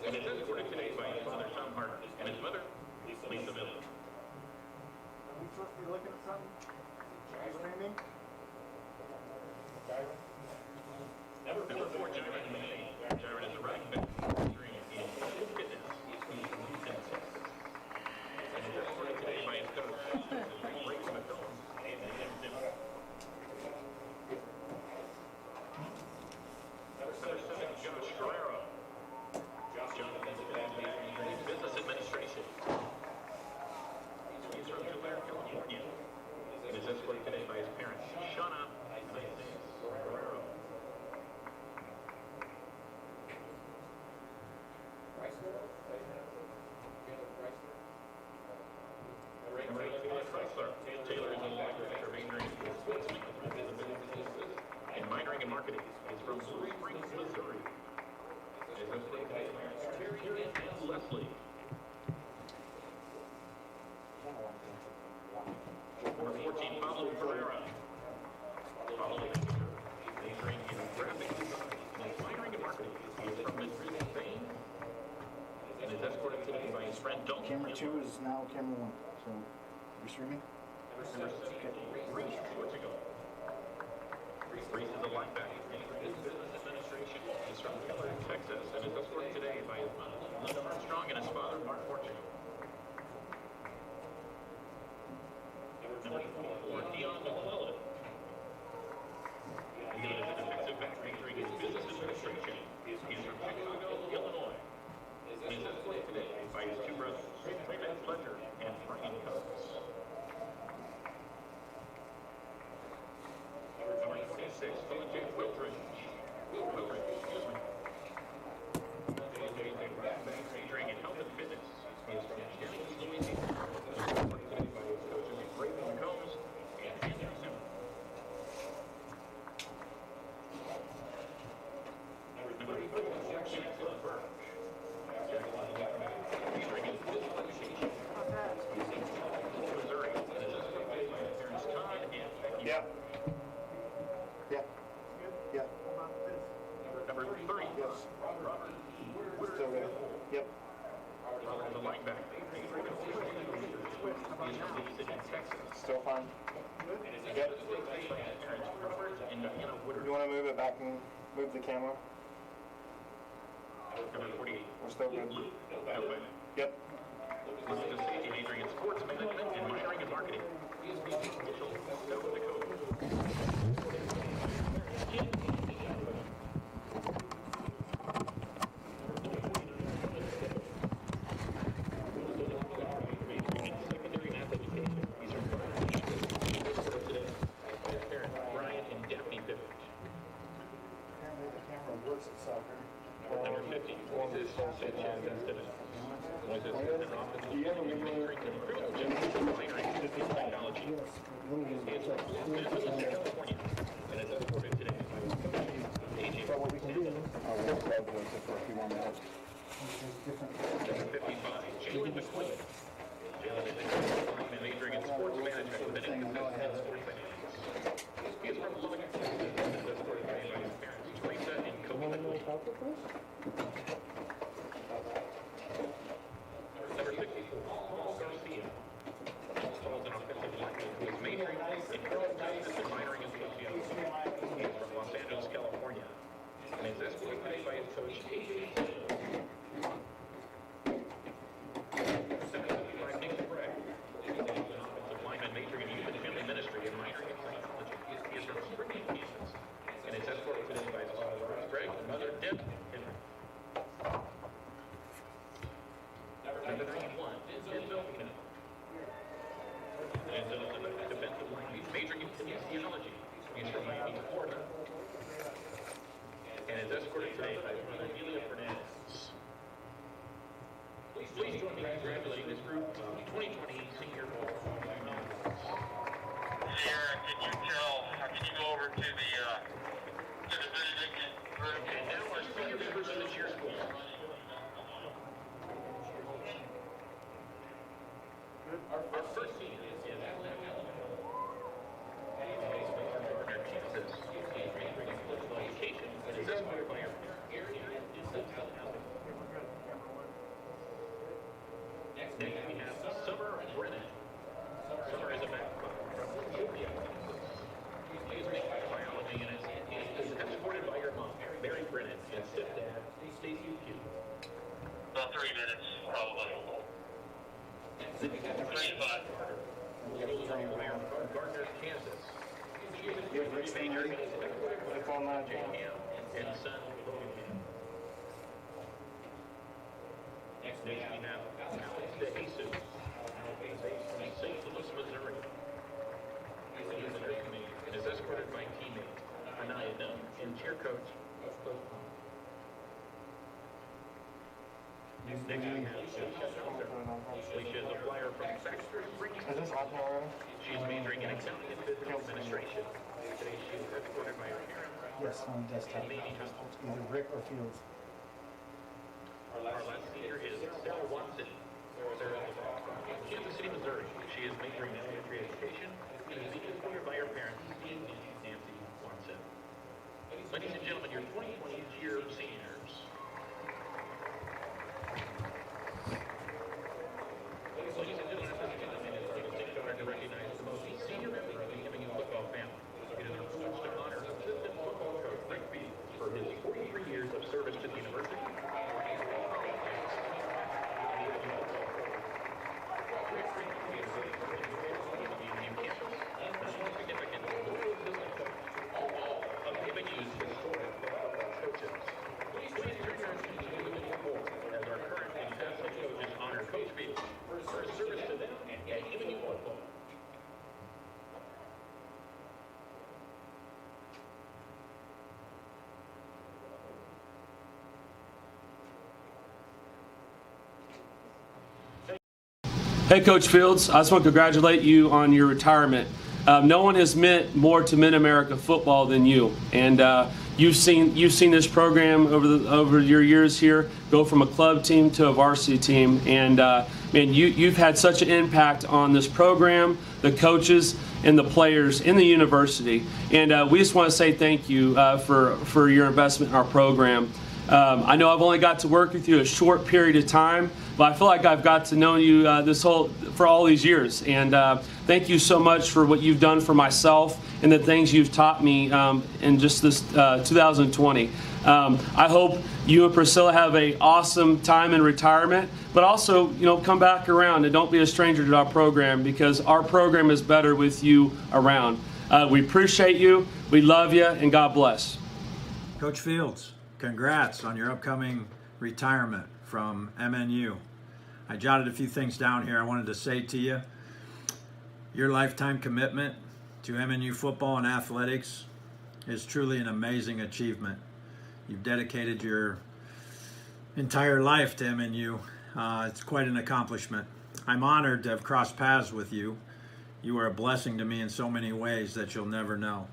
And is escorted today by his father, Tom Hart, and his mother, Lisa Miller. Are we supposed to be looking at something? Streaming? Number 4, Jared May. Jared is a running back featuring in fitness. And is escorted today by his coach, Ray McCollum, and Number 7, Josh Guerrero. Jonathan is business administration. He's from Tulare, California. And is escorted today by his parents, Shauna and Guerrero. Taylor is a linebacker majoring in sportsman and minoring in marketing. He's from Blue Springs, Missouri. Is escorted by his parents, Terry and Leslie. Number 14, Pablo Ferreira. Pablo majoring in graphic design and minoring in marketing. He is from Madrid, Spain. And is escorted today by his friend Dalton. Camera 2 is now camera 1. So, you're streaming? Number 7, Reese, Portugal. Reese is a linebacker in business administration. He's from Keller, Texas, and is escorted today by his mother, Linda Armstrong, and his father, Mark Portugal. Number 24, Dion McClellan. He is a defensive back majoring in business administration. He's from Chicago, Illinois. He's escorted today by his two brothers, Raymond Fletcher and Brian Coates. Number 26, Philip J. Wildridge. Excuse me. Majoring in health and fitness. He is from Jennings, Louisiana. Escorted today by his coaches, Raymond Combs and Andrew Zimmer. Number 34, Jackson Burke. Majoring in physical education. Missouri. And is escorted by his parents, Todd and Becky. Yeah. Yeah. Number 30. Yes. Robert. Still there. Yep. Robert is a linebacker. He's from Texas. Still fine. Yep. Robert and Diana Woodard. You want to move it back and move the camera? Number 48. We're still good. Okay. Yep. This is a safety majoring in sports management and minoring in marketing. He is Mitchell, South Dakota. Secondary math education. These are today by his parents, Brian and Daphne Pivot. Apparently the camera works at soccer. Number 50, Moses Sanchez Esteban. Moses is an office of majoring in criminal justice and minoring in technology. He is from California and is escorted today by his coach, AJ. So what we can do, we'll close this for a few more minutes. Number 55, Jalen McQueen. Jalen is a majoring in sports management with an emphasis in sports management. He is from Lubbock, Texas, and is escorted by his parents, Teresa and Kobe McQueen. Number 64, Paul Garcia. Paul is an offensive lineman who is majoring in criminal justice and minoring in sociology. He is from Los Angeles, California, and is escorted today by his coach, AJ. 75, Nick Bragg. He is an offensive lineman majoring in youth and family ministry and minoring in psychology. He is from Springfield, Kansas, and is escorted today by his father, Ross Gregg, and mother, Deb Henry. 3 minutes, probably. 3 to 5. Gardner, Kansas. She is a major and son. Next we have Alex DeJesus. St. Louis, Missouri. Is escorted by teammate Anaya Dunn and cheer coach. Next we have Alicia is a flyer from Baxter. Is this all power? She's majoring in accounting and business administration. Today she is escorted by her parents. Yes, on desktop. Either Rick or Fields. Our last senior is Sarah Watson. Sarah is from Kansas City, Missouri. She is majoring in elementary education and is being escorted by her parents, Steve and Nancy Watson. Ladies and gentlemen, your 2020 year seniors. Ladies and gentlemen, at this time, it is our distinct honor to recognize the most senior member of the MNU football family. It is our privilege to honor assistant football coach Rick B. for his 43 years of service to the university. Hey, Coach Fields, I just want to congratulate you on your retirement. No one has meant more to Mid-America football than you, and you've seen this program over your years here go from a club team to a varsity team, and man, you've had such an impact on this program, the coaches, and the players in the university. And we just want to say thank you for your investment in our program. I know I've only got to work with you a short period of time, but I feel like I've got to know you for all these years. And thank you so much for what you've done for myself and the things you've taught me in just this 2020. I hope you and Priscilla have an awesome time in retirement, but also, come back around and don't be a stranger to our program, because our program is better with you around. We appreciate you, we love you, and God bless. Coach Fields, congrats on your upcoming retirement from MNU. I jotted a few things down here I wanted to say to you. Your lifetime commitment to MNU football and athletics is truly an amazing achievement. You've dedicated your entire life to MNU. It's quite an accomplishment. I'm honored to have crossed paths with you. You are a blessing to me in so many ways that you'll never know.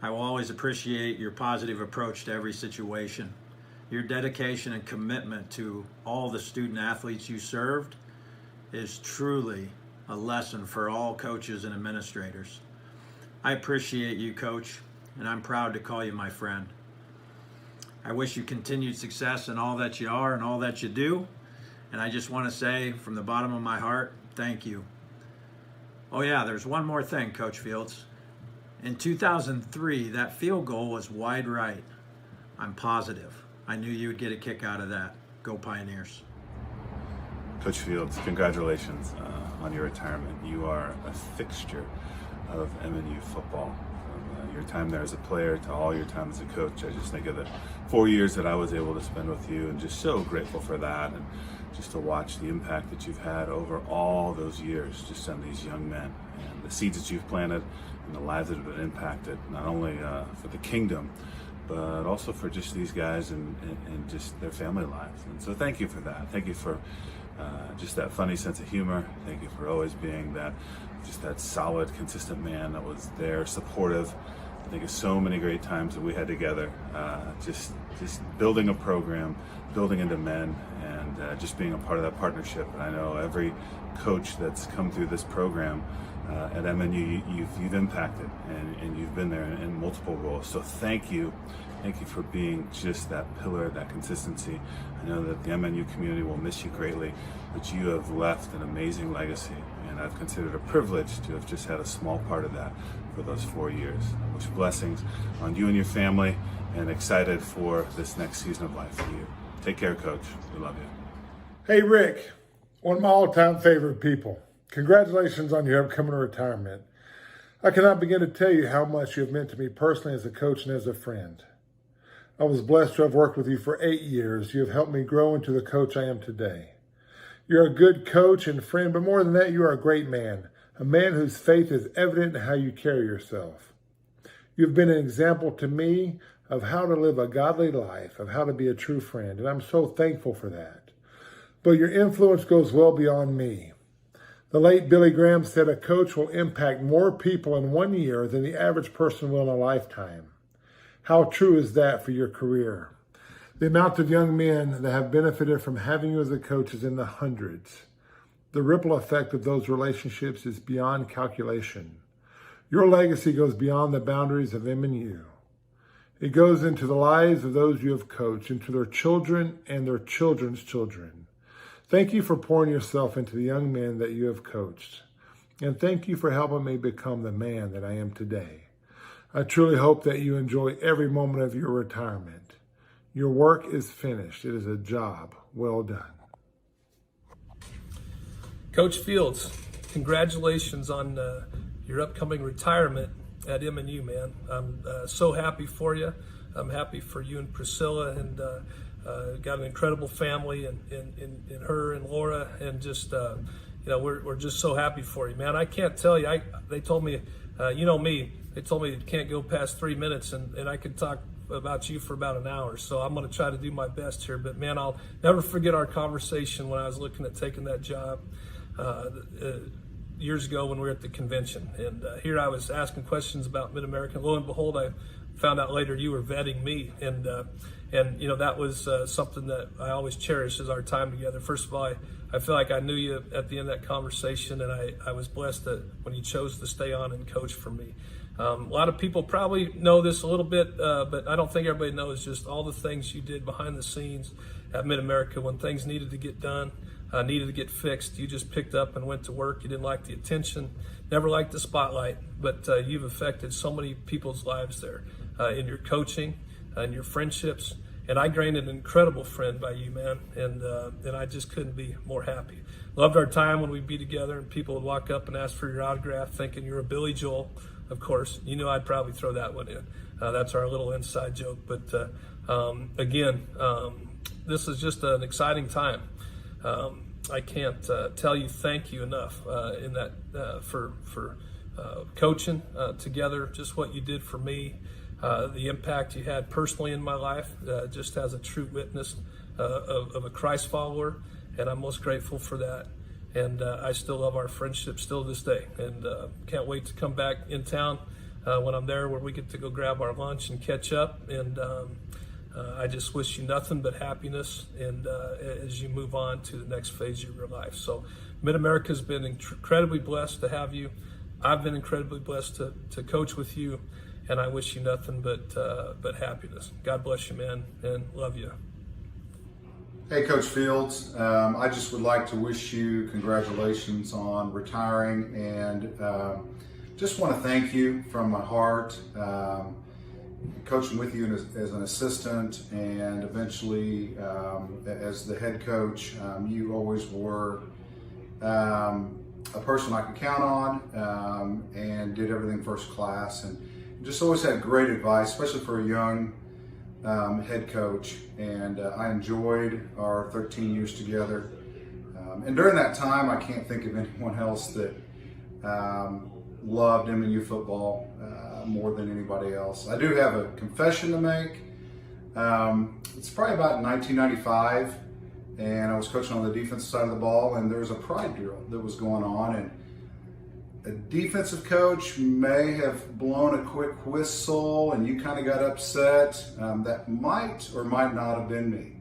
I will always appreciate your positive approach to every situation. Your dedication and commitment to all the student athletes you served is truly a lesson for all coaches and administrators. I appreciate you, Coach, and I'm proud to call you my friend. I wish you continued success in all that you are and all that you do, and I just want to say from the bottom of my heart, thank you. Oh yeah, there's one more thing, Coach Fields. In 2003, that field goal was wide right. I'm positive. I knew you would get a kick out of that. Go Pioneers. Coach Fields, congratulations on your retirement. You are a fixture of MNU football. From your time there as a player to all your time as a coach, I just think of the 4 years that I was able to spend with you, and just so grateful for that, and just to watch the impact that you've had over all those years just on these young men, and the seeds that you've planted and the lives that have been impacted, not only for the kingdom, but also for just these guys and just their family lives. And so thank you for that. Thank you for just that funny sense of humor. Thank you for always being that solid, consistent man that was there, supportive. I think of so many great times that we had together, just building a program, building into men, and just being a part of that partnership. And I know every coach that's come through this program at MNU, you've impacted, and you've been there in multiple roles. So thank you for being just that pillar, that consistency. I know that the MNU community will miss you greatly, but you have left an amazing legacy, and I've considered a privilege to have just had a small part of that for those 4 years. I wish blessings on you and your family, and excited for this next season of life for you. Take care, Coach. We love you. Hey, Rick, one of my all-time favorite people. Congratulations on your upcoming retirement. I cannot begin to tell you how much you have meant to me personally as a coach and as a friend. I was blessed to have worked with you for 8 years. You have helped me grow into the coach I am today. You're a good coach and friend, but more than that, you are a great man, a man whose faith is evident in how you carry yourself. You've been an example to me of how to live a godly life, of how to be a true friend, and I'm so thankful for that. But your influence goes well beyond me. The late Billy Graham said a coach will impact more people in 1 year than the average person will in a lifetime. How true is that for your career? The amount of young men that have benefited from having you as a coach is in the hundreds. The ripple effect of those relationships is beyond calculation. Your legacy goes beyond the boundaries of MNU. It goes into the lives of those you have coached, into their children and their children's children. Thank you for pouring yourself into the young men that you have coached. And thank you for helping me become the man that I am today. I truly hope that you enjoy every moment of your retirement. Your work is finished. It is a job well done. Coach Fields, congratulations on your upcoming retirement at MNU, man. I'm so happy for you. I'm happy for you and Priscilla, and got an incredible family in her and Laura, and just we're just so happy for you, man. I can't tell you. They told me, you know me. They told me it can't go past 3 minutes, and I could talk about you for about an hour. So I'm going to try to do my best here. But man, I'll never forget our conversation when I was looking at taking that job years ago when we were at the convention. And here I was asking questions about Mid-American. Lo and behold, I found out later you were vetting me, and that was something that I always cherish is our time together. First of all, I feel like I knew you at the end of that conversation, and I was blessed that when you chose to stay on and coach for me. A lot of people probably know this a little bit, but I don't think everybody knows just all the things you did behind the scenes at Mid-America when things needed to get done, needed to get fixed. You just picked up and went to work. You didn't like the attention, never liked the spotlight, but you've affected so many people's lives there in your coaching and your friendships. And I gained an incredible friend by you, man, and I just couldn't be more happy. Loved our time when we'd be together and people would walk up and ask for your autograph thinking you're a Billy Joel. Of course, you knew I'd probably throw that one in. That's our little inside joke. But again, this is just an exciting time. I can't tell you thank you enough in that for coaching together, just what you did for me, the impact you had personally in my life, just as a true witness of a Christ follower, and I'm most grateful for that. And I still love our friendship still to this day, and can't wait to come back in town when I'm there, where we get to go grab our lunch and catch up. And I just wish you nothing but happiness, and as you move on to the next phase of your life. So Mid-America has been incredibly blessed to have you. I've been incredibly blessed to coach with you, and I wish you nothing but happiness. God bless you, man, and love you. Hey, Coach Fields. I just would like to wish you congratulations on retiring, and just want to thank you from my heart. Coaching with you as an assistant, and eventually as the head coach, you always were a person I could count on, and did everything first class, and just always had great advice, especially for a young head coach. And I enjoyed our 13 years together. And during that time, I can't think of anyone else that loved MNU football more than anybody else. I do have a confession to make. It's probably about 1995, and I was coaching on the defensive side of the ball, and there was a pride drill that was going on, and a defensive coach may have blown a quick whistle, and you kind of got upset. That might or might not have been me.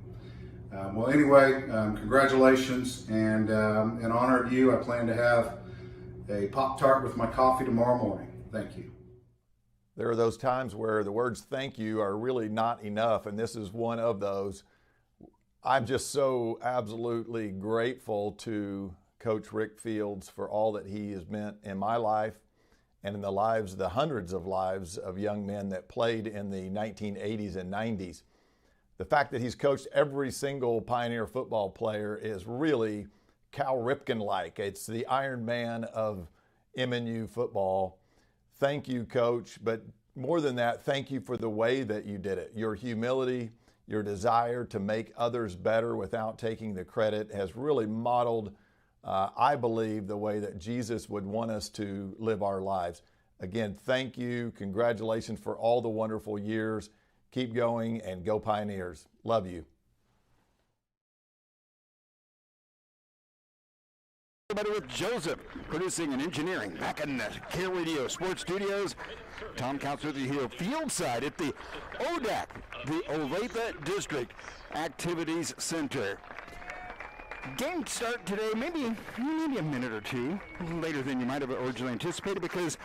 Well, anyway, congratulations, and in honor of you, I plan to have a Pop-Tart with my coffee tomorrow morning. Thank you. There are those times where the words thank you are really not enough, and this is one of those. I'm just so absolutely grateful to Coach Rick Fields for all that he has meant in my life and in the lives, the hundreds of lives of young men that played in the 1980s and 90s. the fact that he's coached every single Pioneer football player is really Cal Ripken-like. It's the Iron Man of MNU football. Thank you, Coach. But more than that, thank you for the way that you did it. Your humility, your desire to make others better without taking the credit has really modeled, I believe, the way that Jesus would want us to live our lives. Again, thank you. Congratulations for all the wonderful years. Keep going and go Pioneers. Love you. Everybody with Joseph, producing and engineering back in the Care Radio Sports Studios. Tom Counts with you here fieldside at the ODAC, the Olathe District Activities Center. Game start today, maybe a minute or two later than you might have originally anticipated, because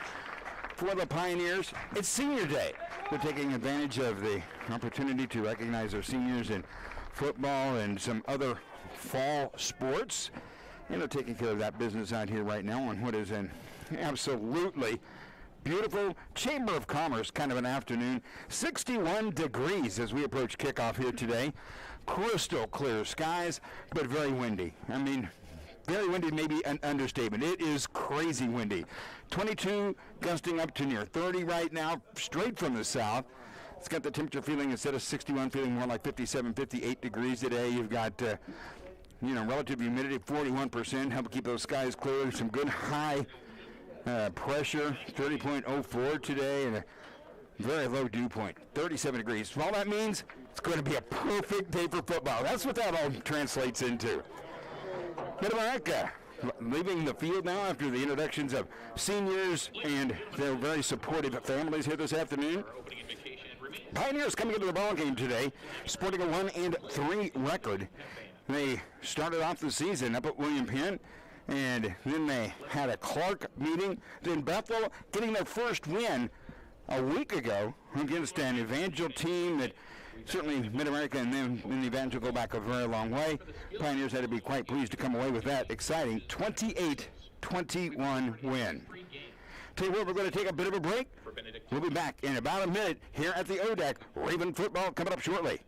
for the Pioneers, it's senior day. They're taking advantage of the opportunity to recognize their seniors in football and some other fall sports. And they're taking care of that business out here right now on what is an absolutely beautiful Chamber of Commerce kind of an afternoon. 61 degrees as we approach kickoff here today. Crystal clear skies, but very windy. I mean, very windy, maybe an understatement. It is crazy windy. 22 gusting up to near 30 right now, straight from the south. It's got the temperature feeling, instead of 61, feeling more like 57, 58 degrees today. You've got relative humidity, 41%, help keep those skies clear. Some good high pressure, 30.04 today, and a very low dew point, 37 degrees. All that means, it's going to be a perfect day for football. That's what that all translates into. Mid-America leaving the field now after the introductions of seniors and their very supportive families here this afternoon. Pioneers coming into the ball game today, sporting a 1-3 record. They started off the season up at William Penn, and then they had a Clark meeting. Then Bethel getting their first win a week ago against an Evangel team that certainly Mid-America and them in the Evangel go back a very long way. Pioneers had to be quite pleased to come away with that exciting 28-21 win. Tell you what, we're going to take a bit of a break. We'll be back in about a minute here at the ODAC. Raven football coming up shortly.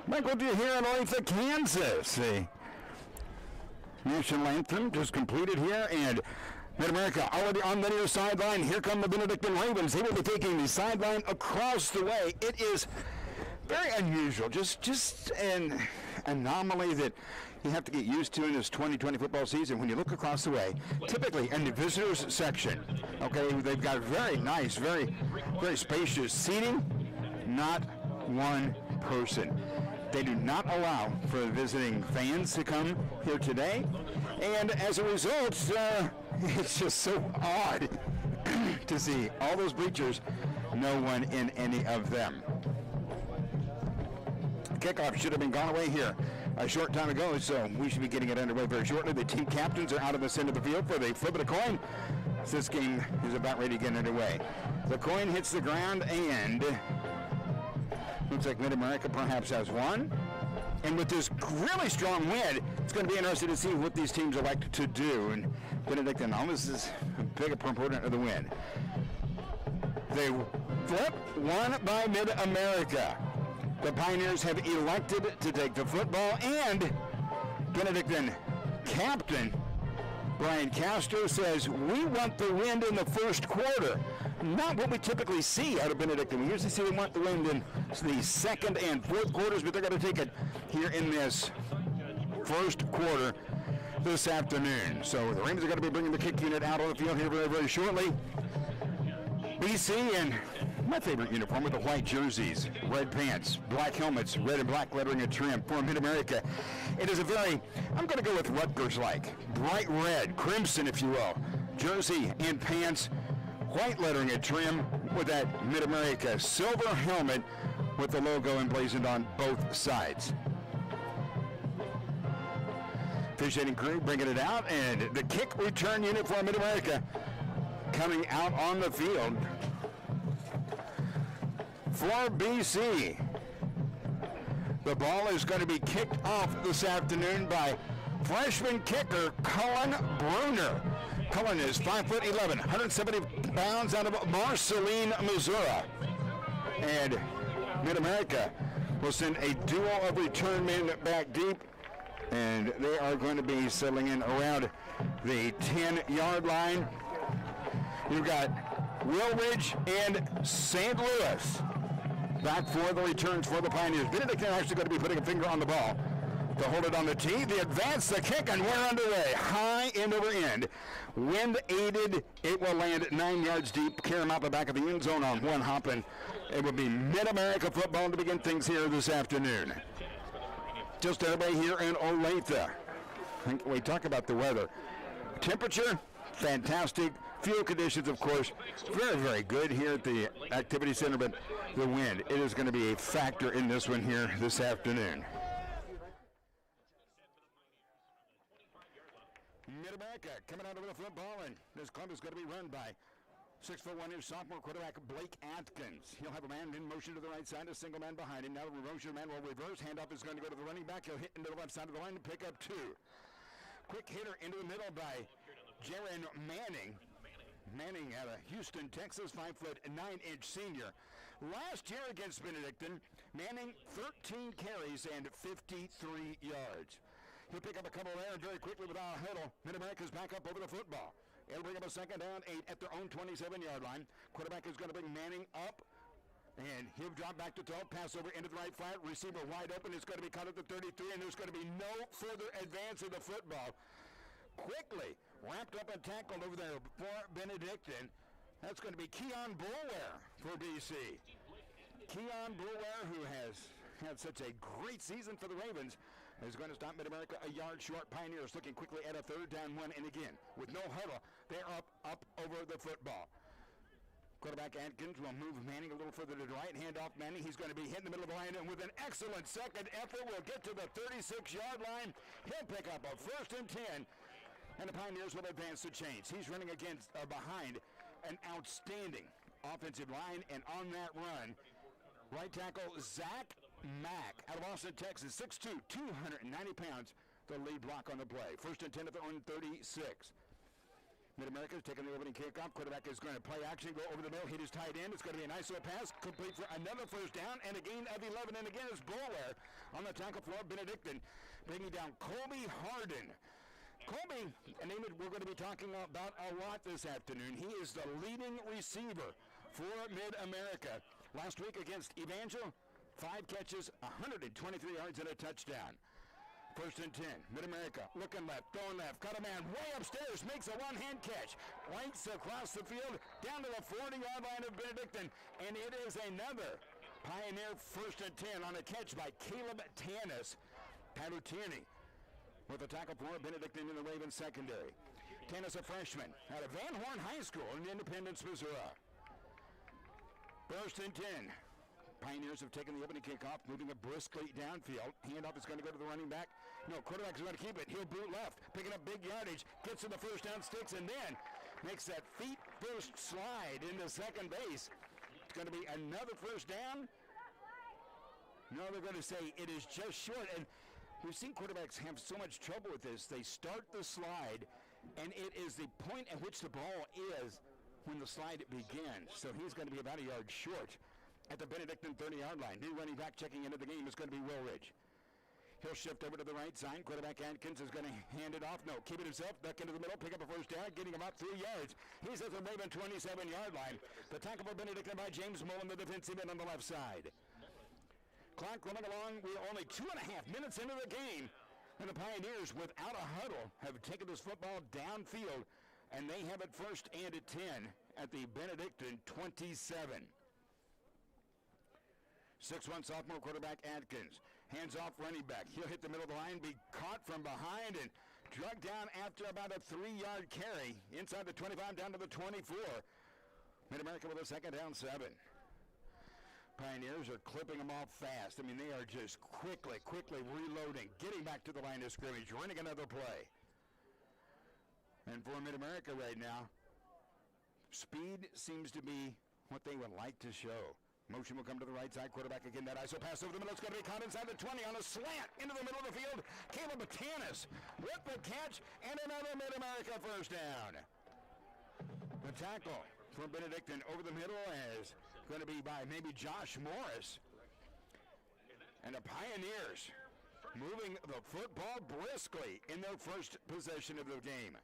Michael, do you hear in Olathe, Kansas? The national anthem just completed here, and Mid-America already on the near sideline. Here come the Benedictine Ravens. They will be taking the sideline across the way. It is very unusual, just an anomaly that you have to get used to in this 2020 football season. When you look across the way, typically in the visitors section, okay, they've got very nice, very spacious seating, not one person. They do not allow for visiting fans to come here today, and as a result, it's just so odd to see all those bleachers, no one in any of them. Kickoff should have been gone away here a short time ago, so we should be getting it underway very shortly. The team captains are out of the center of the field for the flip of the coin. This game is about ready to get underway. The coin hits the ground, and looks like Mid-America perhaps has won. And with this really strong wind, it's going to be interesting to see what these teams are like to do. And Benedictine almost is a big proponent of the win. They flip, won by Mid-America. The Pioneers have elected to take the football and Benedictine captain Brian Castro says, we want the wind in the first quarter. Not what we typically see out of Benedictine. We usually see they want the wind in the second and fourth quarters, but they're going to take it here in this first quarter this afternoon. So the Ravens are going to be bringing the kick unit out on the field here very, very shortly. BC and my favorite uniform with the white jerseys, red pants, black helmets, red and black lettering and trim for Mid-America. It is a very, I'm going to go with Rutgers-like, bright red, crimson if you will, jersey and pants, white lettering and trim with that Mid-America silver helmet with the logo emblazoned on both sides. Officiating crew bringing it out, and the kick return unit for Mid-America coming out on the field for BC. The ball is going to be kicked off this afternoon by freshman kicker Cullen Bruner. Cullen is 5'11", 170 pounds out of Marceline, Missouri. And Mid-America will send a duo of return men back deep, and they are going to be settling in around the 10-yard line. You've got Willridge and St. Louis back for the returns for the Pioneers. Benedictine actually going to be putting a finger on the ball to hold it on the tee. The advance, the kick, and we're underway. High end over end. Wind aided. It will land 9 yards deep. Carry him out the back of the end zone on one hop, and it will be Mid-America football to begin things here this afternoon. Just everybody here in Olathe. We talk about the weather. Temperature, fantastic. Field conditions, of course, very, very good here at the Activity Center, but the wind, it is going to be a factor in this one here this afternoon. Mid-America coming out of the football, and this club is going to be run by 6'1" sophomore quarterback Blake Atkins. He'll have a man in motion to the right side, a single man behind him. Now the motion man will reverse. Handoff is going to go to the running back. He'll hit into the left side of the line to pick up 2. Quick hitter into the middle by Jaron Manning. Manning out of Houston, Texas, 5'9" senior. Last year against Benedictine, Manning 13 carries and 53 yards. He'll pick up a couple there very quickly without a huddle. Mid-America's back up over the football. It'll bring up a second down, 8 at their own 27-yard line. Quarterback is going to bring Manning up, and he'll drop back to throw. Pass over into the right flat. Receiver wide open. It's going to be caught at the 33, and there's going to be no further advance of the football. Quickly wrapped up and tackled over there for Benedictine. That's going to be Keon Bulware for BC. Keon Bulware, who has had such a great season for the Ravens, is going to stop Mid-America a yard short. Pioneers looking quickly at a third down 1, and again, with no huddle, they're up over the football. Quarterback Atkins will move Manning a little further to the right. Hand off Manning. He's going to be hit in the middle of the line, and with an excellent second effort, we'll get to the 36-yard line. He'll pick up a 1st and 10. And the Pioneers will advance the chains. He's running against behind an outstanding offensive line, and on that run, right tackle Zach Mack out of Austin, Texas, 6'2", 290 pounds, the lead block on the play. 1st and 10 at their own 36. Mid-America is taking the opening kickoff. Quarterback is going to play action, go over the middle, hit his tight end. It's going to be a nice little pass, complete for another 1st down, and a gain of 11. And again, it's Bulware on the tackle floor. Benedictine bringing down Colby Harden. Colby, a name that we're going to be talking about a lot this afternoon. He is the leading receiver for Mid-America. Last week against Evangel, 5 catches, 123 yards, and a touchdown. 1st and 10, Mid-America, looking left, throwing left, got a man way upstairs, makes a one-hand catch, ranks across the field, down to the 40-yard line of Benedictine, and it is another Pioneer 1st and 10 on a catch by Caleb Tannis. Tyler Tierney with the tackle for Benedictine in the Ravens secondary. Tannis, a freshman out of Van Horn High School in Independence, Missouri. 1st and 10. Pioneers have taken the opening kickoff, moving it briskly downfield. Handoff is going to go to the running back. No, quarterback is going to keep it. He'll boot left, picking up big yardage, gets to the 1st down sticks, and then makes that feet-first slide into second base. It's going to be another 1st down. No, they're going to say it is just short. And we've seen quarterbacks have so much trouble with this. They start the slide, and it is the point at which the ball is when the slide begins. So he's going to be about a yard short at the Benedictine 30-yard line. New running back checking into the game is going to be Willridge. He'll shift over to the right side. Quarterback Atkins is going to hand it off. No, keep it himself. Duck into the middle. Pick up a first down. Getting him up 3 yards. He's at the Raven 27-yard line. The tackle for Benedictine by James Mullen, the defensive end on the left side. Clock running along. We're only 2.5 minutes into the game. And the Pioneers, without a huddle, have taken this football downfield. And they have it 1st and 10 at the Benedictine 27. 6'1" sophomore quarterback Atkins. Hands off running back. He'll hit the middle of the line, be caught from behind, and dragged down after about a 3-yard carry. Inside the 25 down to the 24. Mid-America with a 2nd down 7. Pioneers are clipping them off fast. I mean, they are just quickly reloading, getting back to the line of scrimmage, running another play. And for Mid-America right now, speed seems to be what they would like to show. Motion will come to the right side. Quarterback again. That ISO pass over the middle. It's going to be caught inside the 20 on a slant into the middle of the field. Caleb Batanis with the catch and another Mid-America first down. The tackle from Benedictine over the middle is going to be by maybe Josh Morris. And the Pioneers moving the football briskly in their first possession of the game.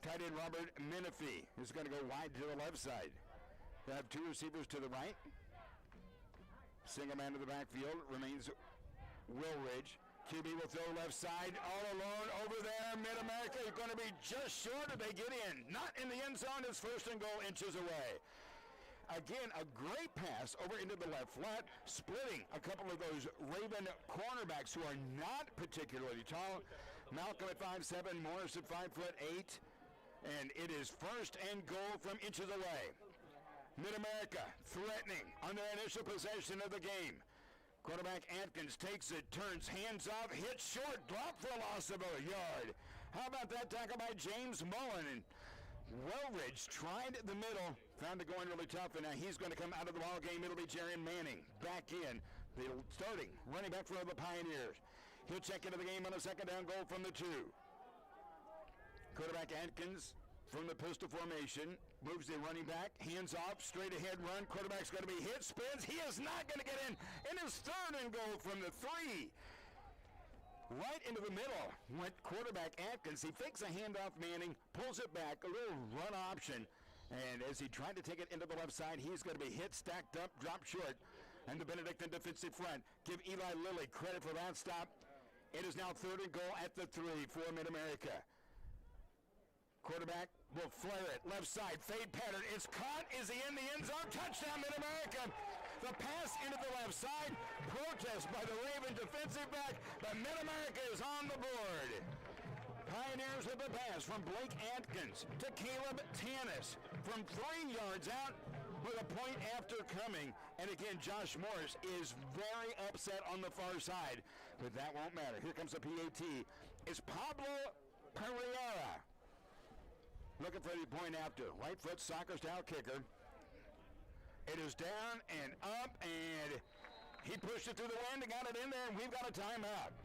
Tight end Robert Menifee is going to go wide to the left side. They have 2 receivers to the right. Single man to the backfield remains Willridge. QB will throw left side all alone over there. Mid-America is going to be just short if they get in. Not in the end zone. It's 1st and goal, inches away. Again, a great pass over into the left flat, splitting a couple of those Raven cornerbacks who are not particularly tall. Malcolm at 5'7", Morris at 5'8", and it is 1st and goal from inches away. Mid-America threatening on their initial possession of the game. Quarterback Atkins takes it, turns, hands off, hits short, drop for a loss of a yard. How about that tackle by James Mullen? And Wellridge tried the middle, found it going really tough, and now he's going to come out of the ball game. It'll be Jaron Manning back in, the starting running back for the Pioneers. He'll check into the game on a 2nd down goal from the 2. Quarterback Atkins from the pistol formation, moves the running back, hands off, straight ahead run. Quarterback's going to be hit, spins. He is not going to get in his 3rd and goal from the 3. Right into the middle went quarterback Atkins. He fakes a handoff Manning, pulls it back, a little run option. And as he tried to take it into the left side, he's going to be hit, stacked up, dropped short. And the Benedictine defensive front, give Eli Lilly credit for that stop. It is now 3rd and goal at the 3 for Mid-America. Quarterback will flare it. Left side, fade pattern. It's caught. Is he in the end zone? Touchdown, Mid-America. The pass into the left side. Protest by the Raven defensive back, but Mid-America is on the board. Pioneers with the pass from Blake Atkins to Caleb Tanis from 3 yards out with a point after coming. And again, Josh Morris is very upset on the far side, but that won't matter. Here comes the PAT. It's Pablo Pereira. Looking for the point after. Right foot soccer style kicker. It is down and up, and he pushed it through the wind and got it in there, and we've got a timeout.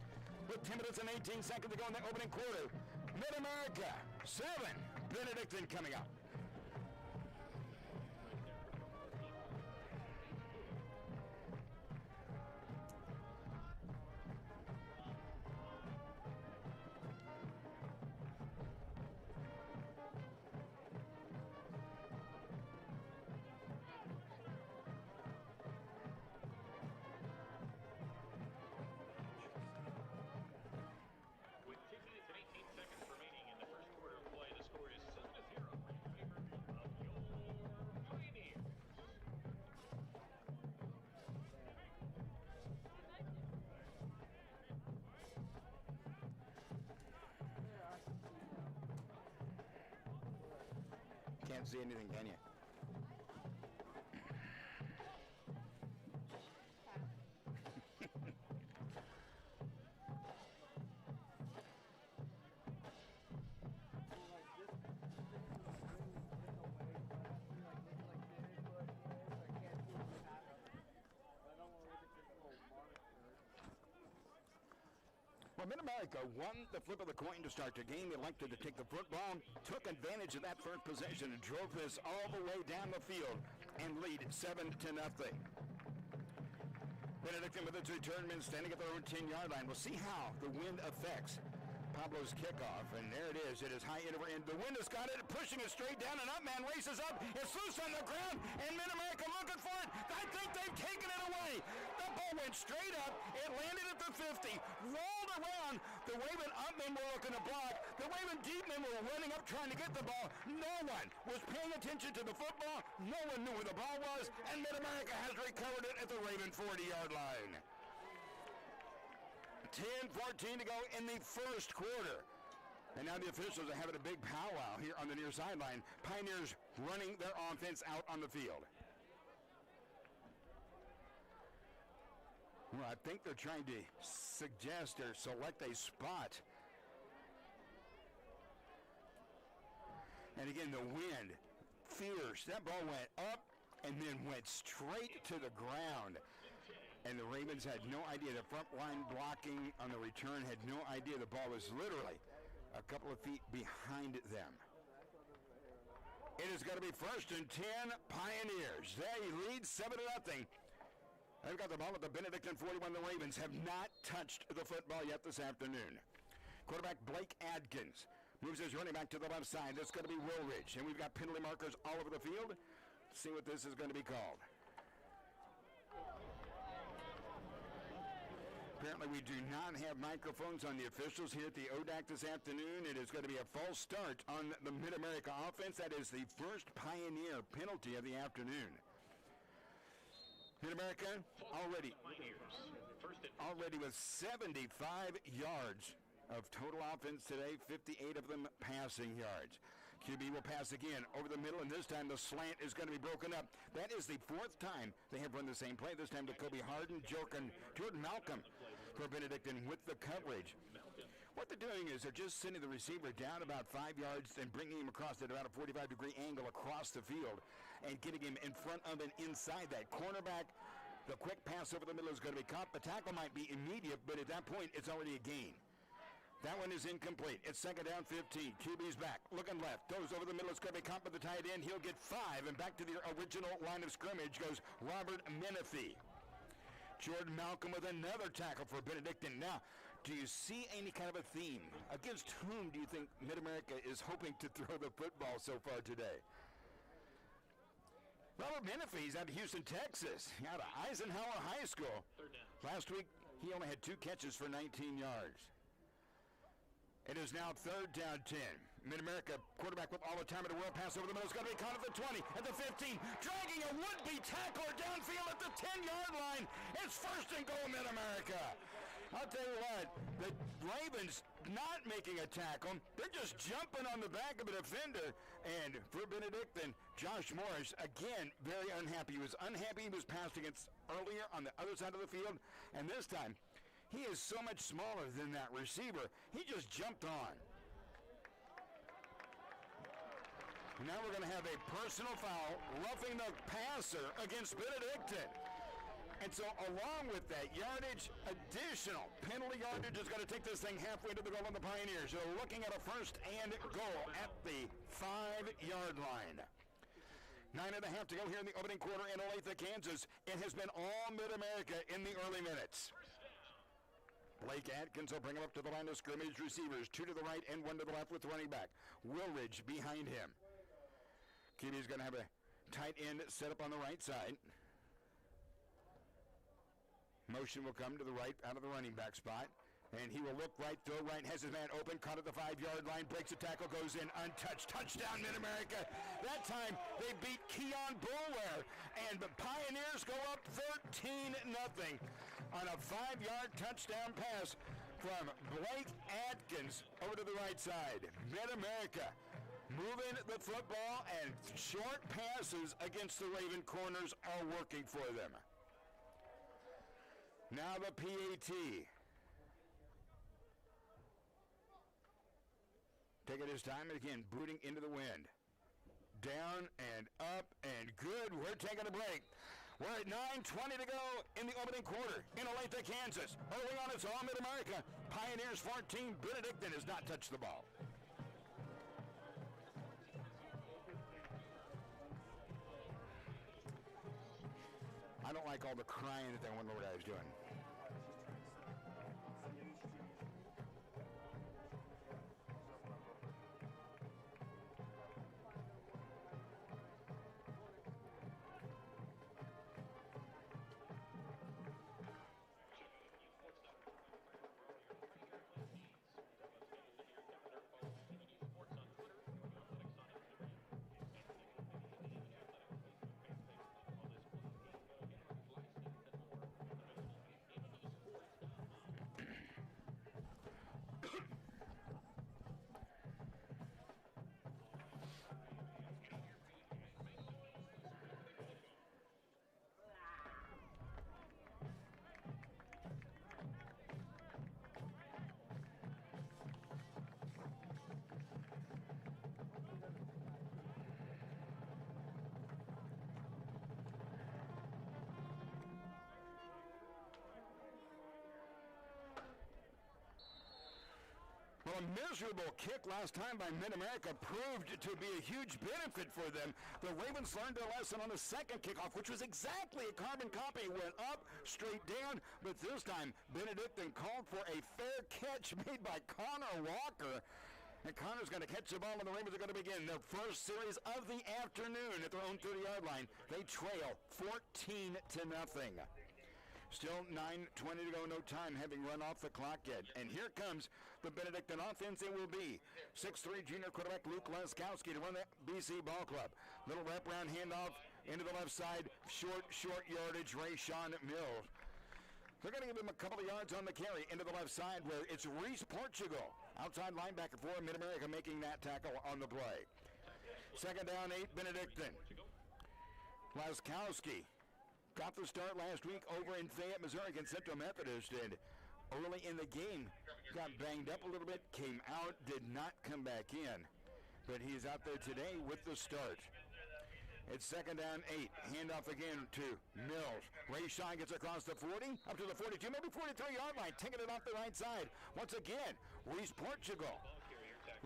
With 10 minutes and 18 seconds to go in the opening quarter. Mid-America 7. Benedictine coming up. Can't see anything, can you? Well, Mid-America won the flip of the coin to start the game. They elected to take the football, took advantage of that first possession, and drove this all the way down the field and lead 7-0. Benedictine with its return men standing at their own 10-yard line. We'll see how the wind affects Pablo's kickoff, and there it is. It is high end over end. The wind has got it, pushing it straight down, and up man races up. It's loose on the ground, and Mid-America looking for it. I think they've taken it away. The ball went straight up. It landed at the 50, rolled around. The Raven up men were looking to block. The Raven deep men were running up trying to get the ball. No one was paying attention to the football. No one knew where the ball was, and Mid-America has recovered it at the Raven 40-yard line. 10-14 to go in the first quarter. And now the officials are having a big powwow here on the near sideline. Pioneers running their offense out on the field. Well, I think they're trying to suggest or select a spot. And again, the wind, fierce. That ball went up and then went straight to the ground. And the Ravens had no idea. The front line blocking on the return had no idea the ball was literally a couple of feet behind them. It is going to be 1st and 10 Pioneers. They lead 7-0. They've got the ball at the Benedictine 41. The Ravens have not touched the football yet this afternoon. Quarterback Blake Adkins moves his running back to the left side. That's going to be Woolridge. And we've got penalty markers all over the field. Let's see what this is going to be called. Apparently we do not have microphones on the officials here at the ODAC this afternoon. It is going to be a false start on the Mid-America offense. That is the first Pioneer penalty of the afternoon. Mid-America already with 75 yards of total offense today, 58 of them passing yards. QB will pass again over the middle, and this time the slant is going to be broken up. That is the 4th time they have run the same play. This time to Kobe Harden, Jordan Malcolm for Benedictine with the coverage. What they're doing is they're just sending the receiver down about 5 yards and bringing him across at about a 45-degree angle across the field and getting him in front of and inside that. Cornerback, the quick pass over the middle is going to be caught. The tackle might be immediate, but at that point it's already a gain. That one is incomplete. It's 2nd down 15. QB's back, looking left, goes over the middle. It's going to be caught by the tight end. He'll get 5, and back to the original line of scrimmage goes Robert Menifee. Jordan Malcolm with another tackle for Benedictine. Now, do you see any kind of a theme? Against whom do you think Mid-America is hoping to throw the football so far today? Robert Menifee's out of Houston, Texas, out of Eisenhower High School. Last week, he only had 2 catches for 19 yards. It is now 3rd down 10. Mid-America quarterback with all the time in the world. Pass over the middle. It's going to be caught at the 20, at the 15. Dragging a would-be tackler downfield at the 10-yard line. It's 1st and goal, Mid-America. I'll tell you what, the Ravens not making a tackle. They're just jumping on the back of a defender. And for Benedictine, Josh Morris, again, very unhappy. He was unhappy he was passed against earlier on the other side of the field. And this time, he is so much smaller than that receiver. He just jumped on. Now we're going to have a personal foul, roughing the passer against Benedictine. And so along with that yardage, additional penalty yardage is going to take this thing halfway to the goal on the Pioneers. You're looking at a 1st and goal at the 5-yard line. 9.5 to go here in the opening quarter in Olathe, Kansas. It has been all Mid-America in the early minutes. Blake Atkins will bring him up to the line of scrimmage. Receivers, 2 to the right and 1 to the left with the running back. Woolridge behind him. QB's going to have a tight end set up on the right side. Motion will come to the right out of the running back spot. And he will look right, throw right, has his man open, caught at the 5-yard line, breaks a tackle, goes in, untouched. Touchdown, Mid-America. That time, they beat Keon Boulware, and the Pioneers go up 13-0 on a 5-yard touchdown pass from Blake Atkins over to the right side. Mid-America moving the football, and short passes against the Raven corners are working for them. Now the PAT. Taking his time, and again, booting into the wind. Down and up and good. We're taking a break. We're at 9:20 to go in the opening quarter in Olathe, Kansas. Early on, it's all Mid-America. Pioneers 14. Benedictine has not touched the ball. I don't like like all the crying that they wonder what I was doing. Well, a miserable kick last time by Mid-America proved to be a huge benefit for them. The Ravens learned their lesson on the second kickoff, which was exactly a carbon copy. Went up, straight down, but this time Benedictine called for a fair catch made by Connor Walker. And Connor's going to catch the ball, and the Ravens are going to begin their first series of the afternoon at their own 30-yard line. They trail 14-0. Still 9:20 to go, no time, having run off the clock yet. And here comes the Benedictine offense. It will be 6'3" junior quarterback Luke Leskowski to run the BC ball club. Little wraparound handoff into the left side. Short yardage, Rayshawn Mills. They're going to give him a couple of yards on the carry into the left side where it's Reese Portugal, outside linebacker for Mid-America, making that tackle on the play. Second down, 8, Benedictine. Leskowski got the start last week over in Fayette, Missouri against Central Methodist, and early in the game got banged up a little bit, came out, did not come back in. But he's out there today with the start. It's second down, 8. Handoff again to Mills. Rayshawn gets across the 40, up to the 42, maybe 43-yard line, taking it off the right side. Once again, Reese Portugal.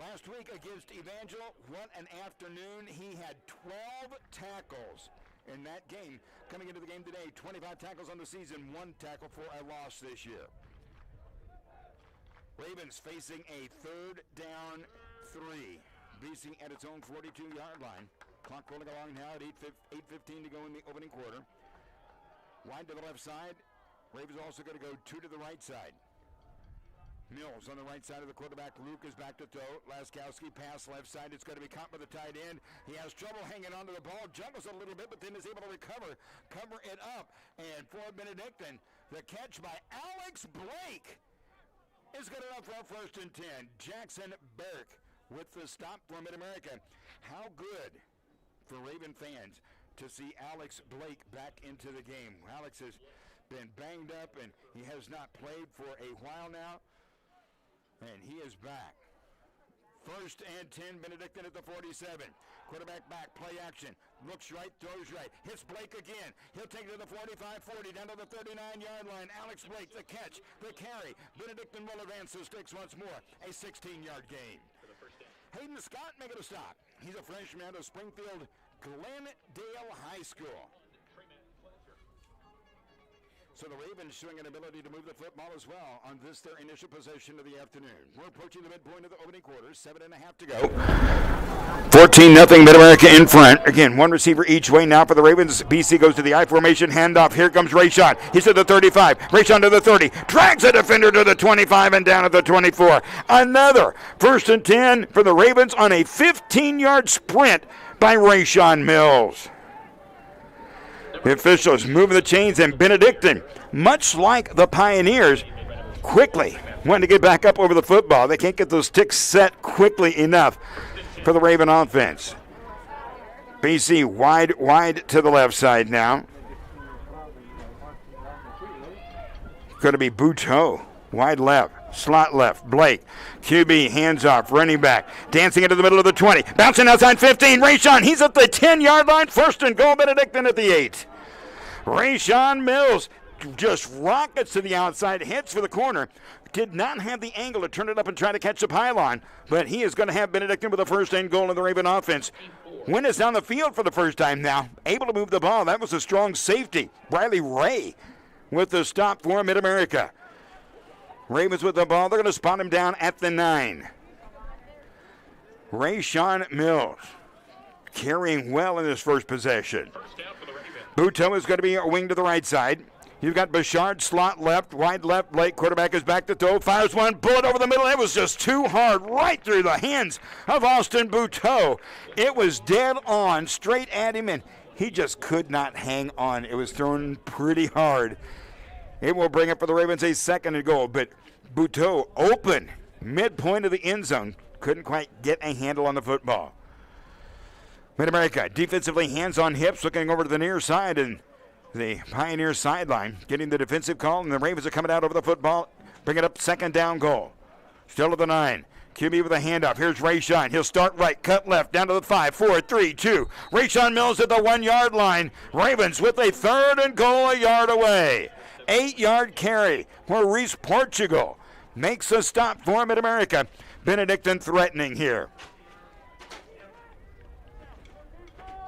Last week against Evangel, what an afternoon. He had 12 tackles in that game. Coming into the game today, 25 tackles on the season, 1 tackle for a loss this year. Ravens facing a third down 3. BC at its own 42-yard line. Clock rolling along now at 8:15 to go in the opening quarter. Wide to the left side. Ravens also going to go 2 to the right side. Mills on the right side of the quarterback. Luke is back to throw. Leskowski pass left side. It's going to be caught by the tight end. He has trouble hanging onto the ball. Juggles a little bit, but then is able to cover it up. And for Benedictine, the catch by Alex Blake is good enough for first and 10. Jackson Burke with the stop for Mid-America. How good for Raven fans to see Alex Blake back into the game. Alex has been banged up, and he has not played for a while now. And he is back. First and 10, Benedictine at the 47. Quarterback back, play action. Looks right, throws right. Hits Blake again. He'll take it to the 45-40, down to the 39-yard line. Alex Blake, the catch, the carry. Benedictine will advance the sticks once more. A 16-yard gain. Hayden Scott making a stop. He's a freshman out of Springfield Glendale High School. So the Ravens showing an ability to move the football as well on this, their initial possession of the afternoon. We're approaching the midpoint of the opening quarter, 7.5 to go. 14-0 Mid-America in front. Again, one receiver each way now for the Ravens. BC goes to the I formation, handoff. Here comes Rayshawn. He's at the 35. Rayshawn to the 30. Drags a defender to the 25 and down at the 24. Another first and 10 for the Ravens on a 15-yard sprint by Rayshawn Mills. The officials moving the chains, and Benedictine, much like the Pioneers, quickly wanting to get back up over the football. They can't get those sticks set quickly enough for the Raven offense. BC wide to the left side now. Going to be Bouteau, wide left, slot left. Blake, QB, hands off, running back, dancing into the middle of the 20, bouncing outside 15. Rayshawn, he's at the 10-yard line, first and goal. Benedictine at the 8. Rayshawn Mills just rockets to the outside, hits for the corner. Did not have the angle to turn it up and try to catch the pylon, but he is going to have Benedictine with a first and goal in the Raven offense. Wynn is down the field for the first time now, able to move the ball. That was a strong safety. Riley Ray with the stop for Mid-America. Ravens with the ball. They're going to spot him down at the 9. Rayshawn Mills carrying well in his first possession. Buteau is going to be a wing to the right side. You've got Bouchard, slot left, wide left. Blake, quarterback is back to throw. Fires one, bullet over the middle. It was just too hard, right through the hands of Austin Buteau. It was dead on, straight at him, and he just could not hang on. It was thrown pretty hard. It will bring up for the Ravens a 2nd and goal, but Buteau open, midpoint of the end zone. Couldn't quite get a handle on the football. Mid-America defensively hands on hips, looking over to the near side, and the Pioneer sideline getting the defensive call, and the Ravens are coming out over the football. Bring it up, 2nd down goal. Still to the 9. QB with a handoff. Here's Rayshawn. He'll start right, cut left, down to the 5, 4, 3, 2. Rayshawn Mills at the 1-yard line. Ravens with a 3rd and goal a yard away. 8-yard carry where Reese Portugal makes a stop for Mid-America. Benedictine threatening here.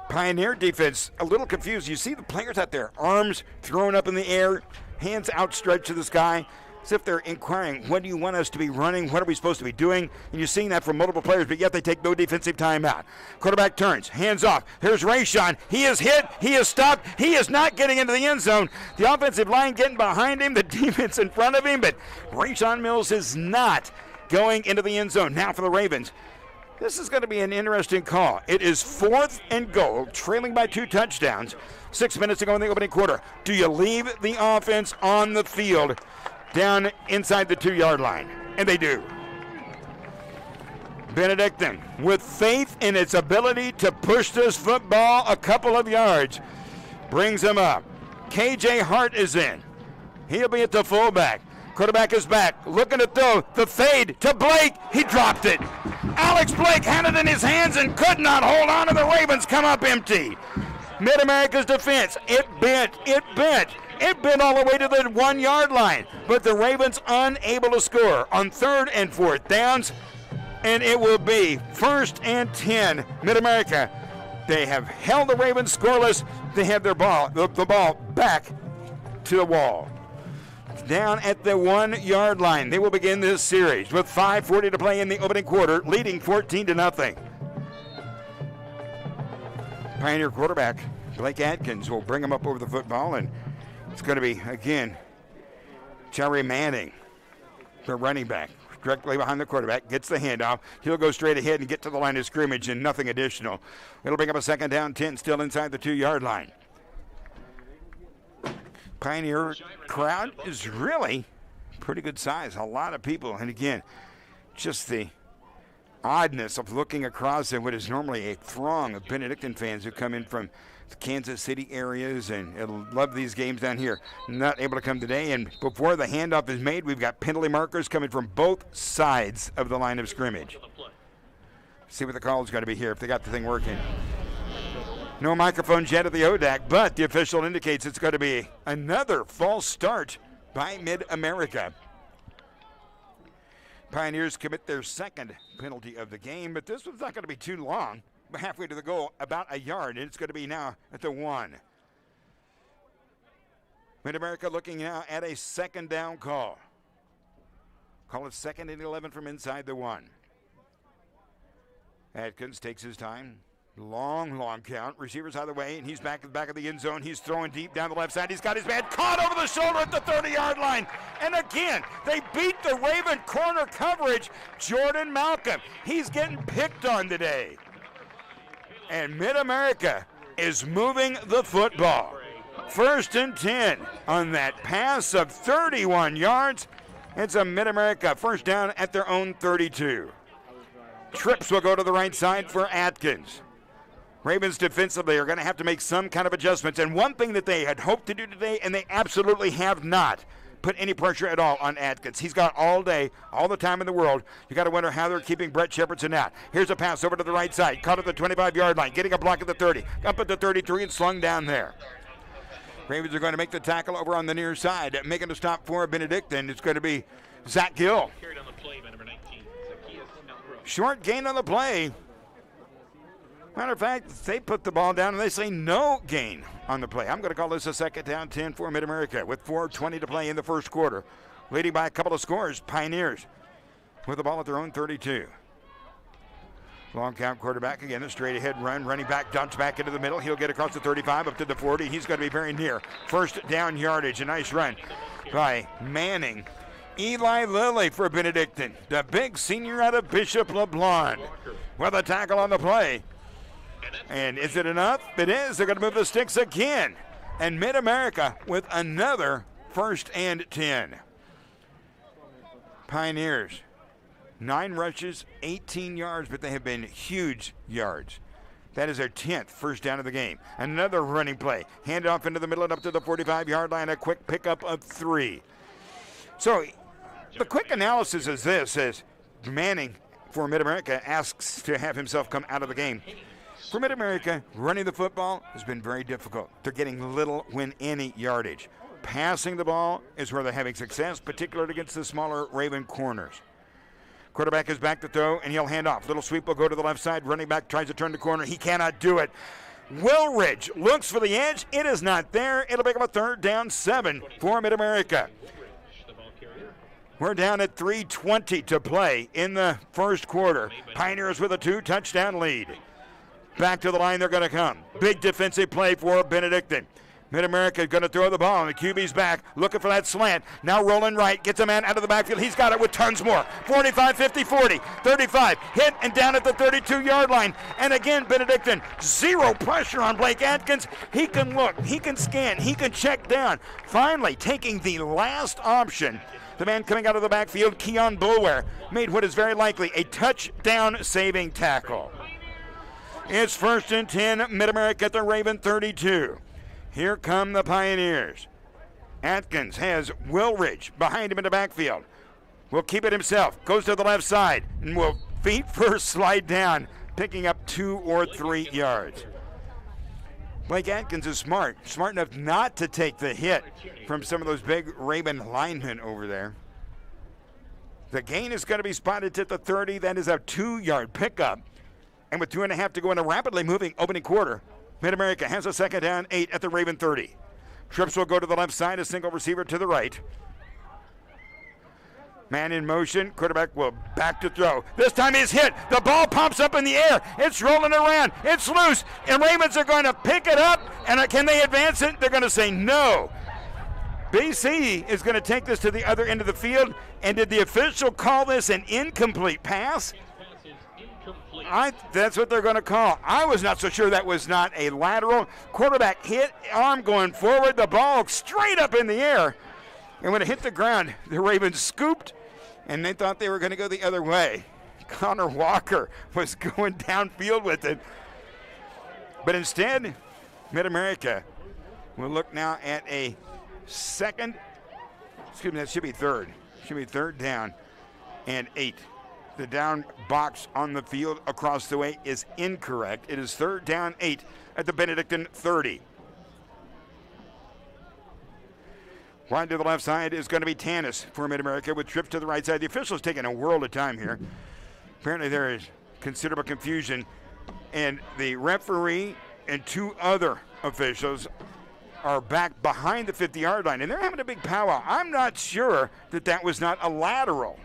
Pioneer defense a little confused. You see the players out there, arms thrown up in the air, hands outstretched to the sky, as if they're inquiring, what do you want us to be running? What are we supposed to be doing? And you're seeing that from multiple players, but yet they take no defensive timeout. Quarterback turns, hands off. Here's Rayshawn. He is hit. He is stopped. He is not getting into the end zone. The offensive line getting behind him, the defense in front of him, but Rayshawn Mills is not going into the end zone. Now for the Ravens. This is going to be an interesting call. It is 4th and goal, trailing by 2 touchdowns. 6 minutes to go in the opening quarter. Do you leave the offense on the field down inside the 2-yard line? And they do. Benedictine, with faith in its ability to push this football a couple of yards, brings him up. KJ Hart is in. He'll be at the fullback. Quarterback is back, looking to throw, the fade to Blake. He dropped it. Alex Blake had it in his hands and could not hold on, and the Ravens come up empty. Mid-America's defense, it bent all the way to the 1-yard line, but the Ravens unable to score on 3rd and 4th downs, and it will be 1st and 10. Mid-America, they have held the Ravens scoreless. They have their ball, the ball back to the wall. Down at the 1-yard line. They will begin this series with 5:40 to play in the opening quarter, leading 14-0. Pioneer quarterback Blake Atkins will bring him up over the football, and it's going to be, again, Jerry Manning, the running back, directly behind the quarterback, gets the handoff. He'll go straight ahead and get to the line of scrimmage and nothing additional. It'll bring up a 2nd down, 10, still inside the 2-yard line. Pioneer crowd is really pretty good size. A lot of people. And again, just the oddness of looking across at what is normally a throng of Benedictine fans who come in from the Kansas City areas and love these games down here. Not able to come today. And before the handoff is made, we've got penalty markers coming from both sides of the line of scrimmage. See what the call is going to be here if they got the thing working. No microphones yet at the ODAC, but the official indicates it's going to be another false start by Mid-America. Pioneers commit their 2nd penalty of the game, but this one's not going to be too long. Halfway to the goal, about a yard, and it's going to be now at the 1. Mid-America looking now at a 2nd down call. Call it 2nd and 11 from inside the 1. Atkins takes his time. Long count. Receivers out of the way, and he's back at the back of the end zone. He's throwing deep down the left side. He's got his man caught over the shoulder at the 30-yard line. And again, they beat the Raven corner coverage. Jordan Malcolm, he's getting picked on today. And Mid-America is moving the football. 1st and 10 on that pass of 31 yards. It's a Mid-America 1st down at their own 32. Trips will go to the right side for Atkins. Ravens defensively are going to have to make some kind of adjustments. And one thing that they had hoped to do today, and they absolutely have not, put any pressure at all on Atkins. He's got all day, all the time in the world. You got to wonder how they're keeping Brett Shepardson out. Here's a pass over to the right side. Caught at the 25-yard line, getting a block at the 30. Up at the 33 and slung down there. Ravens are going to make the tackle over on the near side. Making a stop for Benedictine. It's going to be Zach Gill. Carried on the play by number 19. Short gain on the play. Matter of fact, they put the ball down and they say no gain on the play. I'm going to call this a second down 10 for Mid-America with 4:20 to play in the first quarter. Leading by a couple of scores, Pioneers with the ball at their own 32. Long count quarterback again, a straight ahead run. Running back dumps back into the middle. He'll get across the 35 up to the 40. He's going to be very near. First down yardage. A nice run by Manning. Eli Lilly for Benedictine, the big senior out of Bishop LeBlond, with a tackle on the play. And is it enough? It is. They're going to move the sticks again. And Mid-America with another 1st and 10. Pioneers, 9 rushes, 18 yards, but they have been huge yards. That is their 10th first down of the game. Another running play. Hand it off into the middle and up to the 45-yard line. A quick pickup of 3. So the quick analysis is this, as Manning for Mid-America asks to have himself come out of the game. For Mid-America, running the football has been very difficult. They're getting little, when any, yardage. Passing the ball is where they're having success, particularly against the smaller Raven corners. Quarterback is back to throw, and he'll hand off. Little sweep will go to the left side. Running back tries to turn the corner. He cannot do it. Willridge looks for the edge. It is not there. It'll make up a 3rd down 7 for Mid-America. We're down at 3:20 to play in the first quarter. Pioneers with a 2-touchdown lead. Back to the line they're going to come. Big defensive play for Benedictine. Mid-America going to throw the ball, and the QB's back, looking for that slant. Now rolling right, gets a man out of the backfield. He's got it with tons more. 45, 50, 40, 35. Hit and down at the 32-yard line. And again, Benedictine, 0 pressure on Blake Atkins. He can look, he can scan, he can check down. Finally, taking the last option. The man coming out of the backfield, Keon Bulware, made what is very likely a touchdown-saving tackle. It's 1st and 10, Mid-America at the Raven 32. Here come the Pioneers. Atkins has Willridge behind him in the backfield. Will keep it himself. Goes to the left side and will feet first slide down, picking up 2 or 3 yards. Blake Atkins is smart enough not to take the hit from some of those big Raven linemen over there. The gain is going to be spotted at the 30. That is a 2-yard pickup. And with 2.5 to go in a rapidly moving opening quarter, Mid-America has a 2nd down 8 at the Raven 30. Trips will go to the left side, a single receiver to the right. Man in motion, quarterback will back to throw. This time he's hit. The ball pops up in the air. It's rolling around. It's loose. And Ravens are going to pick it up. And can they advance it? They're going to say no. BC is going to take this to the other end of the field. And did the official call this an incomplete pass? That's what they're going to call. I was not so sure that was not a lateral. Quarterback hit, arm going forward, the ball straight up in the air. And when it hit the ground, the Ravens scooped, and they thought they were going to go the other way. Connor Walker was going downfield with it. But instead, Mid-America will look now at a that should be 3rd. Should be 3rd down and 8. The down box on the field across the way is incorrect. It is 3rd down 8 at the Benedictine 30. Wide to the left side is going to be Tanis for Mid-America with trips to the right side. The official's taking a world of time here. Apparently there is considerable confusion, and the referee and 2 other officials are back behind the 50-yard line, and they're having a big powwow. I'm not sure that was not a lateral.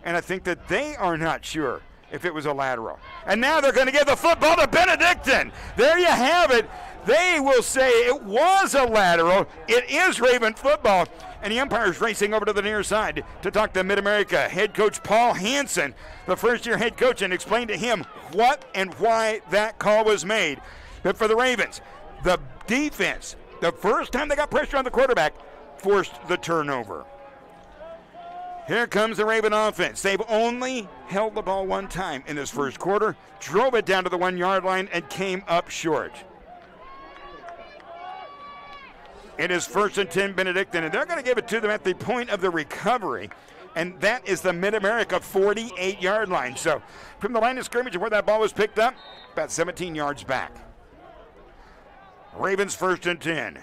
And I think that they are not sure if it was a lateral. And now they're going to give the football to Benedictine. There you have it. They will say it was a lateral. It is Raven football. And the umpire's racing over to the near side to talk to Mid-America head coach Paul Hansen, the first-year head coach, and explain to him what and why that call was made. But for the Ravens, the defense, the first time they got pressure on the quarterback, forced the turnover. Here comes the Raven offense. They've only held the ball 1 time in this first quarter, drove it down to the 1-yard line, and came up short. It is 1st and 10 Benedictine, and they're going to give it to them at the point of the recovery, and that is the Mid-America 48-yard line. So from the line of scrimmage where that ball was picked up, about 17 yards back. Ravens 1st and 10.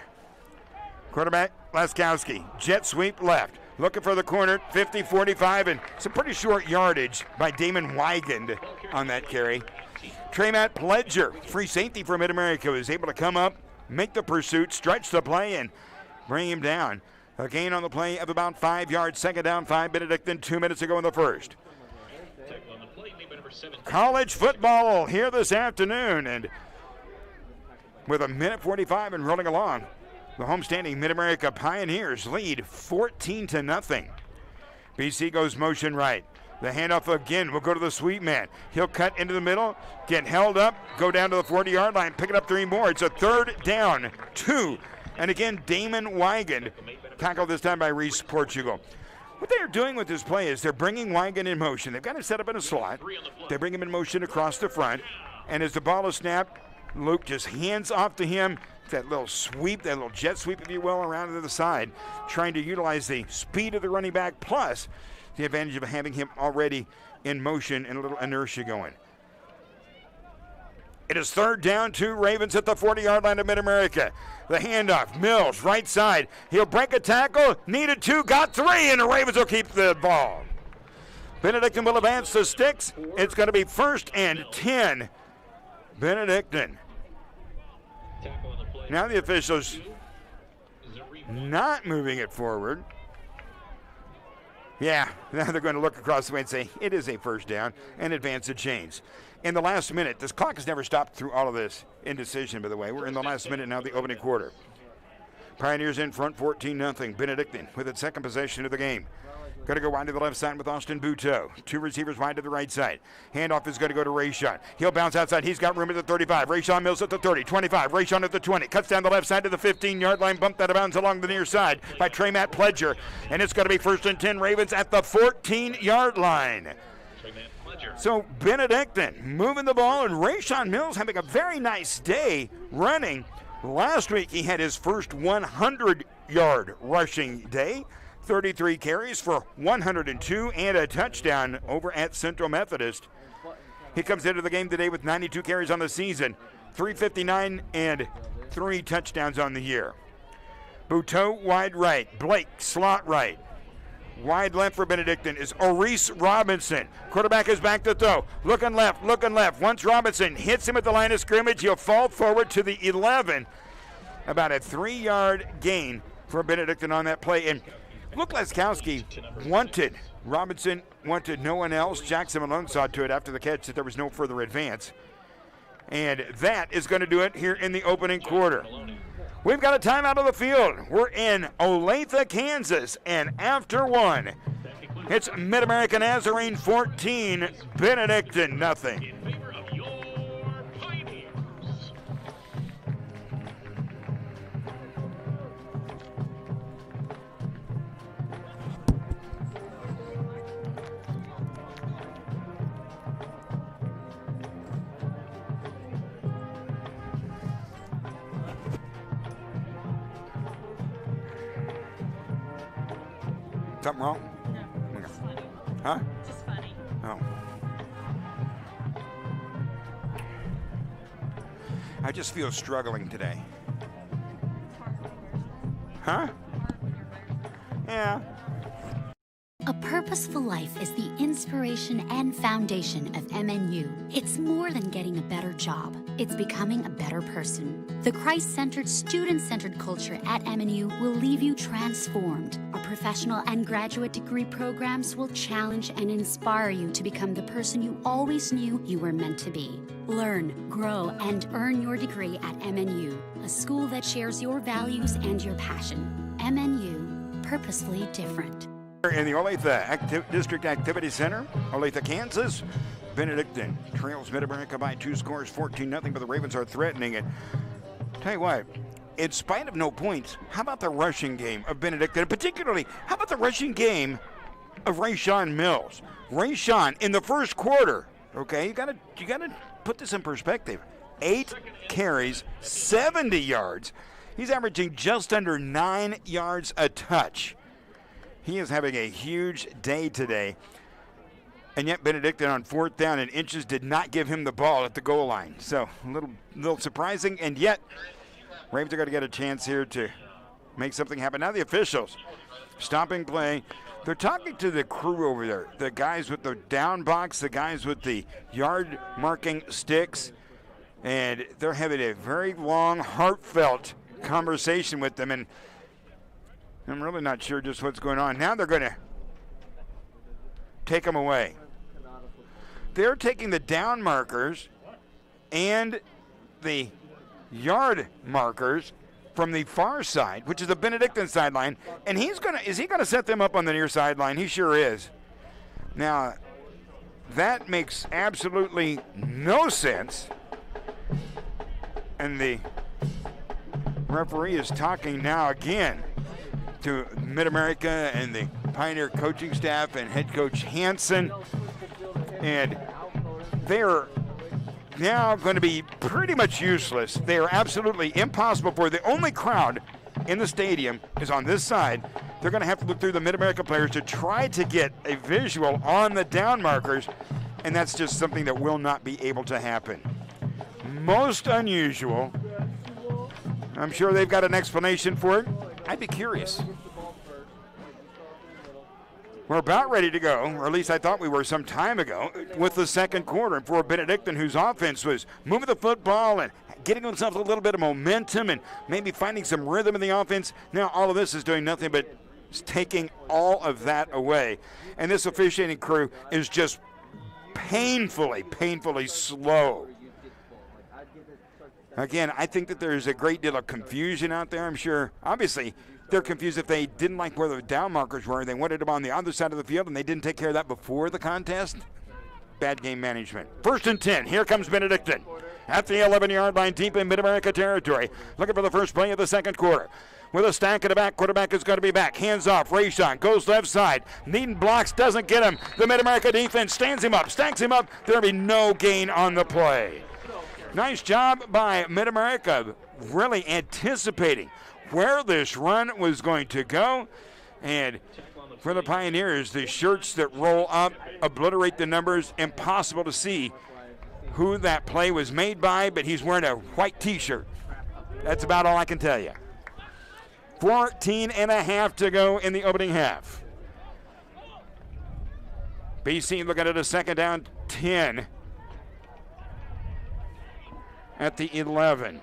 Quarterback Laskowski, jet sweep left. Looking for the corner, 50, 45, and some pretty short yardage by Damon Wygand on that carry. Trematt Pledger, free safety for Mid-America, was able to come up, make the pursuit, stretch the play, and bring him down. A gain on the play of about 5 yards. Second down, 5. Benedictine, 2 minutes ago in the first. College football here this afternoon, and with a minute 45 and rolling along, the homestanding Mid-America Pioneers lead 14-0. BC goes motion right. The handoff again will go to the sweep man. He'll cut into the middle, get held up, go down to the 40-yard line, pick it up 3 more. It's a 3rd down, 2. And again, Damon Wigan, tackled this time by Reese Portugal. What they are doing with this play is they're bringing Wigan in motion. They've got him set up in a slot. They bring him in motion across the front. And as the ball is snapped, Luke just hands off to him. That little sweep, that little jet sweep, if you will, around to the side, trying to utilize the speed of the running back plus the advantage of having him already in motion and a little inertia going. It is 3rd down, 2 Ravens at the 40-yard line of Mid-America. The handoff, Mills, right side. He'll break a tackle, needed 2, got 3, and the Ravens will keep the ball. Benedictine will advance the sticks. It's going to be 1st and 10. Benedictine. Now the officials not moving it forward. Yeah, now they're going to look across the way and say it is a 1st down and advance the chains. In the last minute, this clock has never stopped through all of this indecision, by the way. We're in the last minute now, the opening quarter. Pioneers in front, 14-0. Benedictine with its 2nd possession of the game. Going to go wide to the left side with Austin Buteau. 2 receivers wide to the right side. Handoff is going to go to Rayshawn. He'll bounce outside. He's got room at the 35. Rayshawn Mills at the 30, 25. Rayshawn at the 20. Cuts down the left side to the 15-yard line. Bumped out of bounds along the near side by Trematt Pledger. And it's going to be 1st and 10 Ravens at the 14-yard line. So Benedictine moving the ball, and Rayshawn Mills having a very nice day running. Last week he had his first 100-yard rushing day. 33 carries for 102 and a touchdown over at Central Methodist. He comes into the game today with 92 carries on the season, 359 and 3 touchdowns on the year. Buteau wide right, Blake slot right. Wide left for Benedictine is Oreese Robinson. Quarterback is back to throw. Looking left. Once Robinson hits him at the line of scrimmage, he'll fall forward to the 11. About a 3-yard gain for Benedictine on that play. And Luke Laskowski wanted Robinson, wanted no one else. Jackson Malone saw to it after the catch that there was no further advance. And that is going to do it here in the opening quarter. We've got a timeout of the field. We're in Olathe, Kansas, and after 1, it's Mid-America Nazarene 14, Benedictine nothing. Something wrong? No, just funny. Huh? Just funny. Oh. I just feel struggling today. Huh? Yeah. A purposeful life is the inspiration and foundation of MNU. It's more than getting a better job. It's becoming a better person. The Christ-centered, student-centered culture at MNU will leave you transformed. Our professional and graduate degree programs will challenge and inspire you to become the person you always knew you were meant to be. Learn, grow, and earn your degree at MNU, a school that shares your values and your passion. MNU, purposefully different. In the Olathe District Activity Center, Olathe, Kansas, Benedictine trails Mid-America by 2 scores, 14-0, but the Ravens are threatening it. Tell you what, in spite of no points, how about the rushing game of Benedictine? And particularly, how about the rushing game of Rayshawn Mills? Rayshawn in the first quarter, okay, you gotta put this in perspective. 8 carries, 70 yards. He's averaging just under 9 yards a touch. He is having a huge day today. And yet Benedictine on 4th down and inches did not give him the ball at the goal line. So a little surprising, and yet Ravens are going to get a chance here to make something happen. Now the officials stopping play. they're talking to the crew over there, the guys with the down box, the guys with the yard marking sticks, and they're having a very long, heartfelt conversation with them, and I'm really not sure just what's going on. Now they're going to take them away. They're taking the down markers and the yard markers from the far side, which is the Benedictine sideline, and is he gonna set them up on the near sideline? He sure is. Now, that makes absolutely no sense, and the referee is talking now again to Mid-America and the Pioneer coaching staff and head coach Hansen, and they're now going to be pretty much useless. They are absolutely impossible for the only crowd in the stadium is on this side. They're going to have to look through the Mid-America players to try to get a visual on the down markers, and that's just something that will not be able to happen. Most unusual. I'm sure they've got an explanation for it. I'd be curious. We're about ready to go, or at least I thought we were some time ago, with the second quarter for Benedictine, whose offense was moving the football and getting themselves a little bit of momentum and maybe finding some rhythm in the offense. Now all of this is doing nothing but taking all of that away. And this officiating crew is just painfully slow. Again, I think that there's a great deal of confusion out there. I'm sure, obviously, they're confused if they didn't like where the down markers were. They wanted them on the other side of the field, and they didn't take care of that before the contest. Bad game management. 1st and 10. Here comes Benedictine at the 11-yard line, deep in Mid-America territory. Looking for the first play of the second quarter. With a stack at the back, quarterback is going to be back. Hands off. Rayshon goes left side. Needing blocks, doesn't get him. The Mid-America defense stands him up, stacks him up. There'll be no gain on the play. Nice job by Mid-America, really anticipating where this run was going to go. And for the Pioneers, the shirts that roll up obliterate the numbers. Impossible to see who that play was made by, but he's wearing a white T-shirt. That's about all I can tell you. 14 and a half to go in the opening half. BC looking at a second down, 10 at the 11.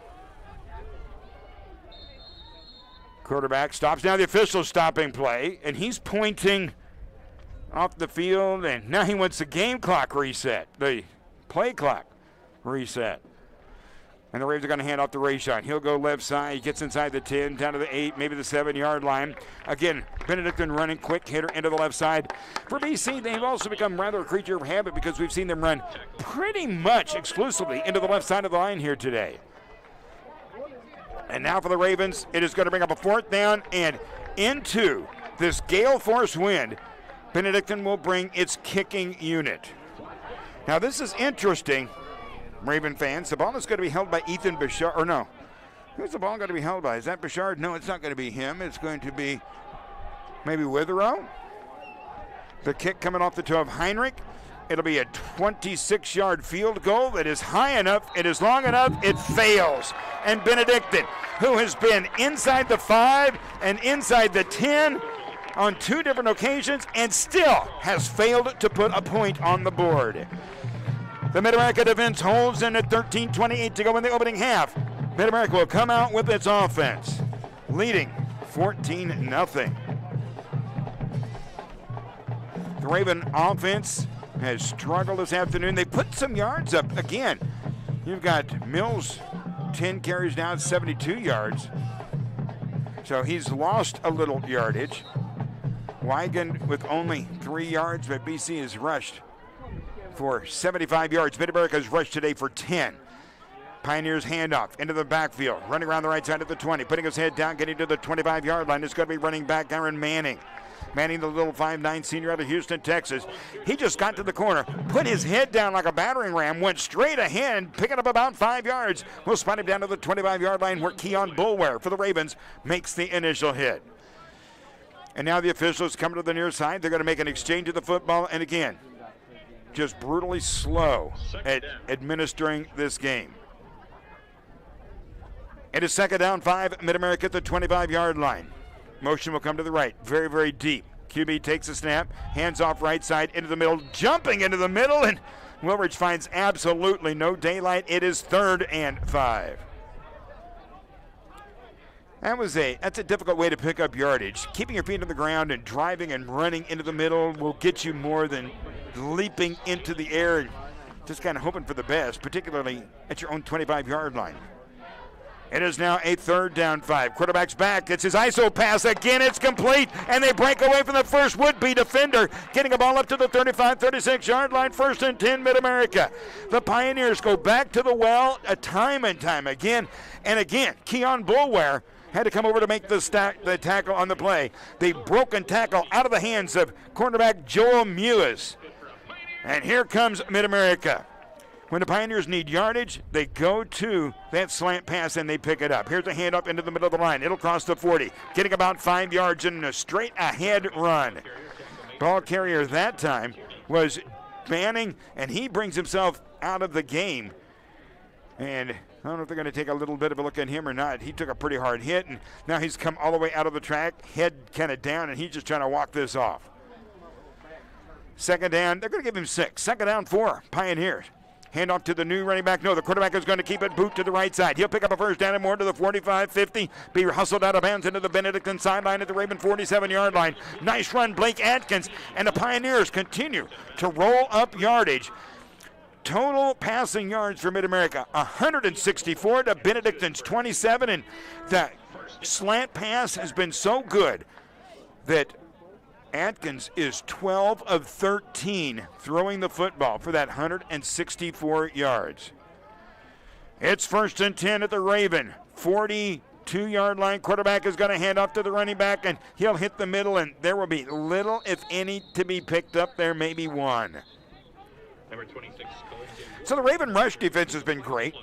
Quarterback stops. Now the official's stopping play, and he's pointing off the field, and now he wants the game clock reset, the play clock reset. And the Ravens are going to hand off to Rayshon. He'll go left side. He gets inside the 10, down to the 8, maybe the 7-yard line. Again, Benedictine running quick hitter into the left side. For BC, they've also become rather a creature of habit because we've seen them run pretty much exclusively into the left side of the line here today. And now for the Ravens, it is going to bring up a 4th down, and into this gale force wind, Benedictine will bring its kicking unit. Now this is interesting, Raven fans. The ball is going to be held by Ethan Bouchard, or no. Who's the ball going to be held by? Is that Bouchard? No, it's not going to be him. It's going to be maybe Witherow. The kick coming off the toe of Heinrich. It'll be a 26-yard field goal that is high enough, it is long enough, it fails. And Benedictine, who has been inside the 5 and inside the 10 on 2 different occasions and still has failed to put a point on the board. The Mid-America defense holds in at 13:28 to go in the opening half. Mid-America will come out with its offense, leading 14-0. The Raven offense has struggled this afternoon. They put some yards up again. You've got Mills, 10 carries down, 72 yards. So he's lost a little yardage. Wigan with only 3 yards, but BC has rushed for 75 yards. Mid-America has rushed today for 10. Pioneers handoff into the backfield, running around the right side of the 20, putting his head down, getting to the 25-yard line. It's going to be running back Aaron Manning. Manning, the little 5'9" senior out of Houston, Texas. He just got to the corner, put his head down like a battering ram, went straight ahead, picking up about 5 yards. We'll spot him down to the 25-yard line where Keon Bulware for the Ravens makes the initial hit. And now the officials come to the near side. They're going to make an exchange of the football, and again, just brutally slow at administering this game. It is second down, 5, Mid-America at the 25-yard line. Motion will come to the right, very, very deep. QB takes a snap, hands off right side into the middle, jumping into the middle, and Wilridge finds absolutely no daylight. It is 3rd and 5. That's a difficult way to pick up yardage. Keeping your feet on the ground and driving and running into the middle will get you more than leaping into the air and just kind of hoping for the best, particularly at your own 25-yard line. It is now a 3rd down 5. Quarterback's back. It's his ISO pass. Again, it's complete. And they break away from the first would-be defender, getting a ball up to the 35, 36-yard line. 1st and 10, Mid-America. The Pioneers go back to the well time and time again. And again, Keon Bulware had to come over to make the tackle on the play. The broken tackle out of the hands of cornerback Joel Mewis. And here comes Mid-America. When the Pioneers need yardage, they go to that slant pass and they pick it up. Here's a handoff into the middle of the line. It'll cross the 40, getting about 5 yards in a straight ahead run. Ball carrier that time was Manning, and he brings himself out of the game. And I don't know if they're going to take a little bit of a look at him or not. He took a pretty hard hit, and now he's come all the way out of the track, head kind of down, and he's just trying to walk this off. 2nd down, they're going to give him 6. 2nd down 4, Pioneers. Hand off to the new running back. No, the quarterback is going to keep it boot to the right side. He'll pick up a 1st down and more to the 45, 50. Be hustled out of bounds into the Benedictine sideline at the Raven 47-yard line. Nice run, Blake Atkins. And the Pioneers continue to roll up yardage. Total passing yards for Mid-America, 164 to Benedictine's 27. And the slant pass has been so good that Atkins is 12 of 13 throwing the football for that 164 yards. It's 1st and 10 at the Raven. 42-yard line. Quarterback is going to hand off to the running back, and he'll hit the middle, and there will be little, if any, to be picked up there, maybe one. Number 26. So the Raven rush defense has been great.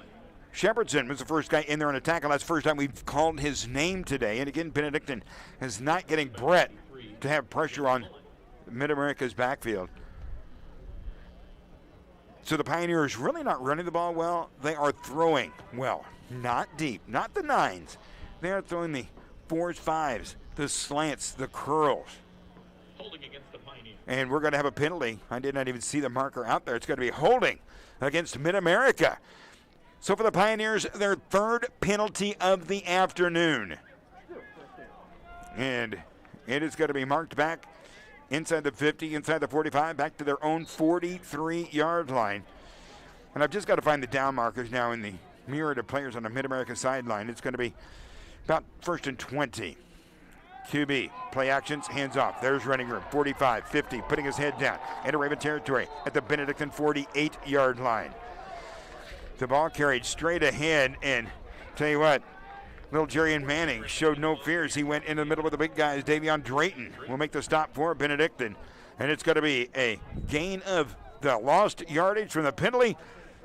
Shepardson was the first guy in there on a tackle. That's the first time we've called his name today. And again, Benedictine is not getting Brett to have pressure on Mid-America's backfield. So the Pioneers really not running the ball well. They are throwing well, not deep, not the 9s. They are throwing the 4s, 5s, the slants, the curls. Holding against the Pioneers. And we're going to have a penalty. I did not even see the marker out there. It's going to be holding against Mid-America. So for the Pioneers, their 3rd penalty of the afternoon. And it is going to be marked back inside the 50, inside the 45, back to their own 43-yard line. And I've just got to find the down markers now in the mirror to players on the Mid-America sideline. It's going to be about 1st and 20. QB, play actions, hands off. There's running room, 45, 50, putting his head down into Raven territory at the Benedictine 48-yard line. The ball carried straight ahead, and tell you what, little Jerry and Manning showed no fears. He went in the middle with the big guys. Davion Drayton will make the stop for Benedictine. And it's going to be a gain of the lost yardage from the penalty,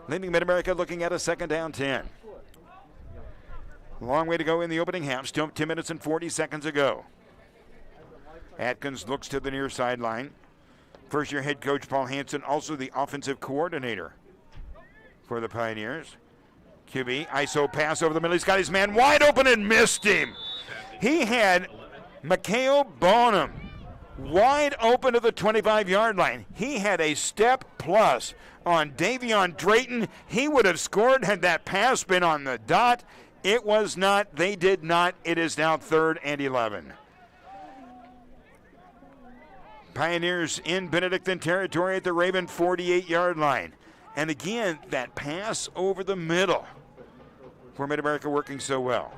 leaving Mid-America looking at a 2nd down 10. Long way to go in the opening half. Still 10 minutes and 40 seconds ago. Atkins looks to the near sideline. First-year head coach Paul Hansen, also the offensive coordinator for the Pioneers. QB, ISO pass over the middle. He's got his man wide open and missed him. He had Mikhail Bonham wide open to the 25-yard line. He had a step plus on Davion Drayton. He would have scored had that pass been on the dot. It was not. They did not. It is now 3rd and 11. Pioneers in Benedictine territory at the Raven 48-yard line. And again, that pass over the middle for Mid-America working so well.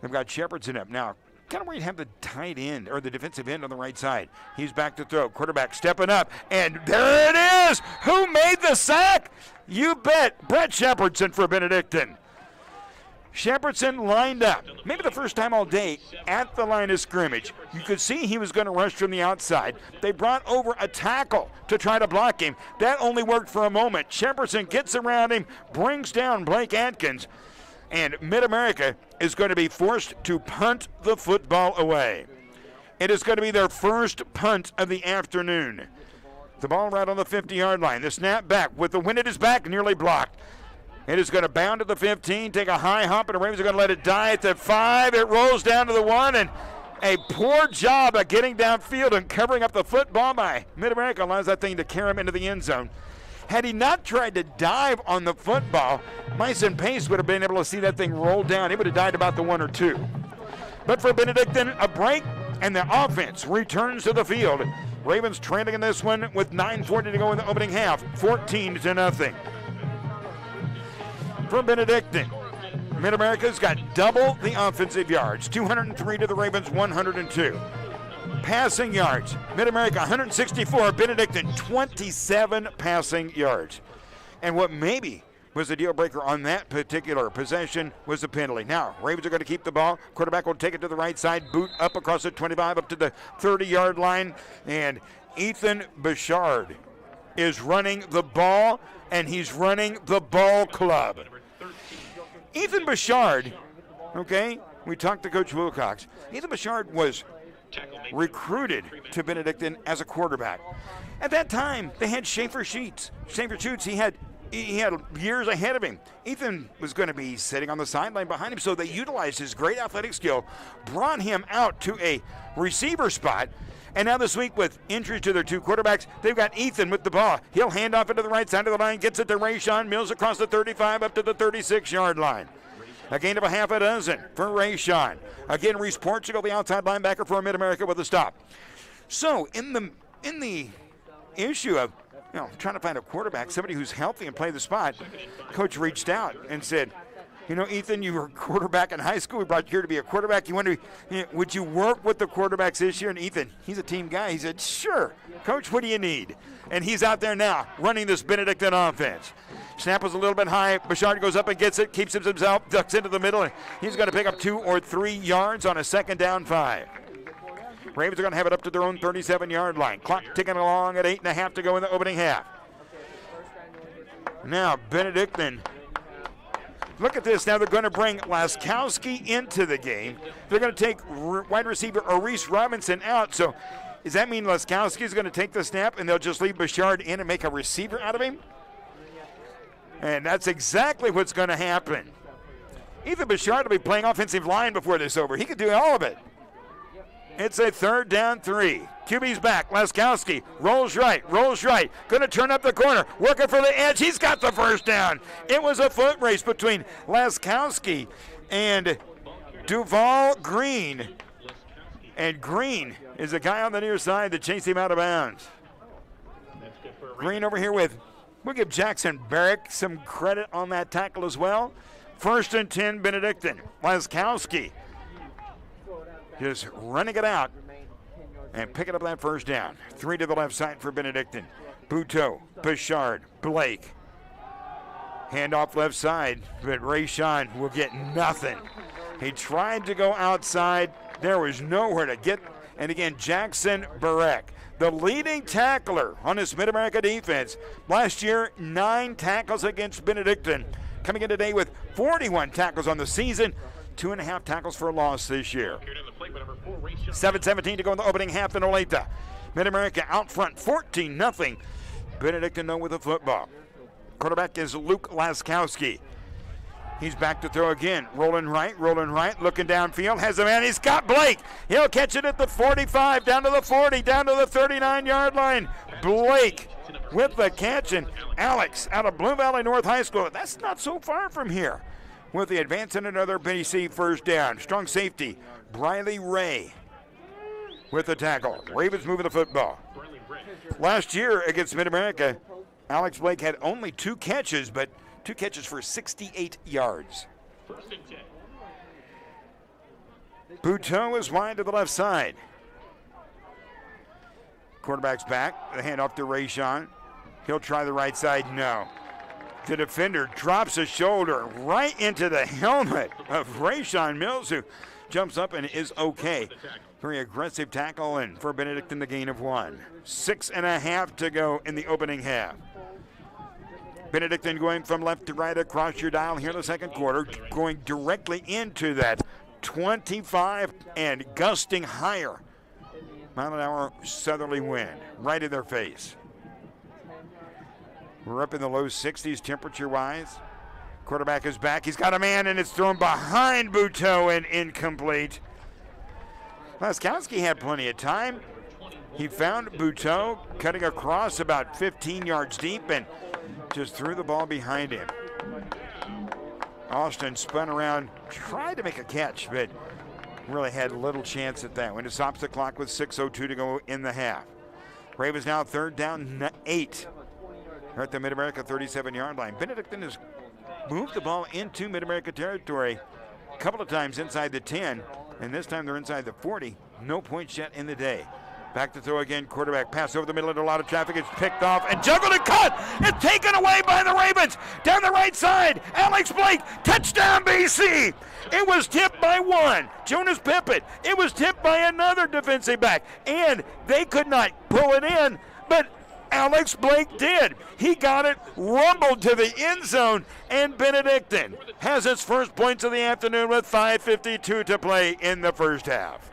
They've got Shepardson up now. Kind of where you have the tight end or the defensive end on the right side. He's back to throw. Quarterback stepping up. And there it is. Who made the sack? You bet. Brett Shepardson for Benedictine. Shepardson lined up, maybe the first time all day, at the line of scrimmage. You could see he was going to rush from the outside. They brought over a tackle to try to block him. That only worked for a moment. Shepardson gets around him, brings down Blake Atkins, and Mid-America is going to be forced to punt the football away. It is going to be their first punt of the afternoon. The ball right on the 50-yard line. The snap back with the wind at his back, nearly blocked. It is going to bound to the 15, take a high hop, and the Ravens are going to let it die at the 5. It rolls down to the 1, and A poor job at getting downfield and covering up the football by Mid-America allows that thing to carry him into the end zone. Had he not tried to dive on the football, Mason Pace would have been able to see that thing roll down. He would have died about the 1 or 2. But for Benedictine, a break, and the offense returns to the field. Ravens trailing in this one with 9:40 to go in the opening half, 14-0. For Benedictine, Mid-America's got double the offensive yards, 203 to the Ravens, 102. Passing yards, Mid-America 164, Benedictine 27 passing yards. And what maybe was the deal breaker on that particular possession was the penalty. Now, Ravens are going to keep the ball. Quarterback will take it to the right side, boot up across the 25 up to the 30-yard line, and Ethan Bouchard is running the ball, and he's running the ball club. Ethan Bouchard, okay, we talked to Coach Wilcox. Ethan Bouchard was recruited to Benedictine as a quarterback. At that time, they had Schaefer Sheets. Schaefer Sheets, he had years ahead of him. Ethan was going to be sitting on the sideline behind him, so they utilized his great athletic skill, brought him out to a receiver spot, and now this week with injuries to their 2 quarterbacks, they've got Ethan with the ball. He'll hand off into the right side of the line, gets it to Rayshawn Mills across the 35 up to the 36-yard line. A gain of a half a dozen for Rayshawn. Again, Reese Portugal, the outside linebacker for Mid-America with a stop. So in the issue of trying to find a quarterback, somebody who's healthy and play the spot, Coach reached out and said, Ethan, you were a quarterback in high school. We brought you here to be a quarterback. Would you work with the quarterbacks this year? And Ethan, he's a team guy. He said, sure. Coach, what do you need? And he's out there now running this Benedictine offense. Snap was a little bit high. Bouchard goes up and gets it, keeps it himself, ducks into the middle, and he's going to pick up 2 or 3 yards on a 2nd down 5. Ravens are going to have it up to their own 37-yard line. Clock ticking along at 8.5 to go in the opening half. Now, Benedictine, look at this. Now they're going to bring Laskowski into the game. They're going to take wide receiver Reese Robinson out. So does that mean Laskowski is going to take the snap and they'll just leave Bouchard in and make a receiver out of him? And that's exactly what's going to happen. Ethan Bouchard will be playing offensive line before this is over. He could do all of it. It's a 3rd down 3. QB's back. Laskowski rolls right. Going to turn up the corner. Working for the edge. He's got the 1st down. It was a foot race between Laskowski and Duval Green. And Green is the guy on the near side that chased him out of bounds. Green over here we'll give Jackson Barrick some credit on that tackle as well. 1st and 10, Benedictine. Laskowski just running it out and picking up that 1st down. 3 to the left side for Benedictine. Buteau, Bouchard, Blake. Hand off left side, but Rayshawn will get nothing. He tried to go outside. There was nowhere to get. And again, Jackson Barek, the leading tackler on this Mid-America defense. Last year, 9 tackles against Benedictine. Coming in today with 41 tackles on the season. 2.5 tackles for a loss this year. 7:17 to go in the opening half in Olathe. Mid-America out front 14-0. Benedictine with the football. Quarterback is Luke Laskowski. He's back to throw again. Rolling right, looking downfield. Has a man. He's got Blake. He'll catch it at the 45, down to the 40, down to the 39-yard line. Blake with the catch, and Alex out of Blue Valley North High School. That's not so far from here. With the advance and another BC 1st down. Strong safety, Briley Ray with the tackle. Ravens moving the football. Last year against Mid-America, Alex Blake had only 2 catches, but 2 catches for 68 yards. Buteau is wide to the left side. Quarterback's back. The handoff to Rayshawn. He'll try the right side. No. The defender drops a shoulder right into the helmet of Rayshawn Mills, who jumps up and is okay. Very aggressive tackle, and for Benedictine, the gain of 1. 6.5 to go in the opening half. Benedictine going from left to right across your dial here in the 2nd quarter, going directly into that 25 and gusting higher mile-an-hour southerly wind right in their face. We're up in the low 60s temperature-wise. Quarterback is back. He's got a man, and it's thrown behind Buteau and incomplete. Laskowski had plenty of time. He found Buteau cutting across about 15 yards deep and just threw the ball behind him. Austin spun around, tried to make a catch, but really had little chance at that. When it stops the clock with 6:02 to go in the half. Ravens now 3rd down 8. They're at the Mid-America 37-yard line. Benedictine has moved the ball into Mid-America territory a couple of times inside the 10, and this time they're inside the 40. No points yet in the day. Back to throw again, quarterback pass over the middle into a lot of traffic. It's picked off and juggled and caught. It's taken away by the Ravens. Down the right side, Alex Blake, touchdown BC. It was tipped by one, Jonas Pippett. It was tipped by another defensive back, and they could not pull it in, but Alex Blake did. He got it, rumbled to the end zone, and Benedictine has its first points of the afternoon with 5:52 to play in the first half.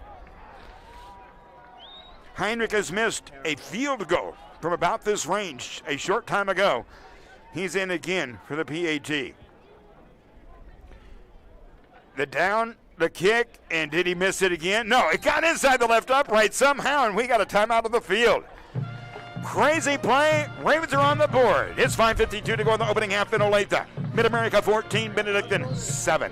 Heinrich has missed a field goal from about this range a short time ago. He's in again for the PAT. The down, the kick, and did he miss it again? No, it got inside the left upright somehow, and we got a timeout of the field. Crazy play. Ravens are on the board. It's 5:52 to go in the opening half in Olathe. Mid-America 14, Benedictine 7.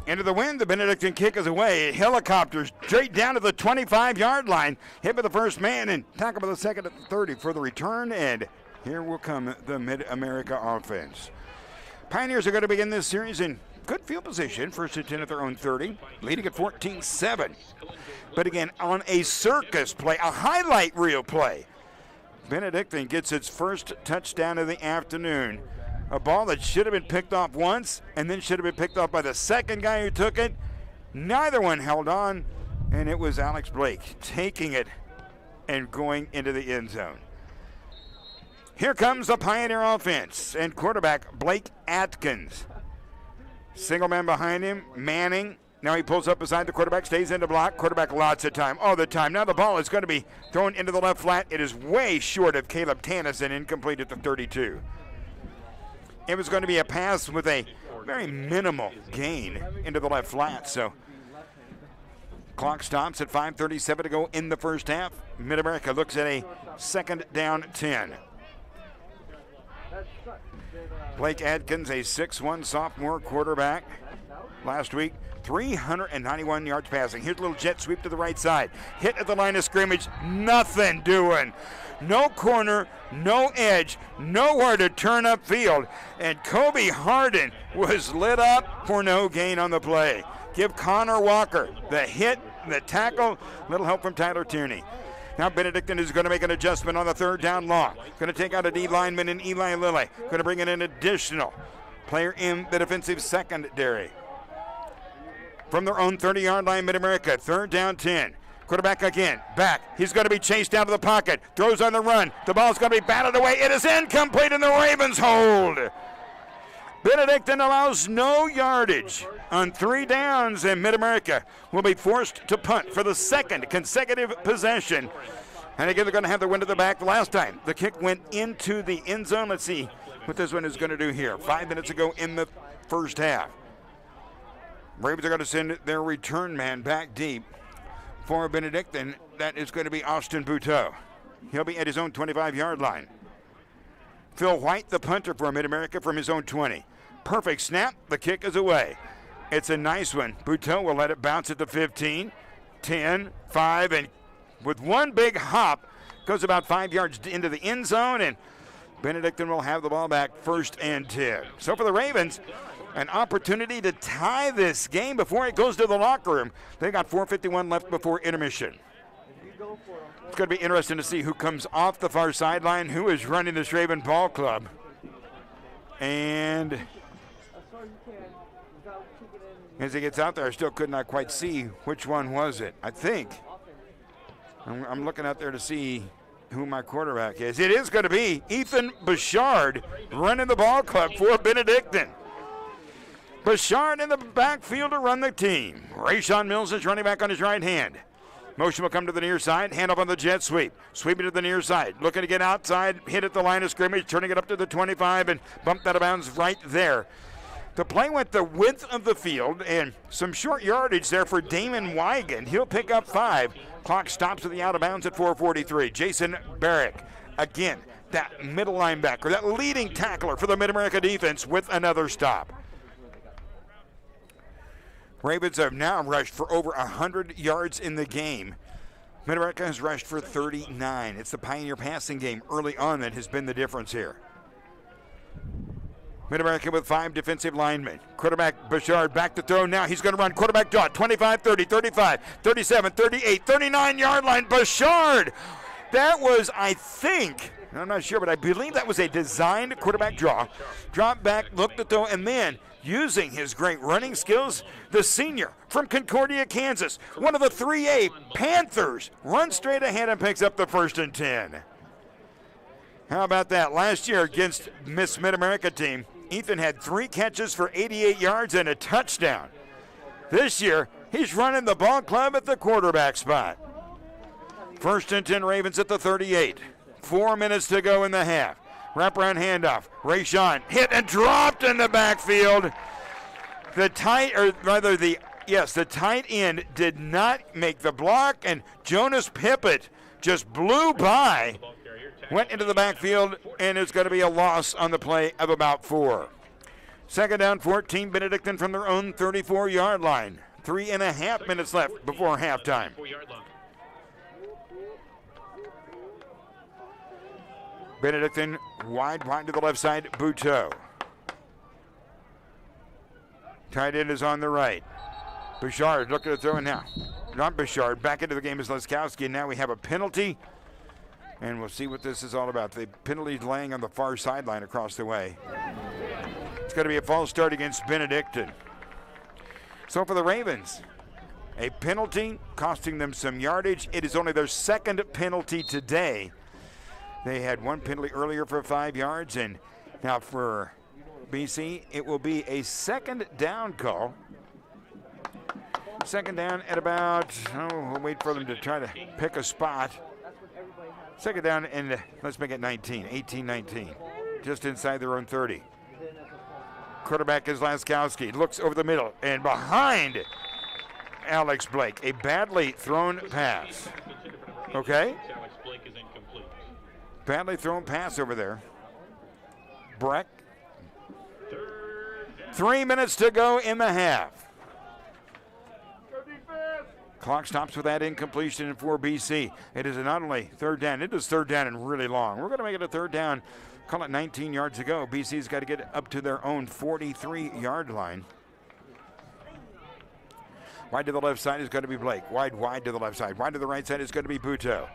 Into the wind, the Benedictine kick is away. Helicopters straight down to the 25-yard line. Hit by the first man and tackle by the second at the 30 for the return. And here will come the Mid-America offense. Pioneers are going to begin this series in good field position. First and 10 at their own 30, leading at 14-7. But again, on a circus play, a highlight reel play, Benedictine gets its first touchdown of the afternoon. A ball that should have been picked off once and then should have been picked off by the second guy who took it. Neither one held on, and it was Alex Blake taking it and going into the end zone. Here comes the Pioneer offense and quarterback Blake Atkins. Single man behind him, Manning. Now he pulls up beside the quarterback, stays in the block. Quarterback lots of time, all the time. Now the ball is going to be thrown into the left flat. It is way short of Caleb Tannison, incomplete at the 32. It was going to be a pass with a very minimal gain into the left flat. So clock stops at 5:37 to go in the first half. Mid-America looks at a 2nd down 10. Blake Adkins, a 6'1" sophomore quarterback. Last week, 391 yards passing. Here's a little jet sweep to the right side. Hit at the line of scrimmage. Nothing doing. No corner, no edge, nowhere to turn upfield. And Kobe Harden was lit up for no gain on the play. Give Connor Walker the hit, the tackle, little help from Tyler Tierney. Now Benedictine is going to make an adjustment on the 3rd down long. Going to take out a D lineman in Eli Lilly. Going to bring in an additional player in the defensive secondary. From their own 30-yard line, Mid-America, 3rd down 10. Quarterback again, back. He's going to be chased down to the pocket. Throws on the run. The ball's going to be batted away. It is incomplete, and the Ravens hold. Benedictine allows no yardage on 3 downs, and Mid-America will be forced to punt for the 2nd consecutive possession. And again, they're going to have the wind at the back. The last time, the kick went into the end zone. Let's see what this one is going to do here. 5 minutes ago in the first half. Ravens are going to send their return man back deep for Benedictine. That is going to be Austin Buteau. He'll be at his own 25-yard line. Phil White, the punter for Mid-America from his own 20. Perfect snap. The kick is away. It's a nice one. Bouteau will let it bounce at the 15, 10, 5, and with one big hop, goes about 5 yards into the end zone, and Benedictine will have the ball back 1st and 10. So for the Ravens, an opportunity to tie this game before it goes to the locker room. They got 4:51 left before intermission. It's going to be interesting to see who comes off the far sideline, who is running this Raven ball club. And as he gets out there, I still could not quite see which one was it. I think I'm looking out there to see who my quarterback is. It is going to be Ethan Bouchard running the ball club for Benedictine. Bouchard in the backfield to run the team. Rayshawn Mills is running back on his right hand. Motion will come to the near side. Hand up on the jet sweep. Sweeping to the near side. Looking to get outside. Hit at the line of scrimmage. Turning it up to the 25 and bumped out of bounds right there. The play went the width of the field and some short yardage there for Damon Wigand. He'll pick up 5. Clock stops at the out of bounds at 4:43. Jason Barrick, again, that middle linebacker, that leading tackler for the Mid-America defense with another stop. Ravens have now rushed for over 100 yards in the game. Mid-America has rushed for 39. It's the Pioneer passing game early on that has been the difference here. Mid-America with 5 defensive linemen. Quarterback Bouchard back to throw now. He's going to run quarterback draw. 25, 30, 35, 37, 38, 39-yard line. Bouchard! That was, I think, I'm not sure, but I believe that was a designed quarterback draw. Dropped back, looked to throw, and then using his great running skills, the senior from Concordia, Kansas, one of the 3A Panthers, runs straight ahead and picks up the 1st and 10. How about that? Last year against Miss Mid-America team, Ethan had 3 catches for 88 yards and a touchdown. This year, he's running the ball club at the quarterback spot. 1st and 10 Ravens at the 38. 4 minutes to go in the half. Wraparound handoff. Rayshawn hit and dropped in the backfield. The tight end did not make the block, and Jonas Pippett just blew by, went into the backfield, and it's going to be a loss on the play of about 4. 2nd down, 14, Benedictine from their own 34-yard line. 3.5 minutes left before halftime. Benedictine wide to the left side, Bouteau. Tight end is on the right. Bouchard looking to throw in now. Not Bouchard, back into the game is Leskowski, and now we have a penalty. And we'll see what this is all about. The penalty laying on the far sideline across the way. It's going to be a false start against Benedictine. So for the Ravens, a penalty costing them some yardage. It is only their 2nd penalty today. They had 1 penalty earlier for 5 yards, and now for BC, it will be a 2nd down call. 2nd down at about, we'll wait for them to try to pick a spot. 2nd down, and let's make it 18-19, just inside their own 30. Quarterback is Laskowski, looks over the middle, and behind Alex Blake, a badly thrown pass. Okay? Badly thrown pass over there. Breck. 3 minutes to go in the half. Clock stops with that incompletion for BC. It is not only 3rd down, it is 3rd down and really long. We're going to make it a 3rd down. Call it 19 yards to go. BC's got to get up to their own 43-yard line. Wide to the left side is going to be Blake. Wide to the left side. Wide to the right side is going to be Bouteau.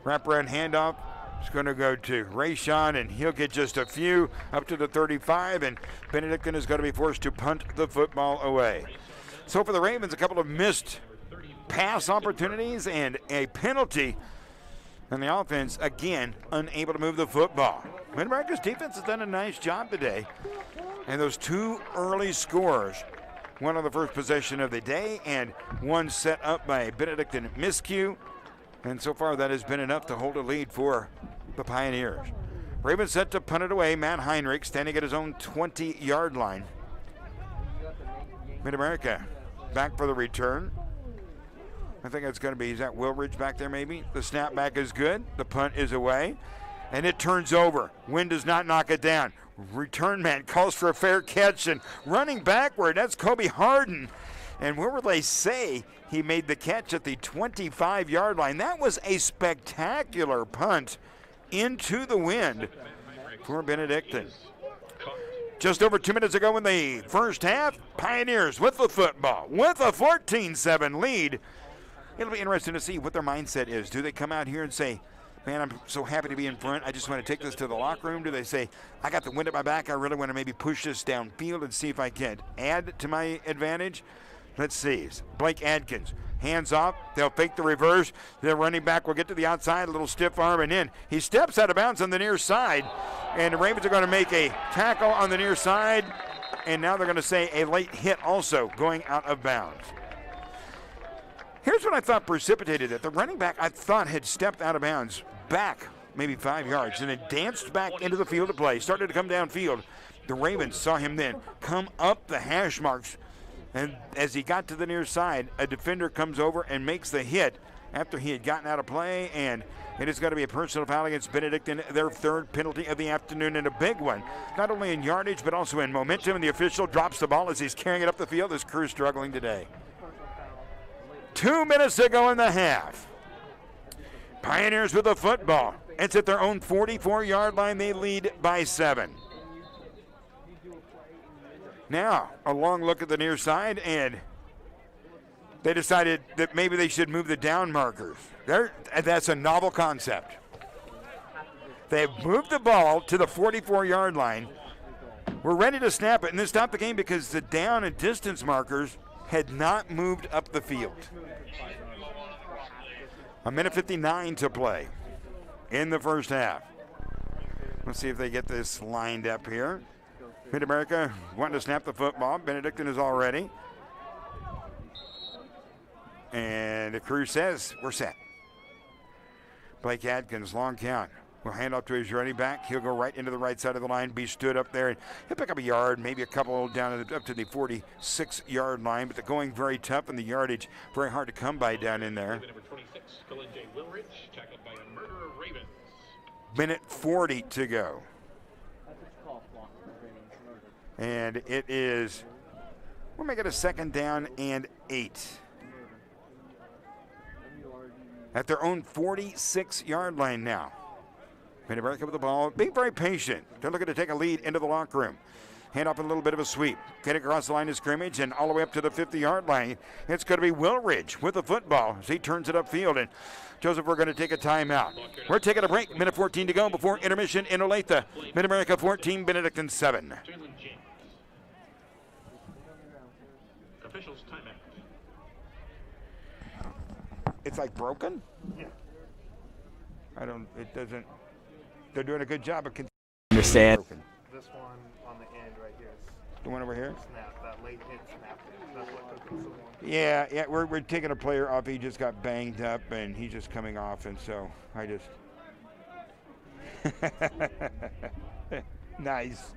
Wraparound handoff. It's going to go to Rayshawn, and he'll get just a few up to the 35, and Benedictine is going to be forced to punt the football away. So for the Ravens, a couple of missed pass opportunities and a penalty, and the offense, again, unable to move the football. Mid-America's defense has done a nice job today, and those 2 early scores, one on the first possession of the day and one set up by Benedictine miscue. And so far, that has been enough to hold a lead for the Pioneers. Ravens set to punt it away. Matt Heinrich standing at his own 20-yard line. Mid-America back for the return. I think it's going to be, is that Wilridge back there maybe? The snap back is good. The punt is away. and it turns over. Wynn does not knock it down. Return man calls for a fair catch, and running backward, that's Kobe Harden. And where will they say he made the catch at the 25-yard line? That was a spectacular punt into the wind for Benedictine. Just over 2 minutes ago in the first half, Pioneers with the football, with a 14-7 lead. It'll be interesting to see what their mindset is. Do they come out here and say, man, I'm so happy to be in front, I just want to take this to the locker room? Do they say, I got the wind at my back, I really want to maybe push this downfield and see if I can add to my advantage? Let's see. Blake Adkins, hands off. They'll fake the reverse. The running back will get to the outside, a little stiff arm, and in. He steps out of bounds on the near side, and the Ravens are going to make a tackle on the near side, and now they're going to say a late hit also going out of bounds. Here's what I thought precipitated it. The running back, I thought, had stepped out of bounds back maybe 5 yards, and then danced back into the field of play, started to come downfield. The Ravens saw him then come up the hash marks, and as he got to the near side, a defender comes over and makes the hit after he had gotten out of play, and it is going to be a personal foul against Benedictine, their third penalty of the afternoon, and a big one, not only in yardage but also in momentum, and the official drops the ball as he's carrying it up the field. This crew struggling today. 2 minutes to go in the half. Pioneers with the football. It's at their own 44-yard line. They lead by 7. Now, a long look at the near side, and they decided that maybe they should move the down markers. That's a novel concept. They've moved the ball to the 44-yard line. We're ready to snap it, and then stop the game because the down and distance markers had not moved up the field. 1:59 to play in the first half. Let's see if they get this lined up here. Mid-America wanting to snap the football. Benedictine is all ready. And the crew says, we're set. Blake Adkins, long count. Will hand off to his running back. He'll go right into the right side of the line, be stood up there, and he'll pick up a yard, maybe a couple down up to the 46-yard line, but they're going very tough, and the yardage very hard to come by down in there. Minute 40 to go. And it is, we'll make it a 2nd down and 8. At their own 46-yard line now. Mid-America with the ball, being very patient. They're looking to take a lead into the locker room. Hand off a little bit of a sweep. Getting across the line of scrimmage and all the way up to the 50-yard line. It's going to be Willridge with the football as he turns it upfield. And Joseph, we're going to take a timeout. We're taking a break. Minute 14 to go before intermission in Olathe. Mid-America 14, Benedictine 7. Officials timeout. It's like broken? Yeah. It doesn't, they're doing a good job of understand. This one on the end right here is the one over here? snap, that late hit snap. That's what took it so long. Yeah, we're taking a player off. He just got banged up, and he's just coming off, and so I just... Nice.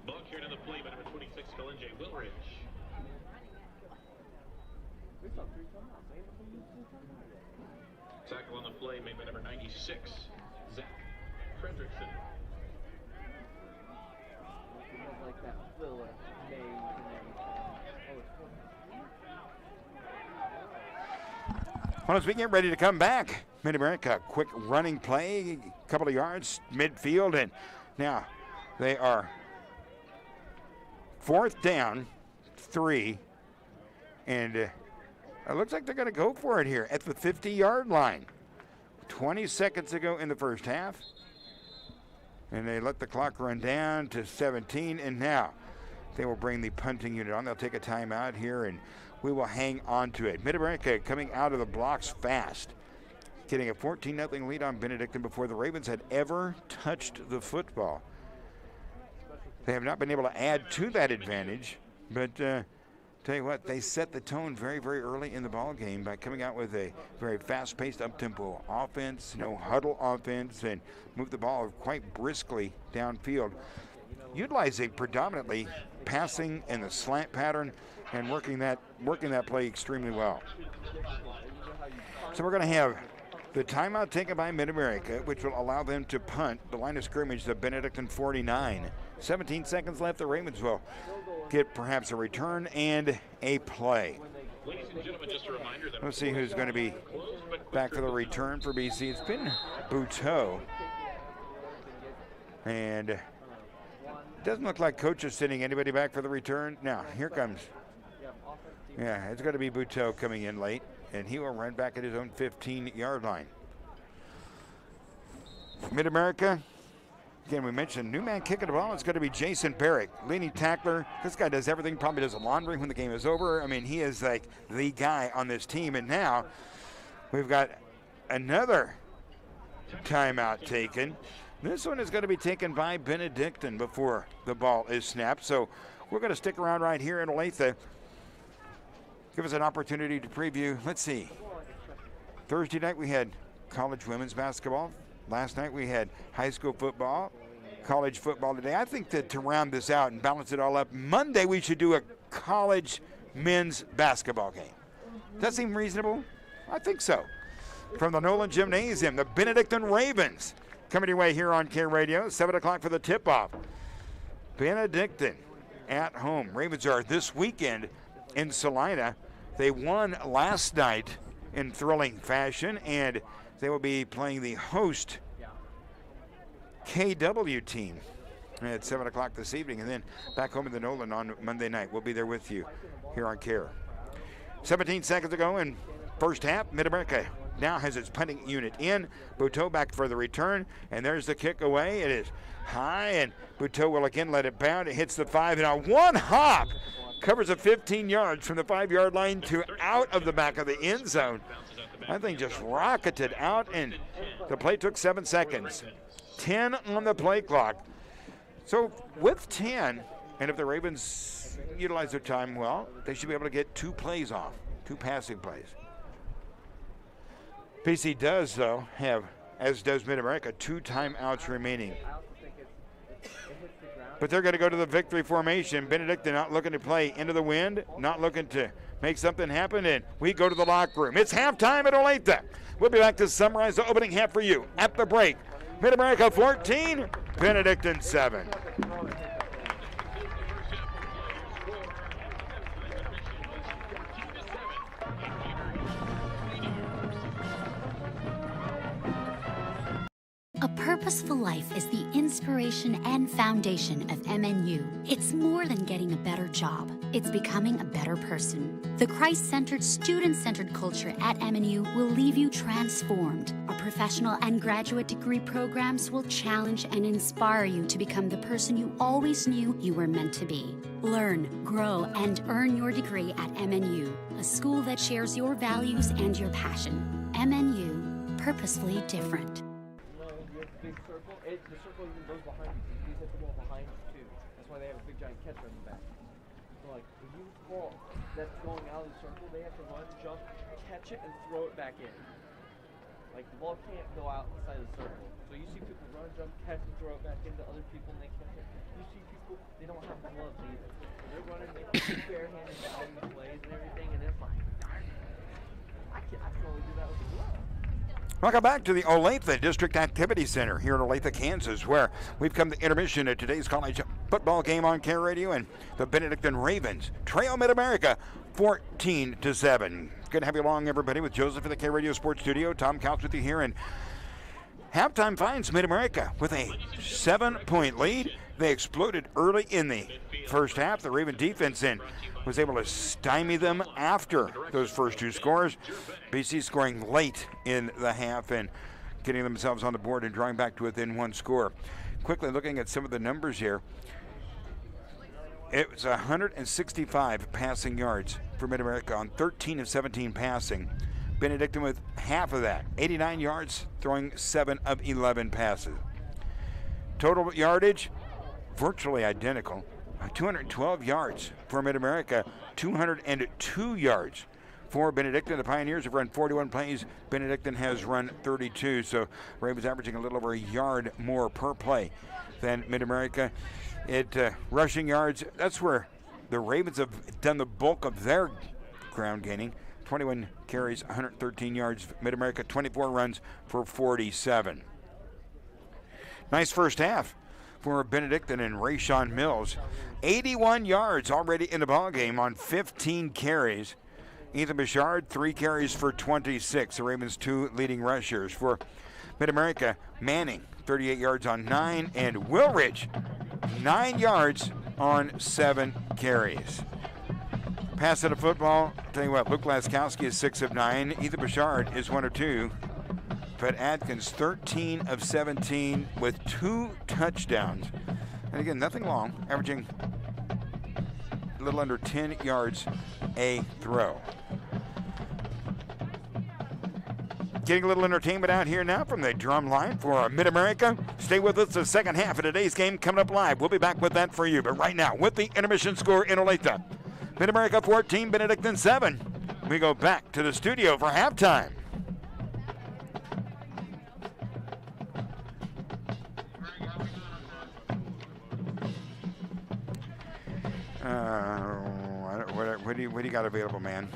Ball carried on the play by number 26, J. Willridge. Tackle on the play made by number 96, Zach Fredrickson. Well, as we get ready to come back, Mid-America, quick running play, a couple of yards, midfield, and now they are 4th down, 3, and it looks like they're going to go for it here at the 50-yard line. 20 seconds ago in the first half, and they let the clock run down to 17, and now they will bring the punting unit on. They'll take a timeout here, and we will hang on to it. Mid-America coming out of the blocks fast, getting a 14-0 lead on Benedictine before the Ravens had ever touched the football. They have not been able to add to that advantage, but Tell you what, they set the tone very, very early in the ball game by coming out with a very fast-paced, up-tempo offense, no huddle offense, and move the ball quite briskly downfield, utilizing predominantly passing and the slant pattern and working that play extremely well. So we're going to have the timeout taken by Mid-America, which will allow them to punt the line of scrimmage to Benedictine 49. 17 seconds left. The Ravens will get perhaps a return and a play. Ladies and gentlemen, just a reminder that Let's see who's going to be back for the return for BC. It's been Buteau. And it doesn't look like Coach is sending anybody back for the return. Now, here comes. Yeah, it's going to be Buteau coming in late, and he will run back at his own 15-yard line. Mid-America. Again, we mentioned new man kicking the ball. It's going to be Jason Barrick, leading tackler. This guy does everything, probably does the laundry when the game is over. I mean, he is like the guy on this team. And now we've got another timeout taken. This one is going to be taken by Benedictine before the ball is snapped. So we're going to stick around right here in Olathe. Give us an opportunity to preview. Let's see. Thursday night we had college women's basketball. Last night we had high school football, college football today. I think that to round this out and balance it all up, Monday we should do a college men's basketball game. Does that seem reasonable? I think so. From the Nolan Gymnasium, the Benedictine Ravens coming your way here on K Radio. 7 o'clock for the tip-off. Benedictine at home. Ravens are this weekend in Salina. They won last night in thrilling fashion, and they will be playing the host KW team at 7 o'clock this evening, and then back home in the Nolan on Monday night. We'll be there with you here on CARE. 17 seconds to go in first half. Mid-America now has its punting unit in. Buteau back for the return, and there's the kick away. It is high, and Buteau will again let it bound. It hits the 5, and on one hop covers a 15 yards from the 5-yard line to out of the back of the end zone. That thing just rocketed out, and the play took 7 seconds. 10 on the play clock. So with 10, and if the Ravens utilize their time well, they should be able to get 2 plays off, 2 passing plays. PC does, though, have, as does Mid-America, 2 timeouts remaining. But they're going to go to the victory formation. Benedictine not looking to play into the wind, not looking to make something happen, and we go to the locker room. It's halftime at Olathe. We'll be back to summarize the opening half for you at the break. Mid-America 14, Benedictine 7. A purposeful life is the inspiration and foundation of MNU. It's more than getting a better job. It's becoming a better person. The Christ-centered, student-centered culture at MNU will leave you transformed. Our professional and graduate degree programs will challenge and inspire you to become the person you always knew you were meant to be. Learn, grow, and earn your degree at MNU, a school that shares your values and your passion. MNU, purposefully different. Big circle. The circle even goes behind you. These hit the wall behind you too. That's why they have a big giant catcher in the back. So like if you ball that's going out of the circle, they have to run, jump, catch it, and throw it back in. Like the ball can't go outside the circle. So you see people run, jump, catch, and throw it back into other people, and they catch it. You see people, they don't have gloves either. So they're running, they barehanded down these plays and everything, and it's like, I can only do that with a glove. Welcome back to the Olathe District Activity Center here in Olathe, Kansas, where we've come to intermission at today's college football game on CARE Radio, and the Benedictine Ravens trail Mid-America 14-7. Good to have you along, everybody, with Joseph in the CARE Radio Sports Studio. Tom Couch with you here, and halftime finds Mid-America with a 7-point lead. They exploded early in the first half. The Raven defense was able to stymie them after those first 2 scores. BC scoring late in the half and getting themselves on the board and drawing back to within 1 score. Quickly looking at some of the numbers here. It was 165 passing yards for Mid-America on 13 of 17 passing. Benedictine with half of that, 89 yards, throwing 7 of 11 passes. Total yardage, virtually identical. 212 yards for Mid-America, 202 yards for Benedictine. The Pioneers have run 41 plays. Benedictine has run 32. So Ravens averaging a little over a yard more per play than Mid-America. Rushing yards, that's where the Ravens have done the bulk of their ground gaining. 21 carries, 113 yards. Mid-America, 24 runs for 47. Nice first half for Benedictine and Rayshawn Mills. 81 yards already in the ballgame on 15 carries. Ethan Bouchard, 3 carries for 26. The Ravens' 2 leading rushers. For Mid-America, Manning, 38 yards on 9, and Willrich, 9 yards on 7 carries. Pass of the football, tell you what, Luke Laskowski is 6 of 9. Ethan Bouchard is 1 of 2. But Adkins, 13 of 17 with 2 touchdowns. And again, nothing long, averaging a little under 10 yards a throw. Getting a little entertainment out here now from the drum line for Mid-America. Stay with us the second half of today's game coming up live. We'll be back with that for you. But right now, with the intermission score in Olathe, Mid-America 14, Benedictine 7. We go back to the studio for halftime. What do you got available, man?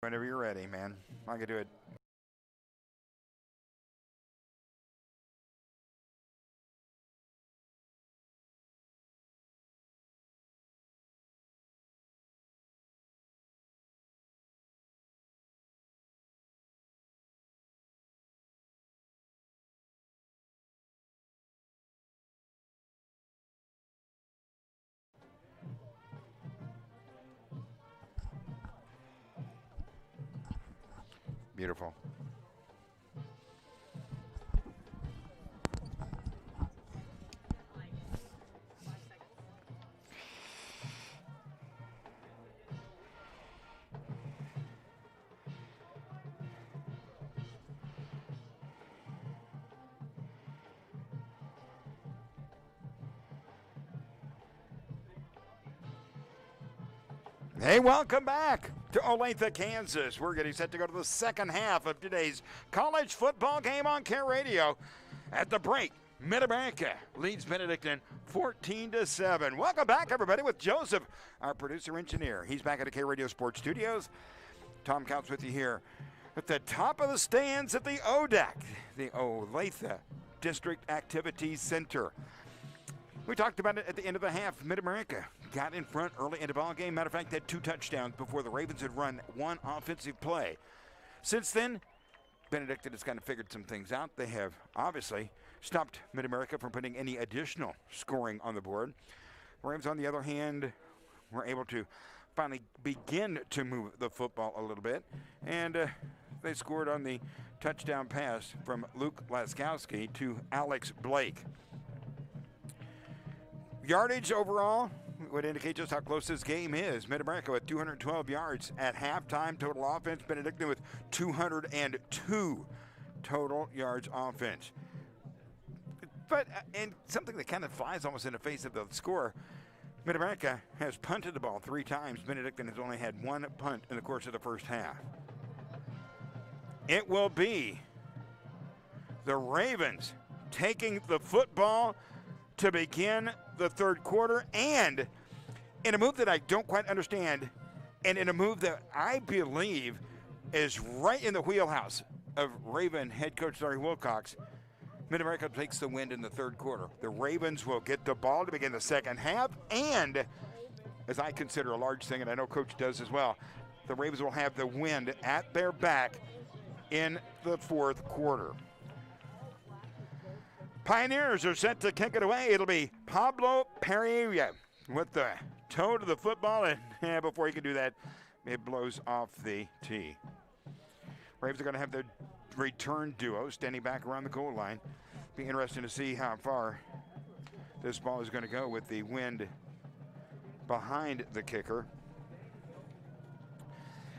Whenever you're ready, man. I can do it. Beautiful. Hey, welcome back to Olathe, Kansas. We're getting set to go to the second half of today's college football game on Care Radio. At the break, Mid-America leads Benedictine 14-7. Welcome back, everybody, with Joseph, our producer-engineer. He's back at the Care Radio Sports Studios. Tom Counts with you here at the top of the stands at the ODAC, the Olathe District Activities Center. We talked about it at the end of the half. Mid-America got in front early in the ball game. Matter of fact, they had 2 touchdowns before the Ravens had run 1 offensive play. Since then, Benedictine has kind of figured some things out. They have obviously stopped Mid-America from putting any additional scoring on the board. The Ravens, on the other hand, were able to finally begin to move the football a little bit. And they scored on the touchdown pass from Luke Laskowski to Alex Blake. Yardage overall would indicate just how close this game is. Mid-America with 212 yards at halftime. Total offense, Benedictine with 202 total yards offense. But, and something that kind of flies almost in the face of the score, Mid-America has punted the ball 3 times. Benedictine has only had 1 punt in the course of the first half. It will be the Ravens taking the football to begin the third quarter, and in a move that I don't quite understand, and in a move that I believe is right in the wheelhouse of Raven head coach Larry Wilcox, Mid-America takes the win in the third quarter. The Ravens will get the ball to begin the second half, and as I consider a large thing, and I know Coach does as well, the Ravens will have the wind at their back in the fourth quarter. Pioneers are set to kick it away. It'll be Pablo Pereira with the toe to the football, and before he can do that, it blows off the tee. Ravens are going to have their return duo standing back around the goal line. Be interesting to see how far this ball is going to go with the wind behind the kicker.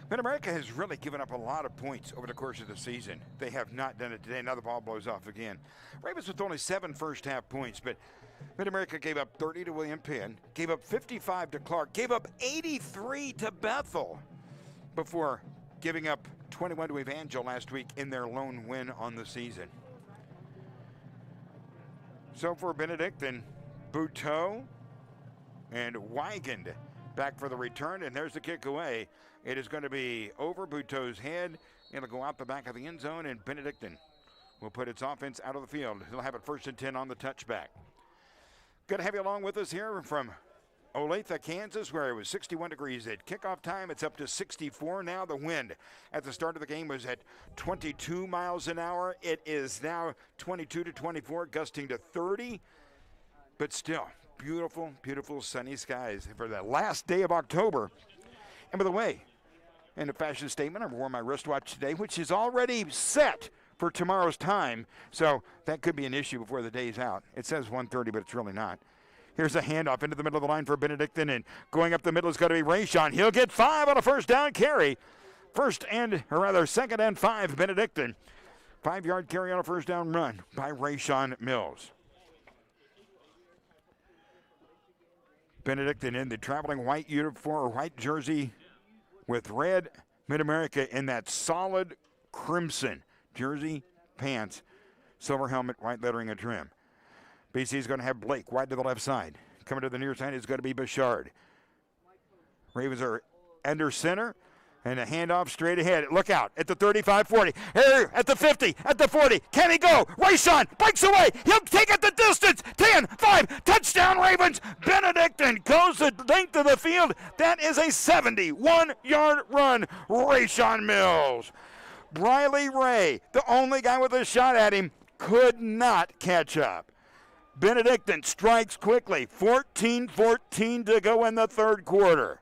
Mid-America has really given up a lot of points over the course of the season. They have not done it today. Now the ball blows off again. Ravens with only 7 first-half points, but Mid-America gave up 30 to William Penn, gave up 55 to Clark, gave up 83 to Bethel before giving up 21 to Evangel last week in their lone win on the season. So for Benedictine, Buteau and Weigand back for the return, and there's the kick away. It is going to be over Buteau's head. It'll go out the back of the end zone, and Benedictine will put its offense out of the field. He'll have it 1st and 10 on the touchback. Good to have you along with us here from Olathe, Kansas, where it was 61 degrees at kickoff time. It's up to 64 now. The wind at the start of the game was at 22 miles an hour. It is now 22 to 24, gusting to 30, but still beautiful, beautiful sunny skies for the last day of October. And by the way, in a fashion statement, I wore my wristwatch today, which is already set for tomorrow's time, so that could be an issue before the day's out. It says 1:30, but it's really not. Here's a handoff into the middle of the line for Benedictine, and going up the middle is going to be Rayshawn. He'll get 5 on a first down carry. 2nd and 5, Benedictine. 5-yard carry on a first down run by Rayshawn Mills. Benedictine in the traveling white uniform or white jersey with red. Mid-America in that solid crimson jersey, pants, silver helmet, white lettering and trim. BC is going to have Blake wide to the left side. Coming to the near side is going to be Bouchard. Ravens are under center And a handoff straight ahead. Look out at the 35-40. Here at the 50, at the 40. Can he go? Rayshawn breaks away. He'll take it the distance. 10, 5, touchdown Ravens. Benedictine goes the length of the field. That is a 71-yard run. Rayshawn Mills. Briley Ray, the only guy with a shot at him, could not catch up. Benedictine strikes quickly. 14-14 to go in the third quarter.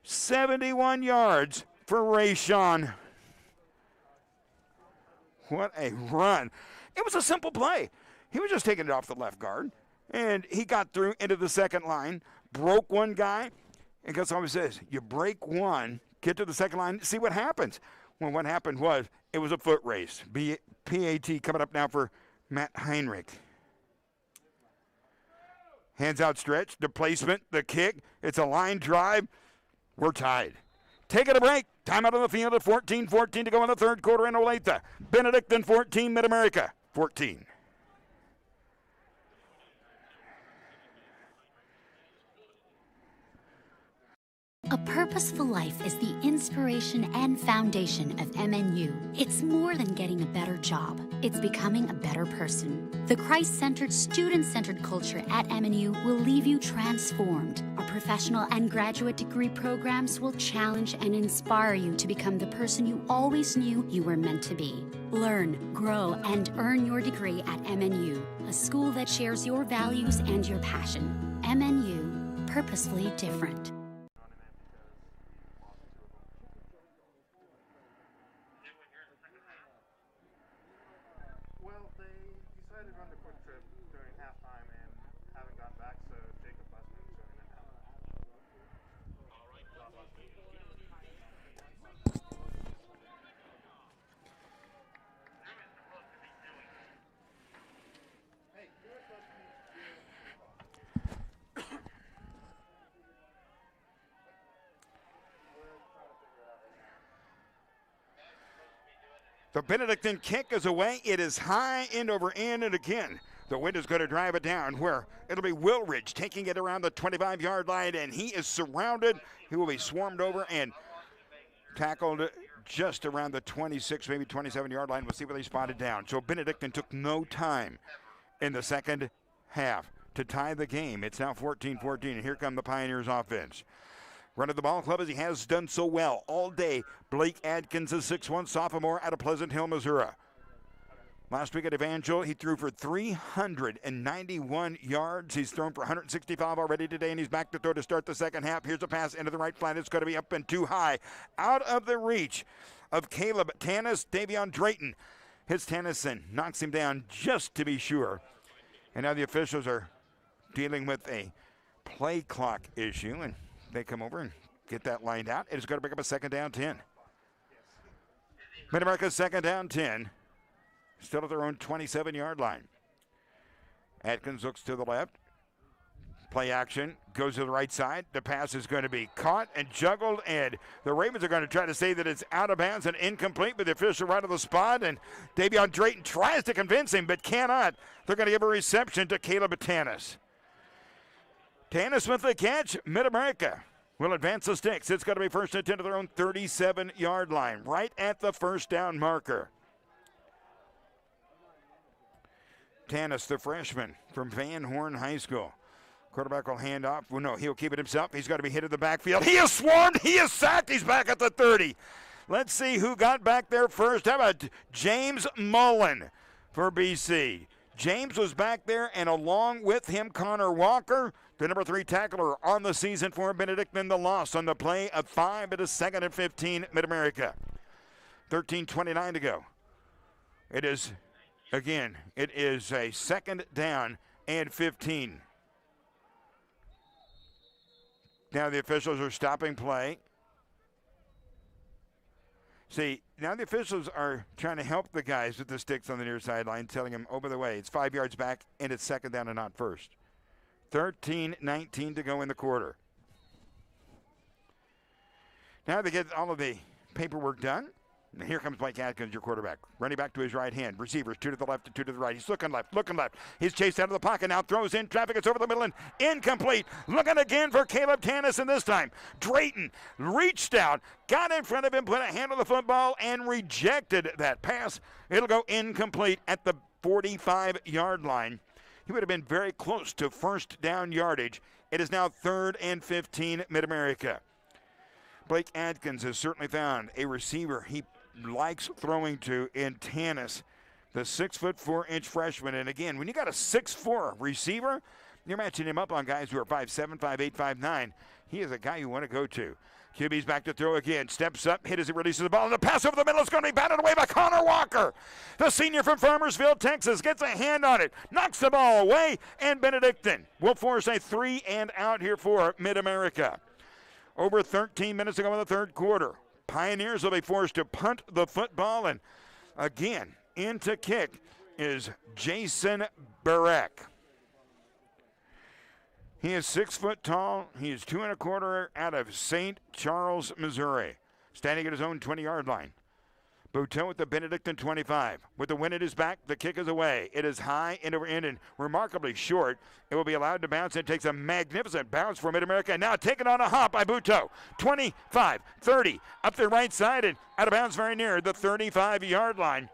71 yards for Rayshawn. What a run. It was a simple play. He was just taking it off the left guard, and he got through into the second line, broke one guy, and Gus always says, you break one, get to the second line, see what happens. Well, what happened was it was a foot race. PAT coming up now for Matt Heinrich. Hands outstretched, the placement, the kick. It's a line drive. We're tied. Taking a break. Time out on the field at 14-14 to go in the third quarter in Olathe. Benedictine 14, Mid-America 14. A purposeful life is the inspiration and foundation of MNU. It's more than getting a better job. It's becoming a better person. The Christ-centered, student-centered culture at MNU will leave you transformed. Our professional and graduate degree programs will challenge and inspire you to become the person you always knew you were meant to be. Learn, grow, and earn your degree at MNU, a school that shares your values and your passion. MNU, purposefully different. The Benedictine kick is away. It is high, end over end, and again, the wind is going to drive it down where it'll be Wilridge taking it around the 25-yard line, and he is surrounded. He will be swarmed over and tackled just around the 26, maybe 27-yard line. We'll see where they spotted down. So Benedictine took no time in the second half to tie the game. It's now 14-14, and here come the Pioneers offense. Running the ball club as he has done so well all day. Blake Adkins, a 6'1 sophomore out of Pleasant Hill, Missouri. Last week at Evangel, he threw for 391 yards. He's thrown for 165 already today, and he's back to throw to start the second half. Here's a pass into the right flat. It's going to be up and too high. Out of the reach of Caleb Tannis. Davion Drayton hits Tannison, knocks him down just to be sure. And now the officials are dealing with a play clock issue, and they come over and get that lined out. It's going to pick up a second down 10. Mid-America's second down 10. Still at their own 27-yard line. Atkins looks to the left. Play action. Goes to the right side. The pass is going to be caught and juggled, and the Ravens are going to try to say that it's out of bounds and incomplete, but the official right on the spot, and Davion Drayton tries to convince him, but cannot. They're going to give a reception to Caleb Tannis. Tannis with the catch. Mid-America will advance the sticks. It's going to be first and 10 to their own 37-yard line, right at the first down marker. Tannis, the freshman from Van Horn High School. Quarterback will hand off. Well, no, he'll keep it himself. He's got to be hit in the backfield. He is swarmed. He is sacked. He's back at the 30. Let's see who got back there first. How about James Mullen for BC? James was back there, and along with him, Connor Walker, the number 3 tackler on the season for Benedictine. The loss on the play of 5 at a second and 15 Mid-America. 13:29 to go. It is, again, it is a second down and 15. Now the officials are stopping play. See, now the officials are trying to help the guys with the sticks on the near sideline, telling them, oh, by the way, it's 5 yards back, and it's second down and not first. 13:19 to go in the quarter. Now they get all of the paperwork done. And here comes Blake Atkins, your quarterback. Running back to his right hand. Receivers, 2 to the left and 2 to the right. He's looking left. He's chased out of the pocket now. Throws in traffic. It's over the middle and incomplete. Looking again for Caleb Tannis, and this time Drayton reached out, got in front of him, put a hand on the football, and rejected that pass. It'll go incomplete at the 45-yard line. He would have been very close to first down yardage. It is now 3rd and 15 Mid-America. Blake Atkins has certainly found a receiver he likes throwing to in Tannis, the 6'4" freshman. And again, when you got a 6'4" receiver, you're matching him up on guys who are 5'7", 5'8", 5'9". He is a guy you want to go to. QB's back to throw again. Steps up, hit as he releases the ball, and the pass over the middle is going to be batted away by Connor Walker. The senior from Farmersville, Texas, gets a hand on it, knocks the ball away, and Benedictine will force a 3 and out here for Mid-America. Over 13 minutes to go in the third quarter. Pioneers will be forced to punt the football, and again, in to kick is Jason Barek. He is 6 foot tall. He is 2 1/4 out of St. Charles, Missouri. Standing at his own 20-yard line. Bouteau at the Benedictine 25. With the wind at his back, the kick is away. It is high and over end and remarkably short. It will be allowed to bounce, and it takes a magnificent bounce for Mid-America. Now taken on a hop by Bouteau. 25, 30, up the right side and out of bounds very near the 35-yard line.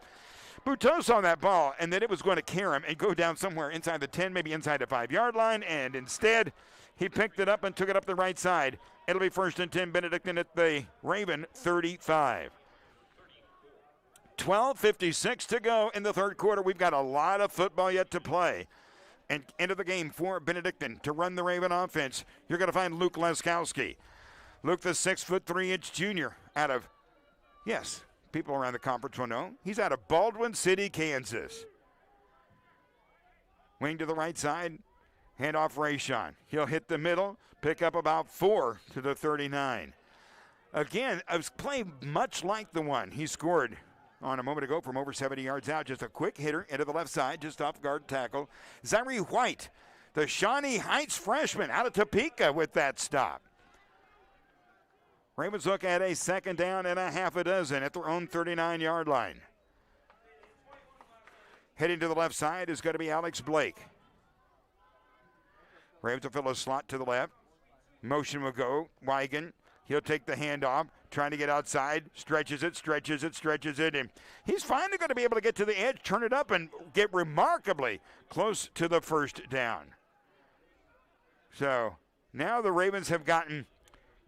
Bouteau saw that ball and that it was going to carry him and go down somewhere inside the 10, maybe inside the 5-yard line, and instead he picked it up and took it up the right side. It'll be 1st and 10 Benedictine at the Raven 35. 12:56 to go in the third quarter. We've got a lot of football yet to play. And into the game for Benedictine to run the Raven offense. You're going to find Luke Leskowski. Luke, the 6'3" junior out of, yes, people around the conference will know, he's out of Baldwin City, Kansas. Wing to the right side, hand off Rayshawn. He'll hit the middle, pick up about 4 to the 39. Again, a play much like the one he scored on a moment ago from over 70 yards out. Just a quick hitter into the left side, just off guard tackle. Zaire White, the Shawnee Heights freshman out of Topeka with that stop. Ravens look at a 2nd down and a half a dozen at their own 39-yard line. Heading to the left side is going to be Alex Blake. Ravens will fill a slot to the left. Motion will go. Wigan. He'll take the handoff, trying to get outside, stretches it, and he's finally going to be able to get to the edge, turn it up, and get remarkably close to the first down. So now the Ravens have gotten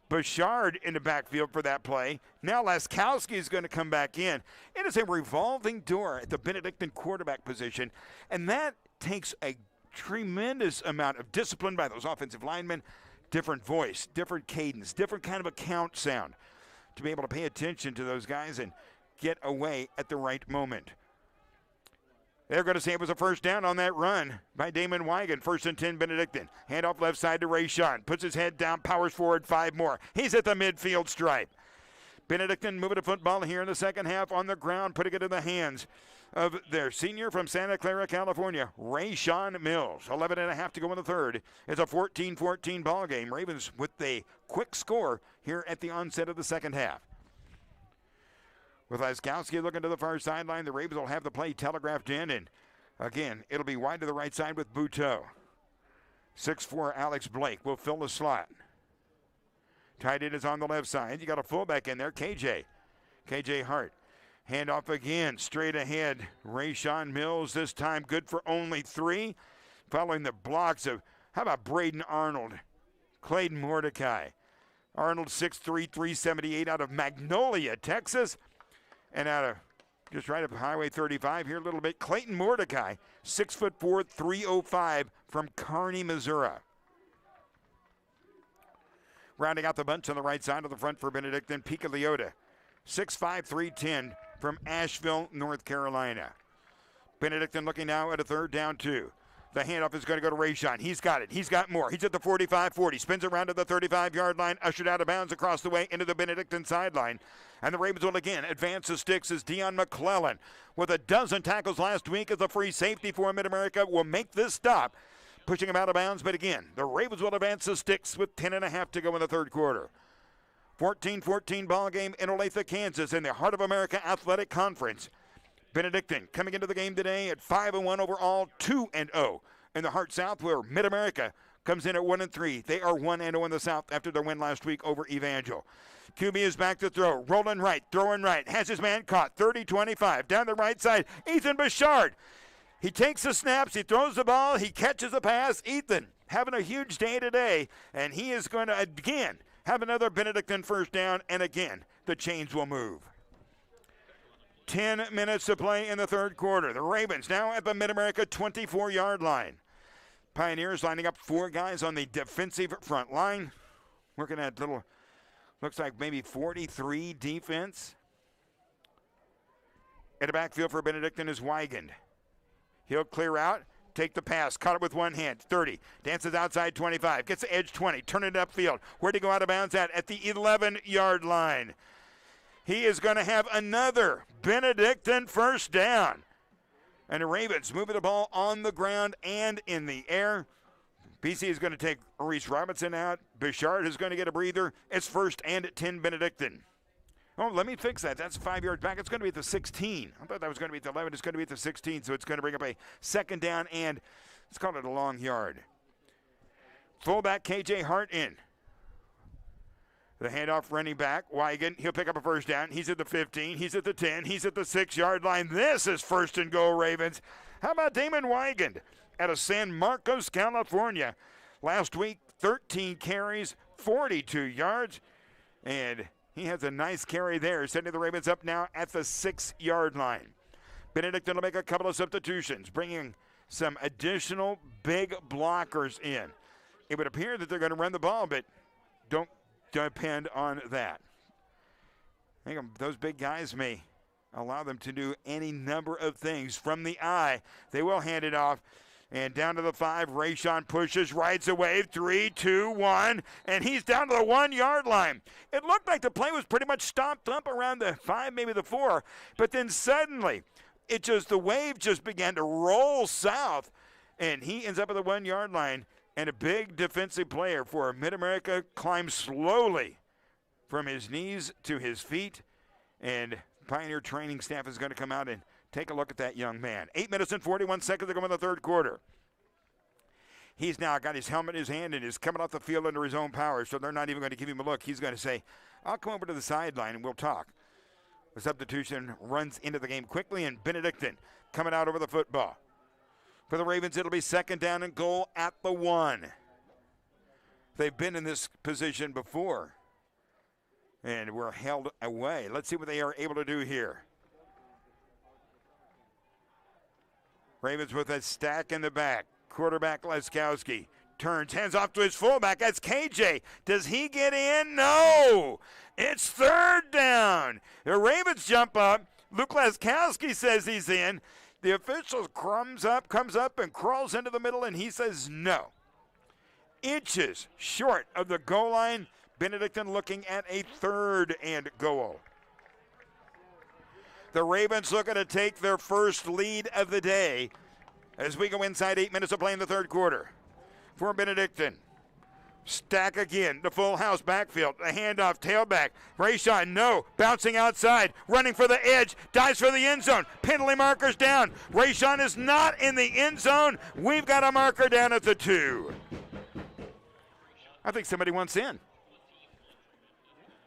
Bouchard in the backfield for that play. Now Laskowski is going to come back in. It is a revolving door at the Benedictine quarterback position, and that takes a tremendous amount of discipline by those offensive linemen. Different voice, different cadence, different kind of a count sound to be able to pay attention to those guys and get away at the right moment. They're going to say it was a first down on that run by Damon Wigan. 1st and 10 Benedictine. Hand off left side to Rayshawn. Puts his head down, powers forward, 5 more. He's at the midfield stripe. Benedictine moving the football here in the second half on the ground, putting it in the hands of their senior from Santa Clara, California, Rayshawn Mills. 11.5 to go in the third. It's a 14-14 ball game. Ravens with a quick score here at the onset of the second half. With Laskowski looking to the far sideline, the Ravens will have the play telegraphed in, and again, it'll be wide to the right side with Bouteau. 6'4" Alex Blake will fill the slot. Tight end is on the left side. You got a fullback in there, KJ Hart. Handoff again, straight ahead. Rayshawn Mills this time good for only 3. Following the blocks of, how about Braden Arnold? Clayton Mordecai. Arnold 6'3", 378 out of Magnolia, Texas. And out of just right up Highway 35 here a little bit, Clayton Mordecai, 6'4", 305 from Kearney, Missouri. Rounding out the bunch on the right side of the front for Benedictine, Pika Leota, 6'5", 310 from Asheville, North Carolina. Benedictine looking now at a 3rd down 2. The handoff is going to go to Rayshawn. He's got it. He's got more. He's at the 45-40. Spins around to the 35-yard line. Ushered out of bounds across the way into the Benedictine sideline. And the Ravens will again advance the sticks as Deion McClellan, with a dozen tackles last week as a free safety for Mid-America, will make this stop, pushing him out of bounds. But again, the Ravens will advance the sticks with 10.5 to go in the third quarter. 14-14 ball game in Olathe, Kansas, in the Heart of America Athletic Conference. Benedictine coming into the game today at 5-1 overall, 2-0 in the Heart South, where Mid-America comes in at 1-3. They are 1-0 in the South after their win last week over Evangel. QB is back to throw, rolling right, throwing right, has his man caught, 30-25, down the right side, Ethan Bouchard. He takes the snaps, he throws the ball, he catches the pass. Ethan having a huge day today, and he is going to again have another Benedictine first down, and again, the chains will move. 10 minutes to play in the third quarter. The Ravens now at the Mid-America 24-yard line. Pioneers lining up 4 guys on the defensive front line. Working at little, looks like maybe 43 defense. In the backfield for Benedictine is Weigand. He'll clear out, take the pass, caught it with one hand, 30, dances outside 25, gets the edge 20, turn it upfield. Where'd he go out of bounds at the 11-yard line? He is going to have another Benedictine first down. And the Ravens moving the ball on the ground and in the air. BC is going to take Reese Robinson out. Bouchard is going to get a breather. It's 1st and 10 Benedictine. Oh, let me fix that. That's 5 yards back. It's going to be at the 16. I thought that was going to be at the 11. It's going to be at the 16, so it's going to bring up a second down, and let's call it a long yard. Fullback KJ Hart in. The handoff running back, Weigand. He'll pick up a first down. He's at the 15. He's at the 10. He's at the 6-yard line. This is 1st and goal, Ravens. How about Damon Weigand out of San Marcos, California? Last week, 13 carries, 42 yards, and he has a nice carry there, sending the Ravens up now at the 6-yard line. Benedictine will make a couple of substitutions, bringing some additional big blockers in. It would appear that they're going to run the ball, but don't depend on that. I think those big guys may allow them to do any number of things. From the eye, they will hand it off. And down to the 5, Rayshawn pushes, rides away, 3, 2, 1, and he's down to the 1-yard line. It looked like the play was pretty much stopped up around the 5, maybe the 4, but then suddenly, the wave just began to roll south, and he ends up at the 1-yard line, and a big defensive player for Mid-America climbs slowly from his knees to his feet, and Pioneer training staff is going to come out and take a look at that young man. 8 minutes and 41 seconds to go in the third quarter. He's now got his helmet in his hand and is coming off the field under his own power, so they're not even going to give him a look. He's going to say, I'll come over to the sideline and we'll talk. The substitution runs into the game quickly, and Benedictine coming out over the football. For the Ravens, it'll be 2nd down and goal at the 1. They've been in this position before and were held away. Let's see what they are able to do here. Ravens with a stack in the back. Quarterback Leskowski turns, hands off to his fullback. That's KJ. Does he get in? No. It's 3rd down. The Ravens jump up. Luke Leskowski says he's in. The official comes up and crawls into the middle, and he says no. Inches short of the goal line. Benedictine looking at a 3rd and goal. The Ravens looking to take their first lead of the day as we go inside 8 minutes of play in the third quarter. For Benedictine, stack again, the full house backfield, a handoff, tailback. Rayshawn, no, bouncing outside, running for the edge, dives for the end zone. Penalty markers down. Rayshawn is not in the end zone. We've got a marker down at the 2. I think somebody wants in.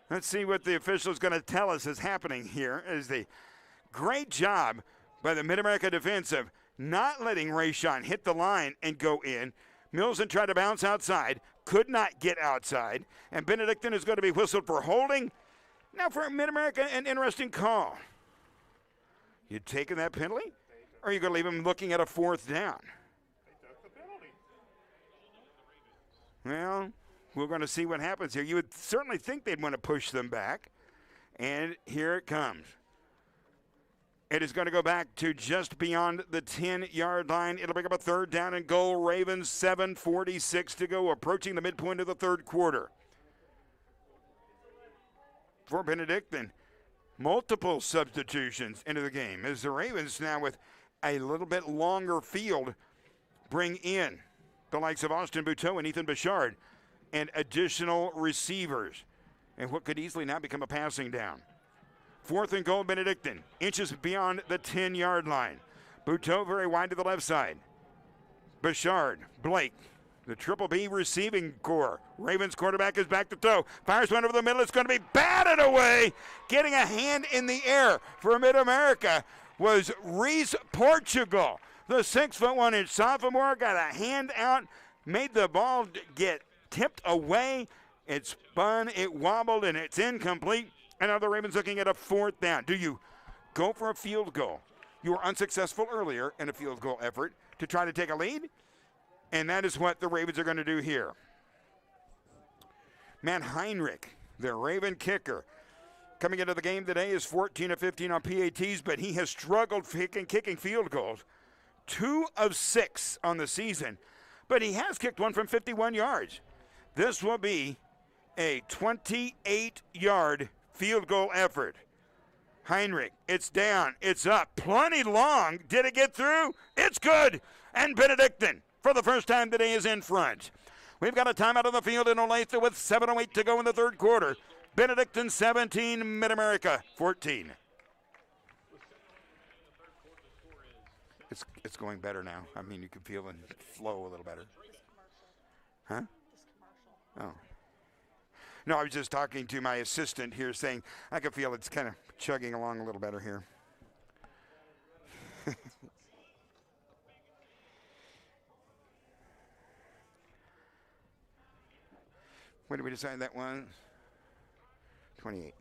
Let's see what the official is going to tell us is happening here. Is the great job by the Mid-America defense of not letting Rayshawn hit the line and go in. Milson tried to bounce outside, could not get outside, and Benedictine is going to be whistled for holding. Now for Mid-America, an interesting call. You taking that penalty, or are you going to leave him looking at a 4th down? Well, we're going to see what happens here. You would certainly think they'd want to push them back, and here it comes. It is going to go back to just beyond the 10-yard line. It'll pick up a 3rd down and goal. Ravens, 7:46 to go, approaching the midpoint of the third quarter. For Benedictine, multiple substitutions into the game as the Ravens now with a little bit longer field bring in the likes of Austin Buteau and Ethan Bouchard and additional receivers. and what could easily now become a passing down. 4th and goal, Benedictine, inches beyond the 10-yard line. Bouteau very wide to the left side. Bouchard, Blake, the Triple B receiving core. Ravens quarterback is back to throw. Fires one over the middle. It's going to be batted away. Getting a hand in the air for Mid-America was Reese Portugal. The 6'1" sophomore got a hand out, made the ball get tipped away. It spun, it wobbled, and it's incomplete. And now the Ravens looking at a 4th down. Do you go for a field goal? You were unsuccessful earlier in a field goal effort to try to take a lead, and that is what the Ravens are going to do here. Matt Heinrich, the Raven kicker, coming into the game today is 14 of 15 on PATs, but he has struggled kicking field goals. 2 of 6 on the season, but he has kicked one from 51 yards. This will be a 28-yard field goal effort. Heinrich, it's down, it's up, plenty long. Did it get through? It's good. And Benedictine, for the first time today, is in front. We've got a timeout on the field in Olathe with 7:08 to go in the third quarter. Benedictine 17, Mid-America 14. It's going better now. I mean, you can feel it flow a little better. Huh? Oh. No, I was just talking to my assistant here saying I can feel it's kind of chugging along a little better here. What did we decide that was? 28.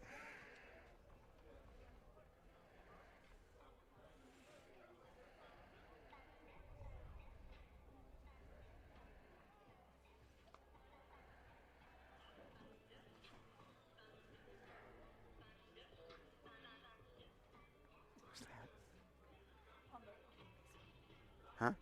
Huh?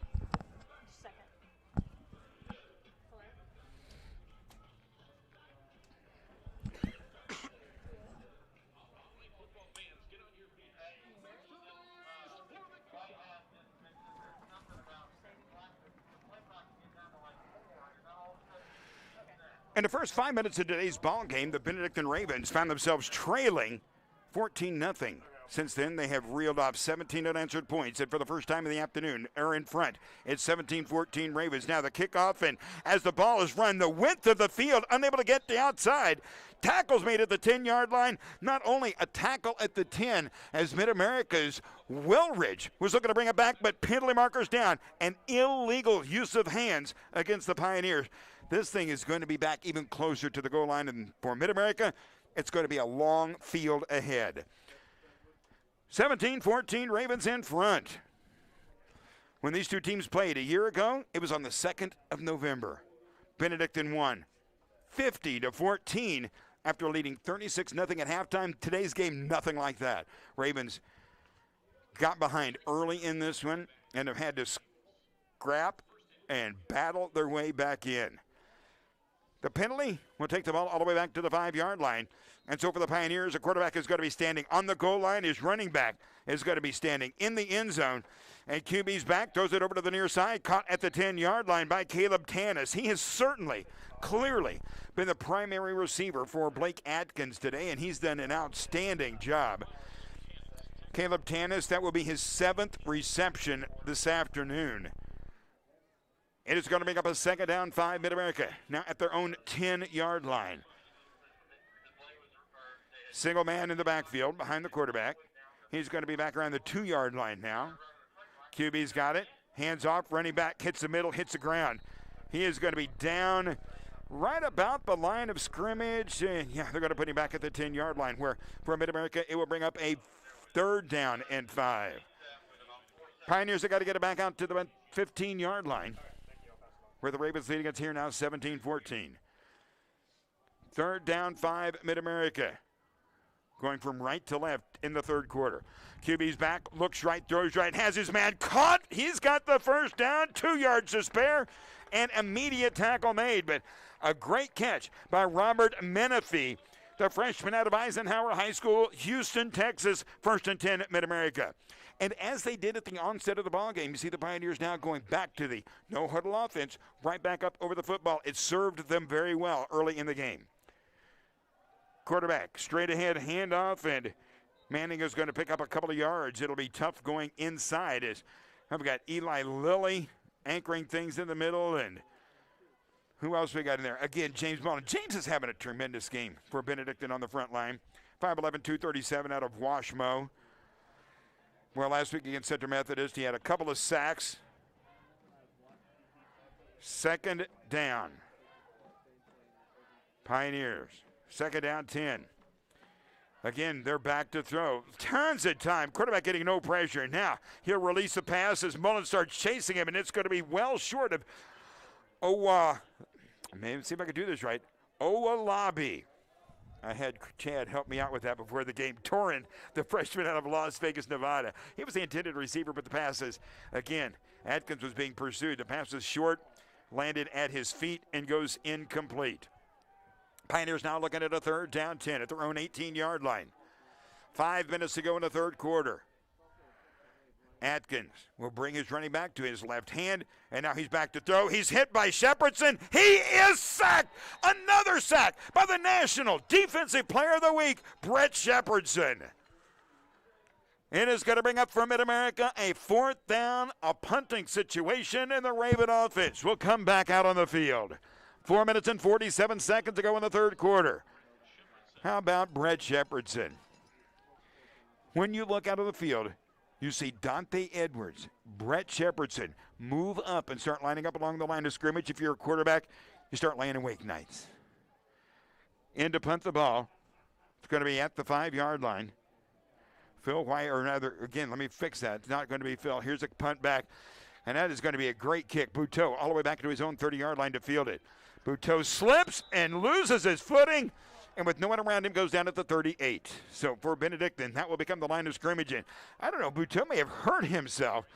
In the first 5 minutes of today's ball game, the Benedictine Ravens found themselves trailing 14-0. Since then, they have reeled off 17 unanswered points, and for the first time in the afternoon, are in front. It's 17-14 Ravens. Now the kickoff, and as the ball is run the width of the field, unable to get the outside. Tackles made at the 10-yard line. Not only a tackle at the 10, as Mid-America's Willridge was looking to bring it back, but penalty markers down. An illegal use of hands against the Pioneers. This thing is going to be back even closer to the goal line, and for Mid-America, it's going to be a long field ahead. 17-14, Ravens in front. When these two teams played a year ago, it was on the 2nd of November. Benedictine won 50-14 after leading 36-0 at halftime. Today's game, nothing like that. Ravens got behind early in this one and have had to scrap and battle their way back in. The penalty will take the ball all the way back to the 5-yard line. And so for the Pioneers, the quarterback is going to be standing on the goal line. His running back is going to be standing in the end zone. And QB's back, throws it over to the near side, caught at the 10-yard line by Caleb Tanis. He has certainly, clearly, been the primary receiver for Blake Atkins today, and he's done an outstanding job. Caleb Tanis, that will be his 7th reception this afternoon. It is going to make up a 2nd down, 5 Mid-America, now at their own 10-yard line. Single man in the backfield behind the quarterback. He's going to be back around the 2-yard line now. QB's got it. Hands off, running back hits the middle, hits the ground. He is going to be down right about the line of scrimmage. And yeah, they're going to put him back at the 10-yard line, where for Mid-America, it will bring up a 3rd down and 5. Pioneers have got to get it back out to the 15-yard line, where the Ravens leading us here now 17-14. 3rd down, 5 Mid-America. Going from right to left in the third quarter. QB's back, looks right, throws right, has his man caught. He's got the 1st down, 2 yards to spare, and immediate tackle made. But a great catch by Robert Menifee, the freshman out of Eisenhower High School, Houston, Texas, 1st and 10 at Mid-America. And as they did at the onset of the ballgame, you see the Pioneers now going back to the no-huddle offense, right back up over the football. It served them very well early in the game. Quarterback straight ahead handoff, and Manning is going to pick up a couple of yards. It'll be tough going inside as I've got Eli Lilly anchoring things in the middle, and who else we got in there? Again, James Mullen. James is having a tremendous game for Benedictine on the front line. 5'11", 237 out of Washmo. Well, last week against Central Methodist, he had a couple of sacks. Second down. Pioneers. Second down, 10. Again, they're back to throw. Tons of time. Quarterback getting no pressure. Now he'll release the pass as Mullen starts chasing him, and it's going to be well short of maybe see if I can do this right. Owalabi. I had Chad help me out with that before the game. Torrin, the freshman out of Las Vegas, Nevada. He was the intended receiver, but the passes, again, Atkins was being pursued. The pass was short, landed at his feet, and goes incomplete. Pioneers now looking at a third down 10 at their own 18-yard line. 5 minutes to go in the third quarter. Atkins will bring his running back to his left hand, and now he's back to throw. He's hit by Shepherdson. He is sacked. Another sack by the National Defensive Player of the Week, Brett Shepherdson. It is going to bring up for Mid-America a fourth down, a punting situation, and the Raven offense will come back out on the field. 4 minutes and 47 seconds to go in the third quarter. How about Brett Shepherdson? When you look out of the field, you see Dante Edwards, Brett Shepherdson move up and start lining up along the line of scrimmage. If you're a quarterback, you start laying awake nights. In to punt the ball. It's going to be at the 5-yard line. Phil White, or rather, again, let me fix that. It's not going to be Phil. Here's a punt back, and that is going to be a great kick. Buteau all the way back to his own 30-yard line to field it. Buteau slips and loses his footing, and with no one around him, goes down at the 38. So for Benedictine, that will become the line of scrimmage. And I don't know, Buteau may have hurt himself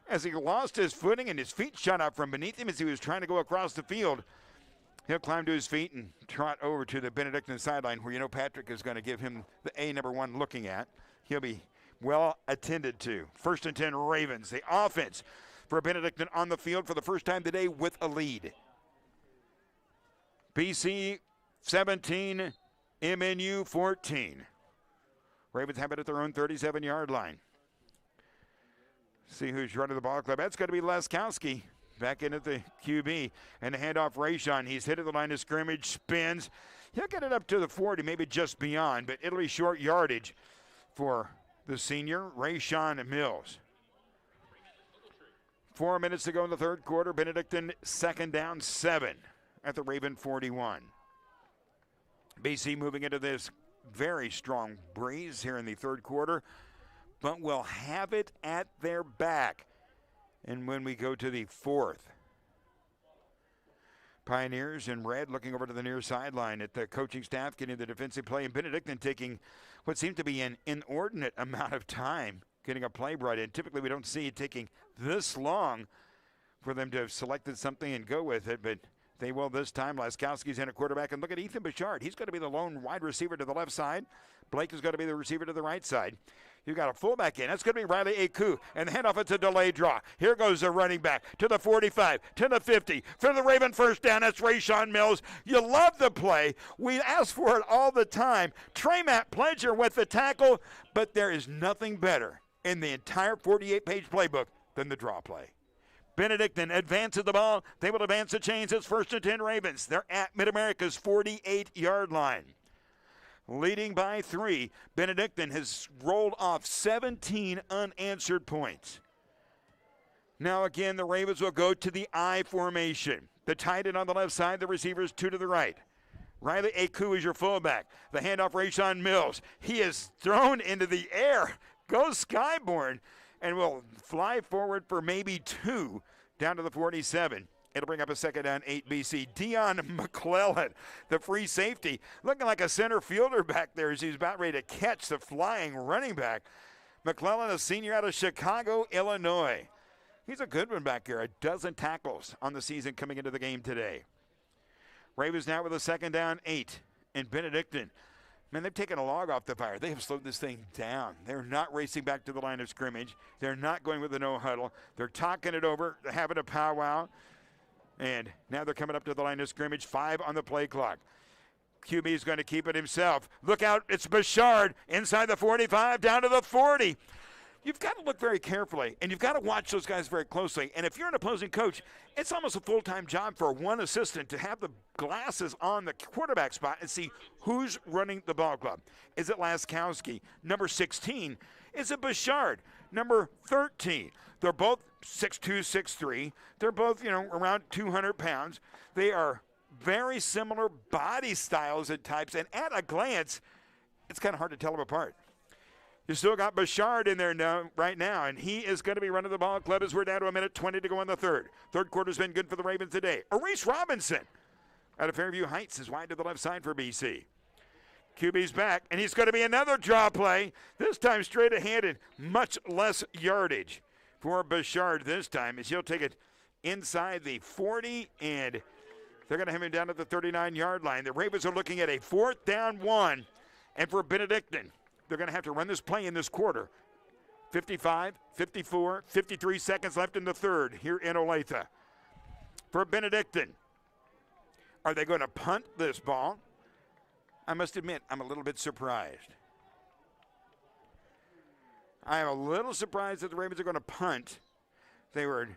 as he lost his footing and his feet shot out from beneath him as he was trying to go across the field. He'll climb to his feet and trot over to the Benedictine sideline where you know Patrick is going to give him the A number 1 looking at. He'll be well attended to. 1st and 10 Ravens. The offense for Benedictine on the field for the first time today with a lead. BC 17, MNU 14. Ravens have it at their own 37-yard line. See who's running the ball club. That's going to be Laskowski back in at the QB. And the handoff, Rayshon. He's hit at the line of scrimmage, spins. He'll get it up to the 40, maybe just beyond, but it'll be short yardage for the senior, Rayshon Mills. 4 minutes to go in the third quarter. Benedictine second down 7 at the Raven 41. BC moving into this very strong breeze here in the third quarter, but will have it at their back. And when we go to the fourth, Pioneers in red looking over to the near sideline at the coaching staff getting the defensive play, and Benedictine taking what seemed to be an inordinate amount of time getting a play brought in. Typically we don't see it taking this long for them to have selected something and go with it, but they will this time. Laskowski's in at quarterback, and look at Ethan Bouchard. He's going to be the lone wide receiver to the left side. Blake is going to be the receiver to the right side. You've got a fullback in. That's going to be Riley Aku. And the handoff, it's a delayed draw. Here goes the running back to the 45, to the 50. For the Raven first down, that's Rayshon Mills. You love the play. We ask for it all the time. Trey Matt Pledger with the tackle, but there is nothing better in the entire 48-page playbook than the draw play. Benedictine advances the ball. They will advance the chains. It's 1st and 10 Ravens. They're at Mid-America's 48-yard line. Leading by 3, Benedictine has rolled off 17 unanswered points. Now again, the Ravens will go to the I formation. The tight end on the left side, the receivers 2 to the right. Riley Aku is your fullback. The handoff, Rayshon Mills. He is thrown into the air. Goes skyborne and will fly forward for maybe 2 down to the 47. It'll bring up a second down, 8 BC. Dion McClellan, the free safety, looking like a center fielder back there as he's about ready to catch the flying running back. McClellan, a senior out of Chicago, Illinois. He's a good one back here. A dozen tackles on the season coming into the game today. Ravens now with a second down, 8. And Benedictine, man, they've taken a log off the fire. They have slowed this thing down. They're not racing back to the line of scrimmage. They're not going with the no huddle. They're talking it over. They're having a powwow. And now they're coming up to the line of scrimmage. 5 on the play clock. QB is going to keep it himself. Look out, it's Bouchard inside the 45, down to the 40. You've got to look very carefully, and you've got to watch those guys very closely. And if you're an opposing coach, it's almost a full-time job for one assistant to have the glasses on the quarterback spot and see who's running the ball club. Is it Laskowski? Number 16. Is it Bouchard? Number 13. They're both 6'2", 6'3". They're both, around 200 pounds. They are very similar body styles and types, and at a glance, it's kind of hard to tell them apart. You still got Bouchard in there right now, and he is going to be running the ball club as we're down to 1:20 to go in the third. Third quarter's been good for the Ravens today. Reese Robinson out of Fairview Heights is wide to the left side for BC. QB's back, and he's going to be another draw play, this time straight ahead and much less yardage for Bouchard this time as he'll take it inside the 40, and they're going to have him down at the 39-yard line. The Ravens are looking at a 4th down 1, and for Benedictine, they're going to have to run this play in this quarter. 55, 54, 53 seconds left in the third here in Olathe. For Benedictine, are they going to punt this ball? I must admit, I'm a little bit surprised. I am a little surprised that the Ravens are going to punt. They would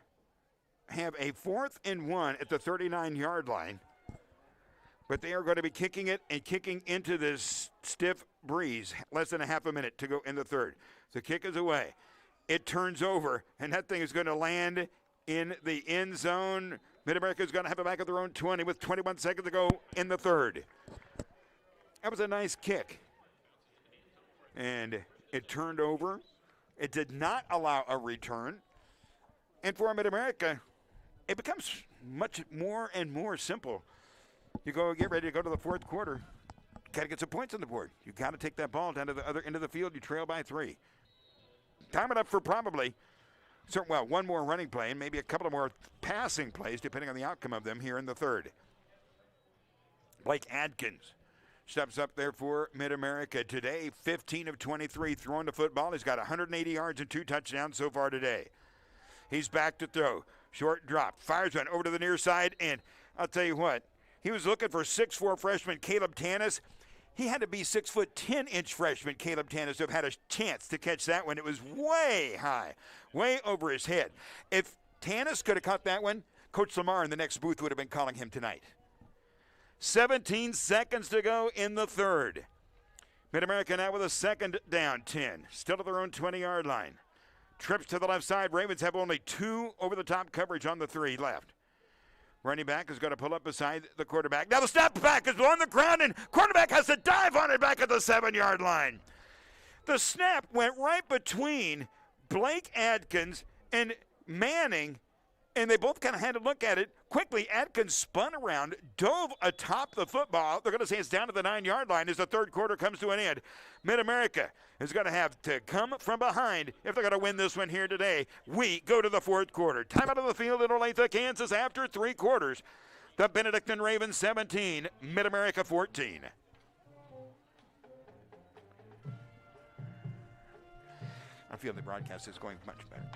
have a 4th and 1 at the 39-yard line. But they are going to be kicking it and kicking into this stiff breeze. Less than a half a minute to go in the third. The kick is away. It turns over, and that thing is going to land in the end zone. Mid-America is going to have it back at their own 20 with 21 seconds to go in the third. That was a nice kick. And it turned over. It did not allow a return. And for Mid-America, it becomes much more and more simple. You get ready to go to the fourth quarter. Got to get some points on the board. You got to take that ball down to the other end of the field. You trail by 3. Time it up for probably, one more running play and maybe a couple of more passing plays, depending on the outcome of them here in the third. Blake Adkins steps up there for Mid-America today. 15 of 23 throwing the football. He's got 180 yards and 2 touchdowns so far today. He's back to throw. Short drop. Fires one over to the near side, and I'll tell you what, he was looking for 6'4" freshman Caleb Tanis. He had to be 6'10" freshman Caleb Tanis to have had a chance to catch that one. It was way high, way over his head. If Tanis could have caught that one, Coach Lamar in the next booth would have been calling him tonight. 17 seconds to go in the third. Mid-America now with a 2nd down 10. Still at their own 20-yard line. Trips to the left side. Ravens have only 2 over-the-top coverage on the 3 left. Running back is going to pull up beside the quarterback. Now the snap back is on the ground, and quarterback has to dive on it back at the 7-yard line. The snap went right between Blake Adkins and Manning, and they both kind of had to look at it. Quickly, Adkins spun around, dove atop the football. They're going to say it's down to the 9-yard line as the third quarter comes to an end. Mid-America is going to have to come from behind if they're going to win this one here today. We go to the fourth quarter. Time out of the field in Olathe, Kansas after 3 quarters. The Benedictine Ravens 17, Mid-America 14. I feel the broadcast is going much better.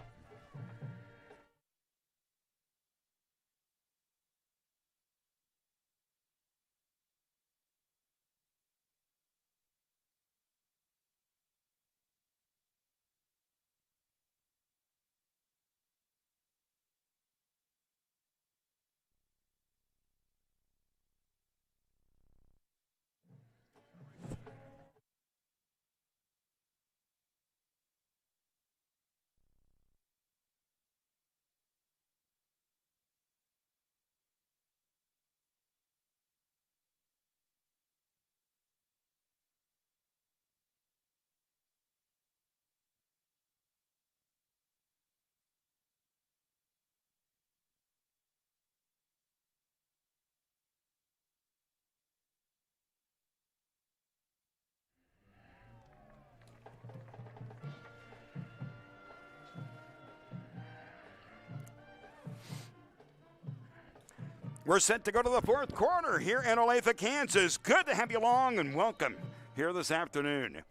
We're set to go to the fourth quarter here in Olathe, Kansas. Good to have you along and welcome here this afternoon.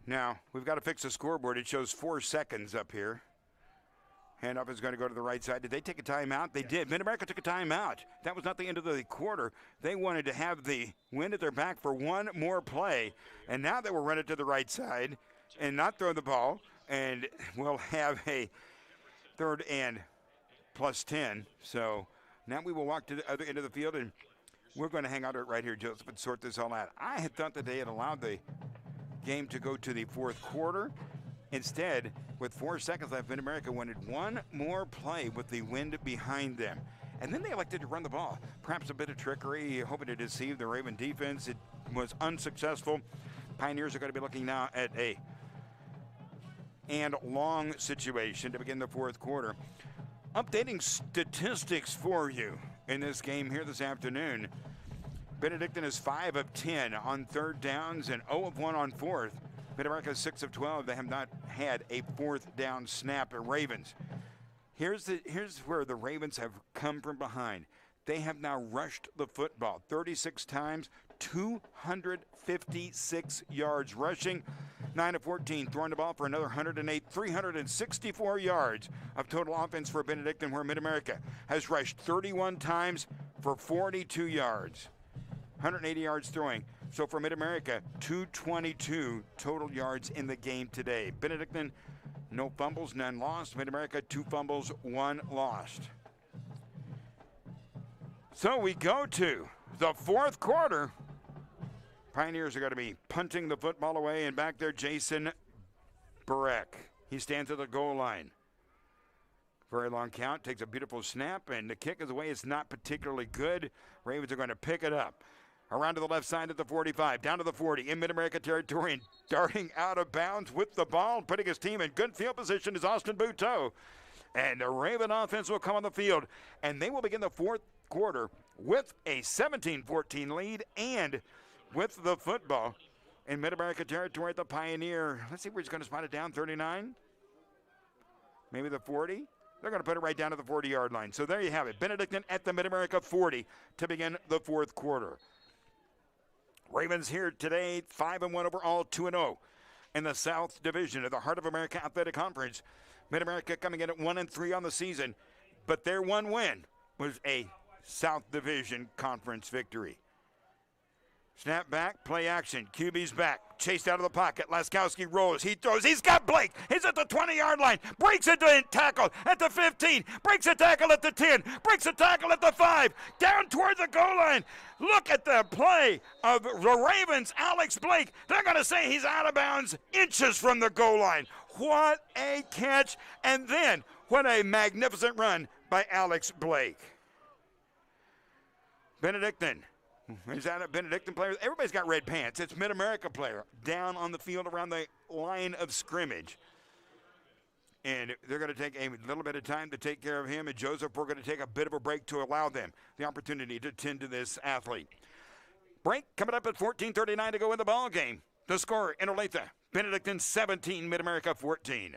Now, we've got to fix the scoreboard. It shows 4 seconds up here. Handoff is going to go to the right side. Did they take a timeout? They did. Mid-America took a timeout. That was not the end of the quarter. They wanted to have the wind at their back for one more play, and now they will run it to the right side and not throw the ball, and we'll have a 3rd and +10. So now we will walk to the other end of the field, and we're going to hang out right here, Joseph, and sort this all out. I had thought that they had allowed the game to go to the 4th quarter. Instead, with 4 seconds left, Mid-America wanted one more play with the wind behind them. And then they elected to run the ball. Perhaps a bit of trickery, hoping to deceive the Raven defense. It was unsuccessful. Pioneers are going to be looking now at a and long situation to begin the 4th quarter. Updating statistics for you in this game here this afternoon. Benedictine is 5 of 10 on 3rd downs and 0 of 1 on 4th. Mid-America is 6 of 12. They have not had a 4th down snap at Ravens. Here's where the Ravens have come from behind. They have now rushed the football 36 times, 256 yards rushing, 9 of 14 throwing the ball for another 108, 364 yards of total offense for Benedictine, where Mid-America has rushed 31 times for 42 yards, 180 yards throwing. So for Mid-America, 222 total yards in the game today. Benedictine, no fumbles, none lost. Mid-America, 2 fumbles, 1 lost. So we go to the 4th quarter. Pioneers are going to be punting the football away, and back there, Jason Burek. He stands at the goal line. Very long count, takes a beautiful snap, and the kick is away. It's not particularly good. Ravens are going to pick it up. Around to the left side at the 45, down to the 40, in Mid-America territory, and darting out of bounds with the ball, putting his team in good field position is Austin Buteau. And the Raven offense will come on the field, and they will begin the 4th quarter with a 17-14 lead and with the football in Mid-America territory at the Pioneer. Let's see where he's going to spot it down, 39, maybe the 40. They're going to put it right down to the 40-yard line. So there you have it, Benedictine at the Mid-America 40 to begin the 4th quarter. Ravens here today, 5-1 overall, 2-0 in the South Division of the Heart of America Athletic Conference. Mid-America coming in at 1-3 on the season, but their one win was a South Division Conference victory. Snap back, play action. QB's back, chased out of the pocket. Laskowski rolls, he throws, he's got Blake. He's at the 20-yard line, breaks a tackle at the 15, breaks a tackle at the 10, breaks a tackle at the 5, down towards the goal line. Look at the play of the Ravens, Alex Blake. They're going to say he's out of bounds inches from the goal line. What a catch, and then what a magnificent run by Alex Blake. Benedictine. Is that a Benedictine player? Everybody's got red pants. It's Mid-America player down on the field around the line of scrimmage. And they're going to take a little bit of time to take care of him. And Joseph, we're going to take a bit of a break to allow them the opportunity to tend to this athlete. Break coming up at 14:39 to go in the ball game. The score in Olathe, Benedictine 17, Mid-America 14.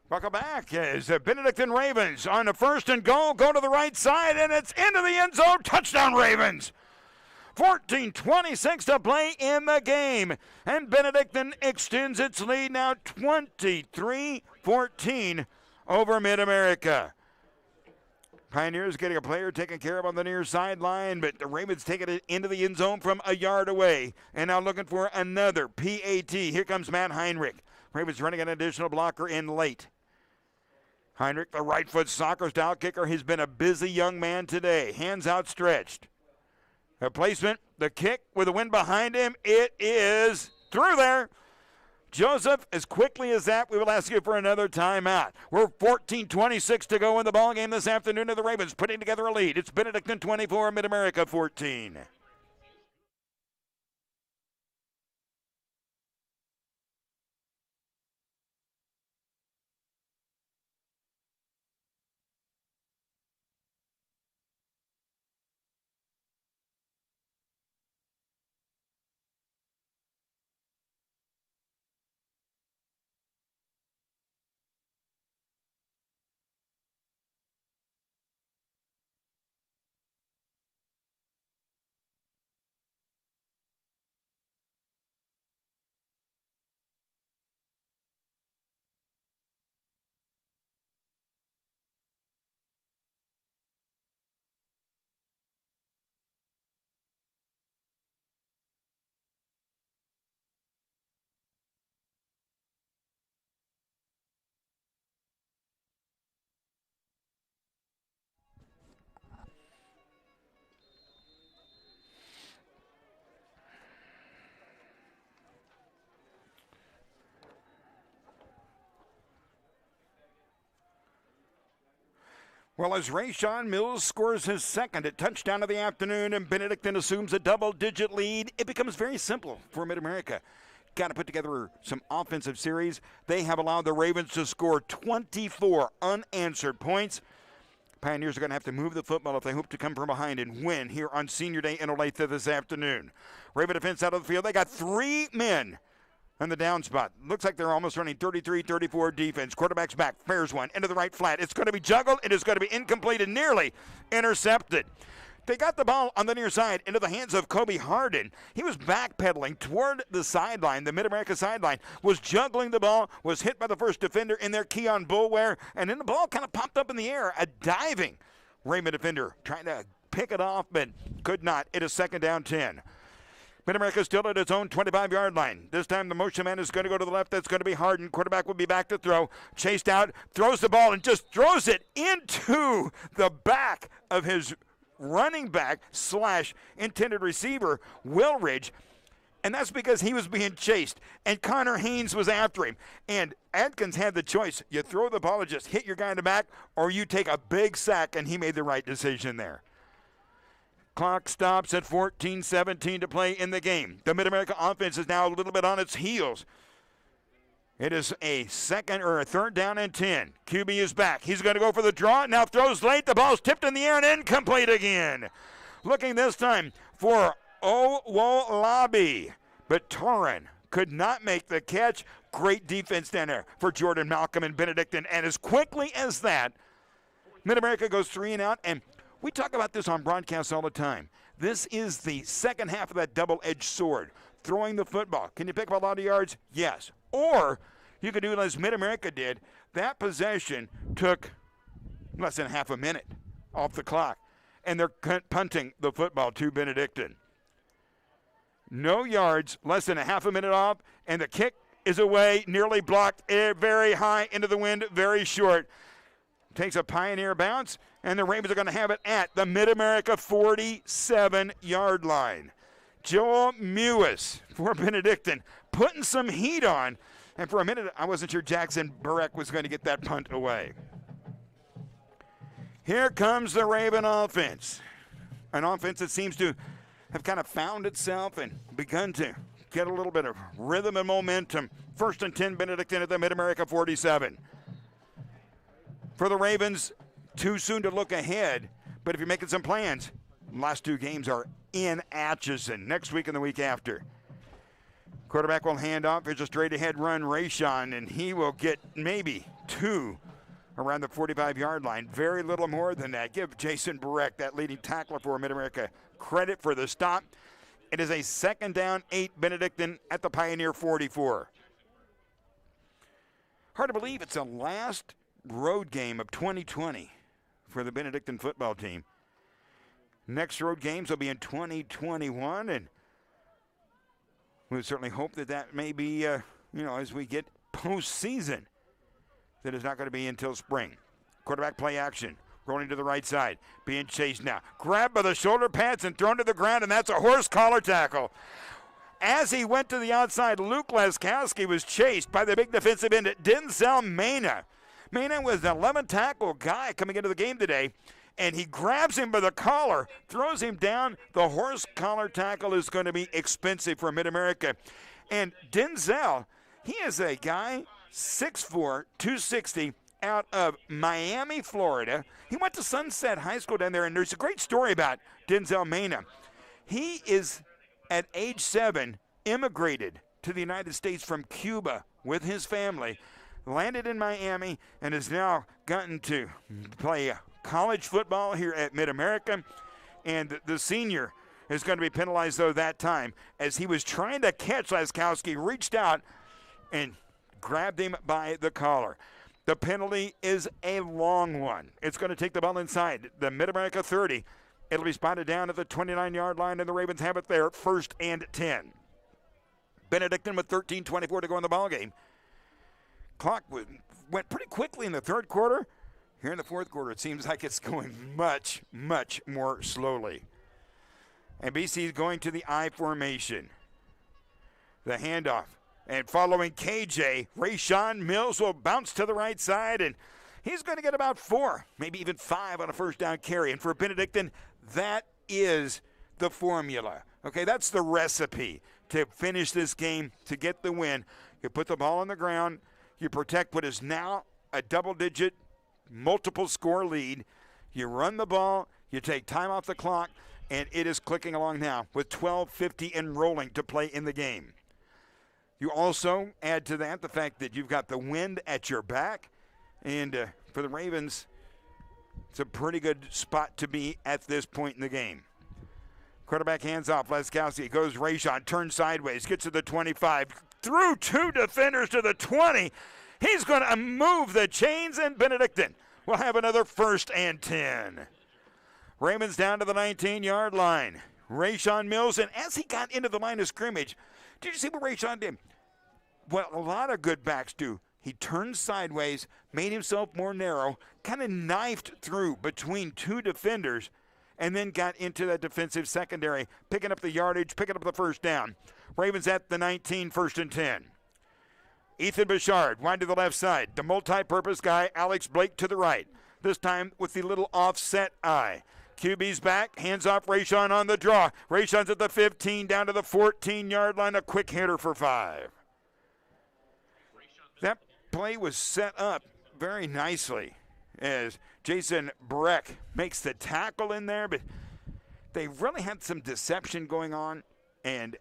Welcome back as the Benedictine Ravens on the 1st and goal, go to the right side, and it's into the end zone. Touchdown Ravens. 14:26 to play in the game, and Benedictine extends its lead now 23-14 over Mid-America. Pioneers getting a player taken care of on the near sideline, but the Ravens taking it into the end zone from a yard away. And now looking for another PAT. Here comes Matt Heinrich. Ravens running an additional blocker in late. Heinrich, the right foot soccer style kicker, has been a busy young man today. Hands outstretched. A placement, the kick with the wind behind him. It is through there. Joseph, as quickly as that, we will ask you for another timeout. We're 14:26 to go in the ballgame this afternoon, and the Ravens putting together a lead. It's Benedictine 24, Mid-America 14. Well, as Rayshawn Mills scores his second touchdown of the afternoon and Benedictine assumes a double-digit lead, it becomes very simple for Mid-America. Got to put together some offensive series. They have allowed the Ravens to score 24 unanswered points. Pioneers are going to have to move the football if they hope to come from behind and win here on Senior Day in Olathe this afternoon. Raven defense out of the field. They got 3 men on the down spot. Looks like they're almost running 33-34 defense. Quarterback's back, fares one, into the right flat. It's going to be juggled. It is going to be incomplete and nearly intercepted. They got the ball on the near side into the hands of Kobe Harden. He was backpedaling toward the sideline, the Mid-America sideline, was juggling the ball, was hit by the first defender in there, Keon Bulware, and then the ball kind of popped up in the air, a diving Raymond defender trying to pick it off, but could not. It is second down 10. Mid-America still at its own 25-yard line. This time the motion man is going to go to the left. That's going to be Harden. Quarterback will be back to throw. Chased out, throws the ball, and just throws it into the back of his running back / intended receiver, Willridge. And that's because he was being chased. And Connor Haynes was after him. And Adkins had the choice. You throw the ball and just hit your guy in the back, or you take a big sack, and he made the right decision there. Clock stops at 14:17 to play in the game. The Mid-America offense is now a little bit on its heels. It is a third down and 10. QB is back. He's going to go for the draw. Now throws late. The ball's tipped in the air and incomplete again. Looking this time for Owolabi. But Torren could not make the catch. Great defense down there for Jordan Malcolm and Benedictine. And as quickly as that, Mid-America goes 3 and out. And we talk about this on broadcasts all the time. This is the second half of that double-edged sword. Throwing the football. Can you pick up a lot of yards? Yes. Or you could do it as Mid-America did. That possession took less than half a minute off the clock. And they're punting the football to Benedictine. No yards, less than a half a minute off, and the kick is away, nearly blocked, very high into the wind, very short. Takes a Pioneer bounce, and the Ravens are going to have it at the Mid-America 47-yard line. Joel Mewis for Benedictine putting some heat on, and for a minute I wasn't sure Jackson Burek was going to get that punt away. Here comes the Raven offense, an offense that seems to have kind of found itself and begun to get a little bit of rhythm and momentum. First and 10, Benedictine at the Mid-America 47. For the Ravens, too soon to look ahead, but if you're making some plans, the last 2 games are in Atchison next week and the week after. Quarterback will hand off. Here's a straight-ahead run, Rayshawn, and he will get maybe 2 around the 45-yard line. Very little more than that. Give Jason Burek, that leading tackler for Mid-America, credit for the stop. It is a second down, 8, Benedictine at the Pioneer 44. Hard to believe it's the last road game of 2020 for the Benedictine football team. Next road games will be in 2021, and we certainly hope that may be, as we get postseason, that is not going to be until spring. Quarterback play action. Rolling to the right side. Being chased now. Grabbed by the shoulder pads and thrown to the ground, and that's a horse collar tackle. As he went to the outside, Luke Laskowski was chased by the big defensive end, Denzel Mena. Mena was an 11-tackle guy coming into the game today, and he grabs him by the collar, throws him down. The horse collar tackle is going to be expensive for Mid-America. And Denzel, he is a guy, 6'4", 260, out of Miami, Florida. He went to Sunset High School down there, and there's a great story about Denzel Mena. He is, at age 7, immigrated to the United States from Cuba with his family, landed in Miami, and has now gotten to play college football here at Mid-America. And the senior is going to be penalized, though, that time, as he was trying to catch Laskowski, reached out and grabbed him by the collar. The penalty is a long one. It's going to take the ball inside the Mid-America 30. It'll be spotted down at the 29-yard line, and the Ravens have it there, 1st and 10. Benedictine with 13:24 to go in the ballgame. Clock went pretty quickly in the third quarter. Here in the fourth quarter, it seems like it's going much, much more slowly. And BC is going to the I formation. The handoff. And following KJ, Rayshawn Mills will bounce to the right side, and he's going to get about 4, maybe even 5 on a first down carry. And for Benedictine, that is the formula. Okay, that's the recipe to finish this game, to get the win. You put the ball on the ground, you protect what is now a double-digit, multiple-score lead. You run the ball, you take time off the clock, and it is clicking along now with 12:50 and rolling to play in the game. You also add to that the fact that you've got the wind at your back. And for the Ravens, it's a pretty good spot to be at this point in the game. Quarterback hands off. Laskowski goes Rayshawn, turns sideways, gets to the 25, through 2 defenders to the 20. He's going to move the chains, and Benedictine will have another 1st and 10. Ravens down to the 19-yard line. Rayshawn Mills, and as he got into the line of scrimmage, did you see what Rayshawn did? What a lot of good backs do. He turned sideways, made himself more narrow, kind of knifed through between 2 defenders, and then got into that defensive secondary, picking up the yardage, picking up the first down. Ravens at the 19, 1st and 10. Ethan Bouchard, wide to the left side. The multi-purpose guy, Alex Blake, to the right. This time with the little offset eye. QB's back, hands off Rayshawn on the draw. Rayshawn's at the 15, down to the 14-yard line, a quick hitter for 5. That play was set up very nicely as Jason Breck makes the tackle in there, but they really had some deception going on, and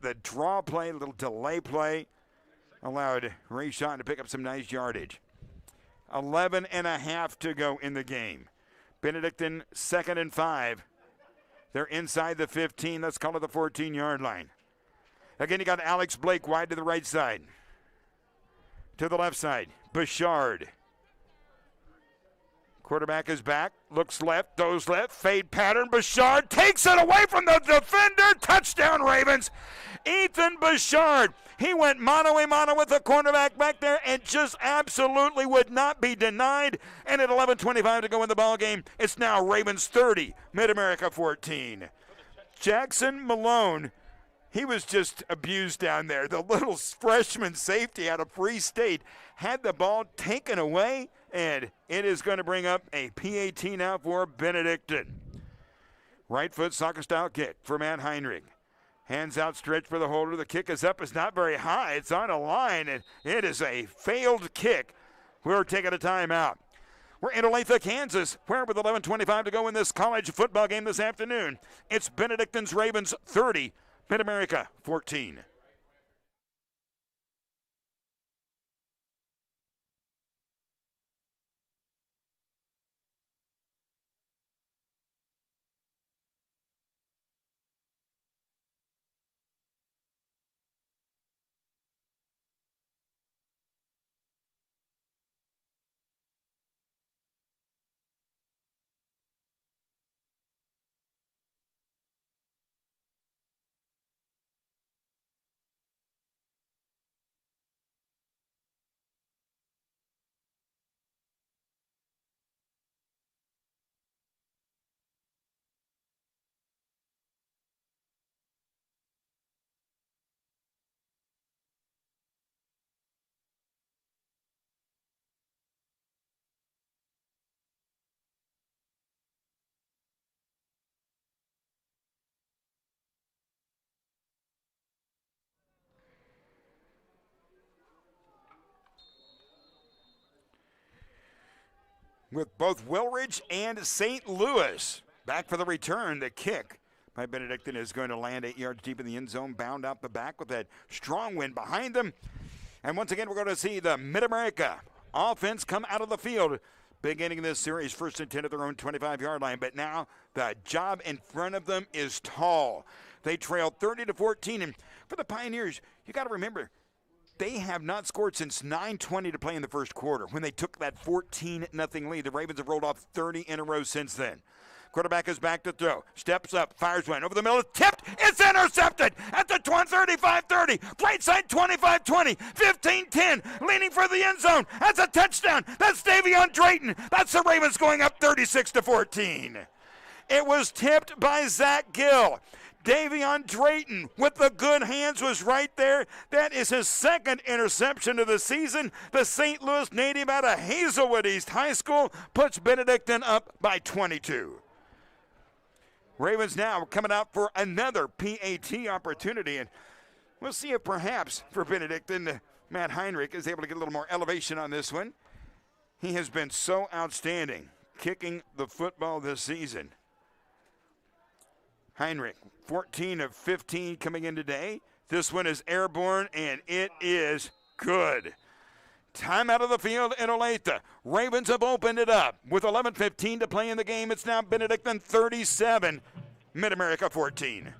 the draw play, a little delay play, allowed Rayshawn to pick up some nice yardage. 11 and a half to go in the game. Benedictine 2nd and 5. They're inside the 15. Let's call it the 14-yard line. Again, you got Alex Blake wide to the right side. To the left side, Bouchard. Quarterback is back, looks left, goes left, fade pattern. Bouchard takes it away from the defender. Touchdown, Ravens. Ethan Bouchard. He went mano-a-mano with the cornerback back there and just absolutely would not be denied. And at 11:25 to go in the ballgame, it's now Ravens 30, Mid-America 14. Jackson Malone, he was just abused down there. The little freshman safety out of Free State had the ball taken away, and it is going to bring up a PAT now for Benedictine. Right foot soccer-style kick for Matt Heinrich. Hands outstretched for the holder. The kick is up. It's not very high. It's on a line, and it is a failed kick. We're taking a timeout. We're in Olathe, Kansas, where with 11:25 to go in this college football game this afternoon, it's Benedictine's Ravens 30, Mid-America 14. with both Wilridge and St. Louis. Back for the return, the kick by Benedictine is going to land 8 yards deep in the end zone, bound out the back with that strong wind behind them. And once again, we're going to see the Mid-America offense come out of the field, beginning this series, 1st and 10 at their own 25-yard line. But now the job in front of them is tall. They trail 30-14. And for the Pioneers, you got to remember, they have not scored since 9:20 to play in the first quarter when they took that 14-0 lead. The Ravens have rolled off 30 in a row since then. Quarterback is back to throw. Steps up, fires one over the middle. Tipped. It's intercepted at the 35-30. Plate side 25-20. 15-10. Leaning for the end zone. That's a touchdown. That's Davion Drayton. That's the Ravens going up 36-14. It was tipped by Zach Gill. Davion Drayton with the good hands was right there. That is his second interception of the season. The St. Louis native out of Hazelwood East High School puts Benedictine up by 22. Ravens now coming out for another PAT opportunity, and we'll see if perhaps for Benedictine, Matt Heinrich is able to get a little more elevation on this one. He has been so outstanding kicking the football this season. Heinrich, 14 of 15 coming in today. This one is airborne, and it is good. Time out of the field in Olathe. Ravens have opened it up. With 11:15 to play in the game, it's now Benedictine 37, Mid-America 14.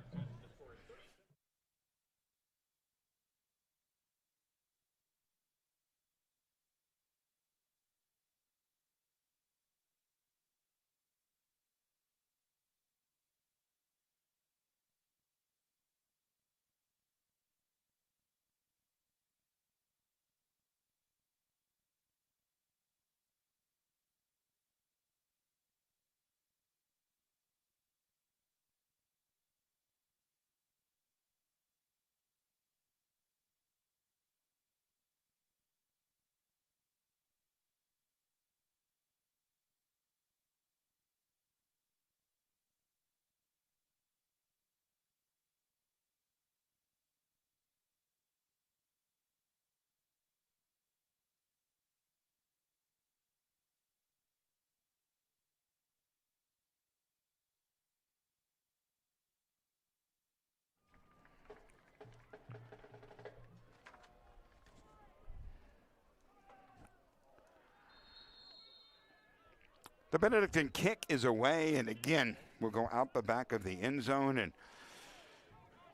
The Benedictine kick is away, and again, we'll go out the back of the end zone. And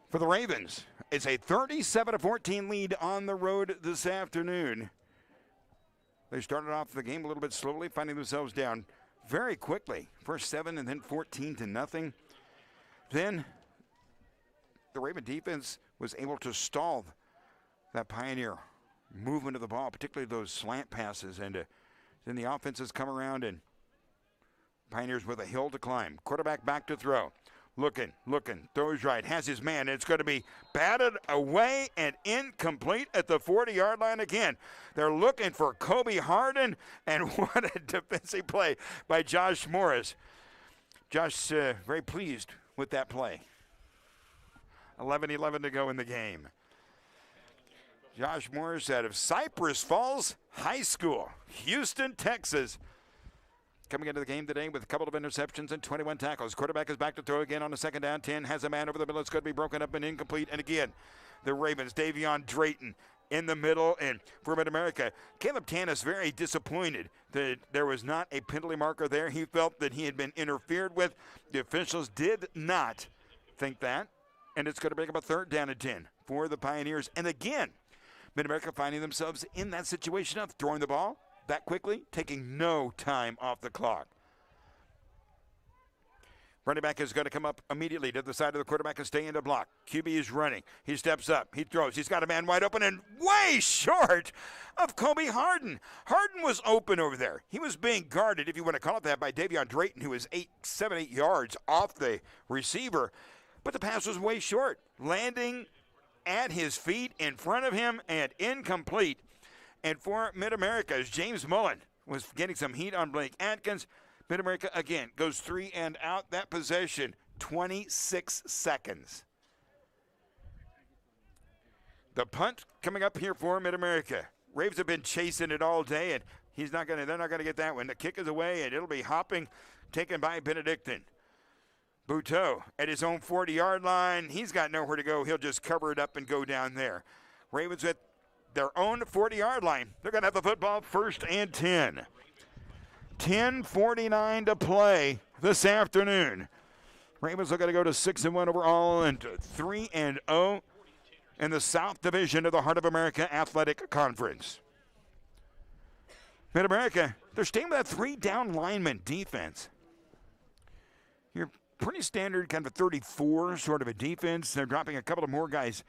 for the Ravens, it's a 37-14 lead on the road this afternoon. They started off the game a little bit slowly, finding themselves down very quickly. First 7 and then 14-0. Then the Raven defense was able to stall that Pioneer movement of the ball, particularly those slant passes. And then the offense has come around, and Pioneers with a hill to climb. Quarterback back to throw. Looking, throws right, has his man. It's going to be batted away and incomplete at the 40-yard line again. They're looking for Kobe Harden, and what a defensive play by Josh Morris. Josh very pleased with that play. 11-11 to go in the game. Josh Morris out of Cypress Falls High School, Houston, Texas. Coming into the game today with a couple of interceptions and 21 tackles. Quarterback is back to throw again on the 2nd down. 10 has a man over the middle. It's going to be broken up and incomplete. And again, the Ravens, Davion Drayton in the middle. And for Mid-America, Caleb Tanis very disappointed that there was not a penalty marker there. He felt that he had been interfered with. The officials did not think that. And it's going to bring up a 3rd down and 10 for the Pioneers. And again, Mid-America finding themselves in that situation of throwing the ball that quickly, taking no time off the clock. Running back is going to come up immediately to the side of the quarterback and stay in the block. QB is running. He steps up. He throws. He's got a man wide open and way short of Kobe Harden. Harden was open over there. He was being guarded, if you want to call it that, by Davion Drayton, who was 7, 8 yards off the receiver. But the pass was way short, landing at his feet in front of him and incomplete. And for Mid-America, as James Mullen was getting some heat on Blake Atkins, Mid-America again goes 3 and out. That possession, 26 seconds. The punt coming up here for Mid-America. Ravens have been chasing it all day, and They're not gonna get that one. The kick is away, and it'll be hopping, taken by Benedictine. Buteau at his own 40-yard line. He's got nowhere to go. He'll just cover it up and go down there. Ravens at their own 40-yard line. They're going to have the football 1st and 10. 10:49 to play this afternoon. Ravens are going to go to 6-1 overall and 3-0 in the South Division of the Heart of America Athletic Conference. Mid-America, they're staying with that 3-down lineman defense. You're pretty standard, kind of a 34 sort of a defense. They're dropping a couple of more guys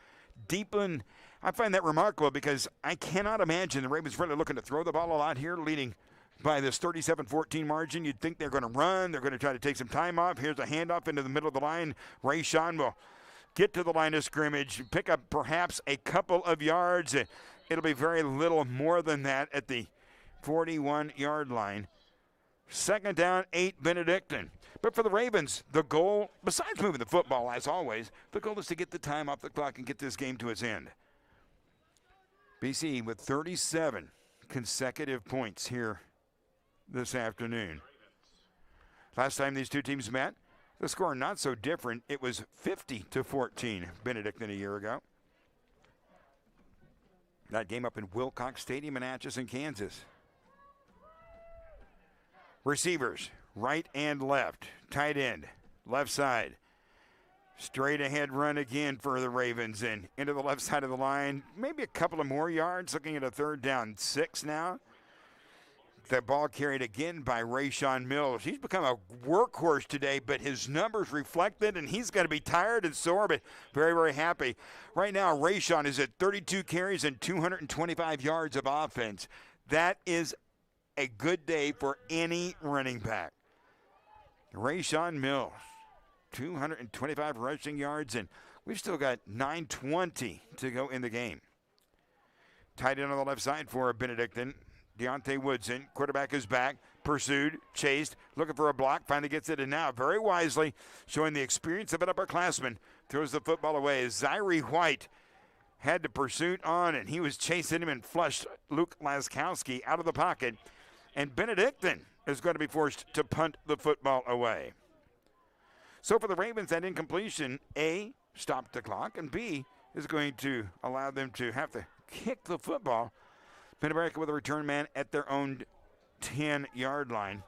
deep in. I find that remarkable because I cannot imagine the Ravens really looking to throw the ball a lot here, leading by this 37-14 margin. You'd think they're going to run. They're going to try to take some time off. Here's a handoff into the middle of the line. Rayshawn will get to the line of scrimmage, pick up perhaps a couple of yards. It'll be very little more than that at the 41-yard line. 2nd down, 8, Benedictine. But for the Ravens, the goal, besides moving the football as always, the goal is to get the time off the clock and get this game to its end. BC with 37 consecutive points here this afternoon. Last time these two teams met, the score not so different. It was 50-14, Benedictine a year ago. That game up in Wilcox Stadium in Atchison, Kansas. Receivers, right and left. Tight end, left side. Straight ahead run again for the Ravens and into the left side of the line. Maybe a couple of more yards, looking at a 3rd down 6 now. The ball carried again by Rayshawn Mills. He's become a workhorse today, but his numbers reflect it, and he's going to be tired and sore, but very, very happy. Right now, Rayshawn is at 32 carries and 225 yards of offense. That is a good day for any running back. Rayshawn Mills, 225 rushing yards, and we've still got 9:20 to go in the game. Tight end on the left side for Benedictine. Deontay Woodson, quarterback is back, pursued, chased, looking for a block, finally gets it, and now very wisely, showing the experience of an upperclassman, throws the football away. Zaire White had the pursuit on, and he was chasing him and flushed Luke Laskowski out of the pocket. And Benedictine is going to be forced to punt the football away. So for the Ravens, that incompletion, A, stopped the clock, and B, is going to allow them to have to kick the football. Mid-America with a return man at their own 10-yard line.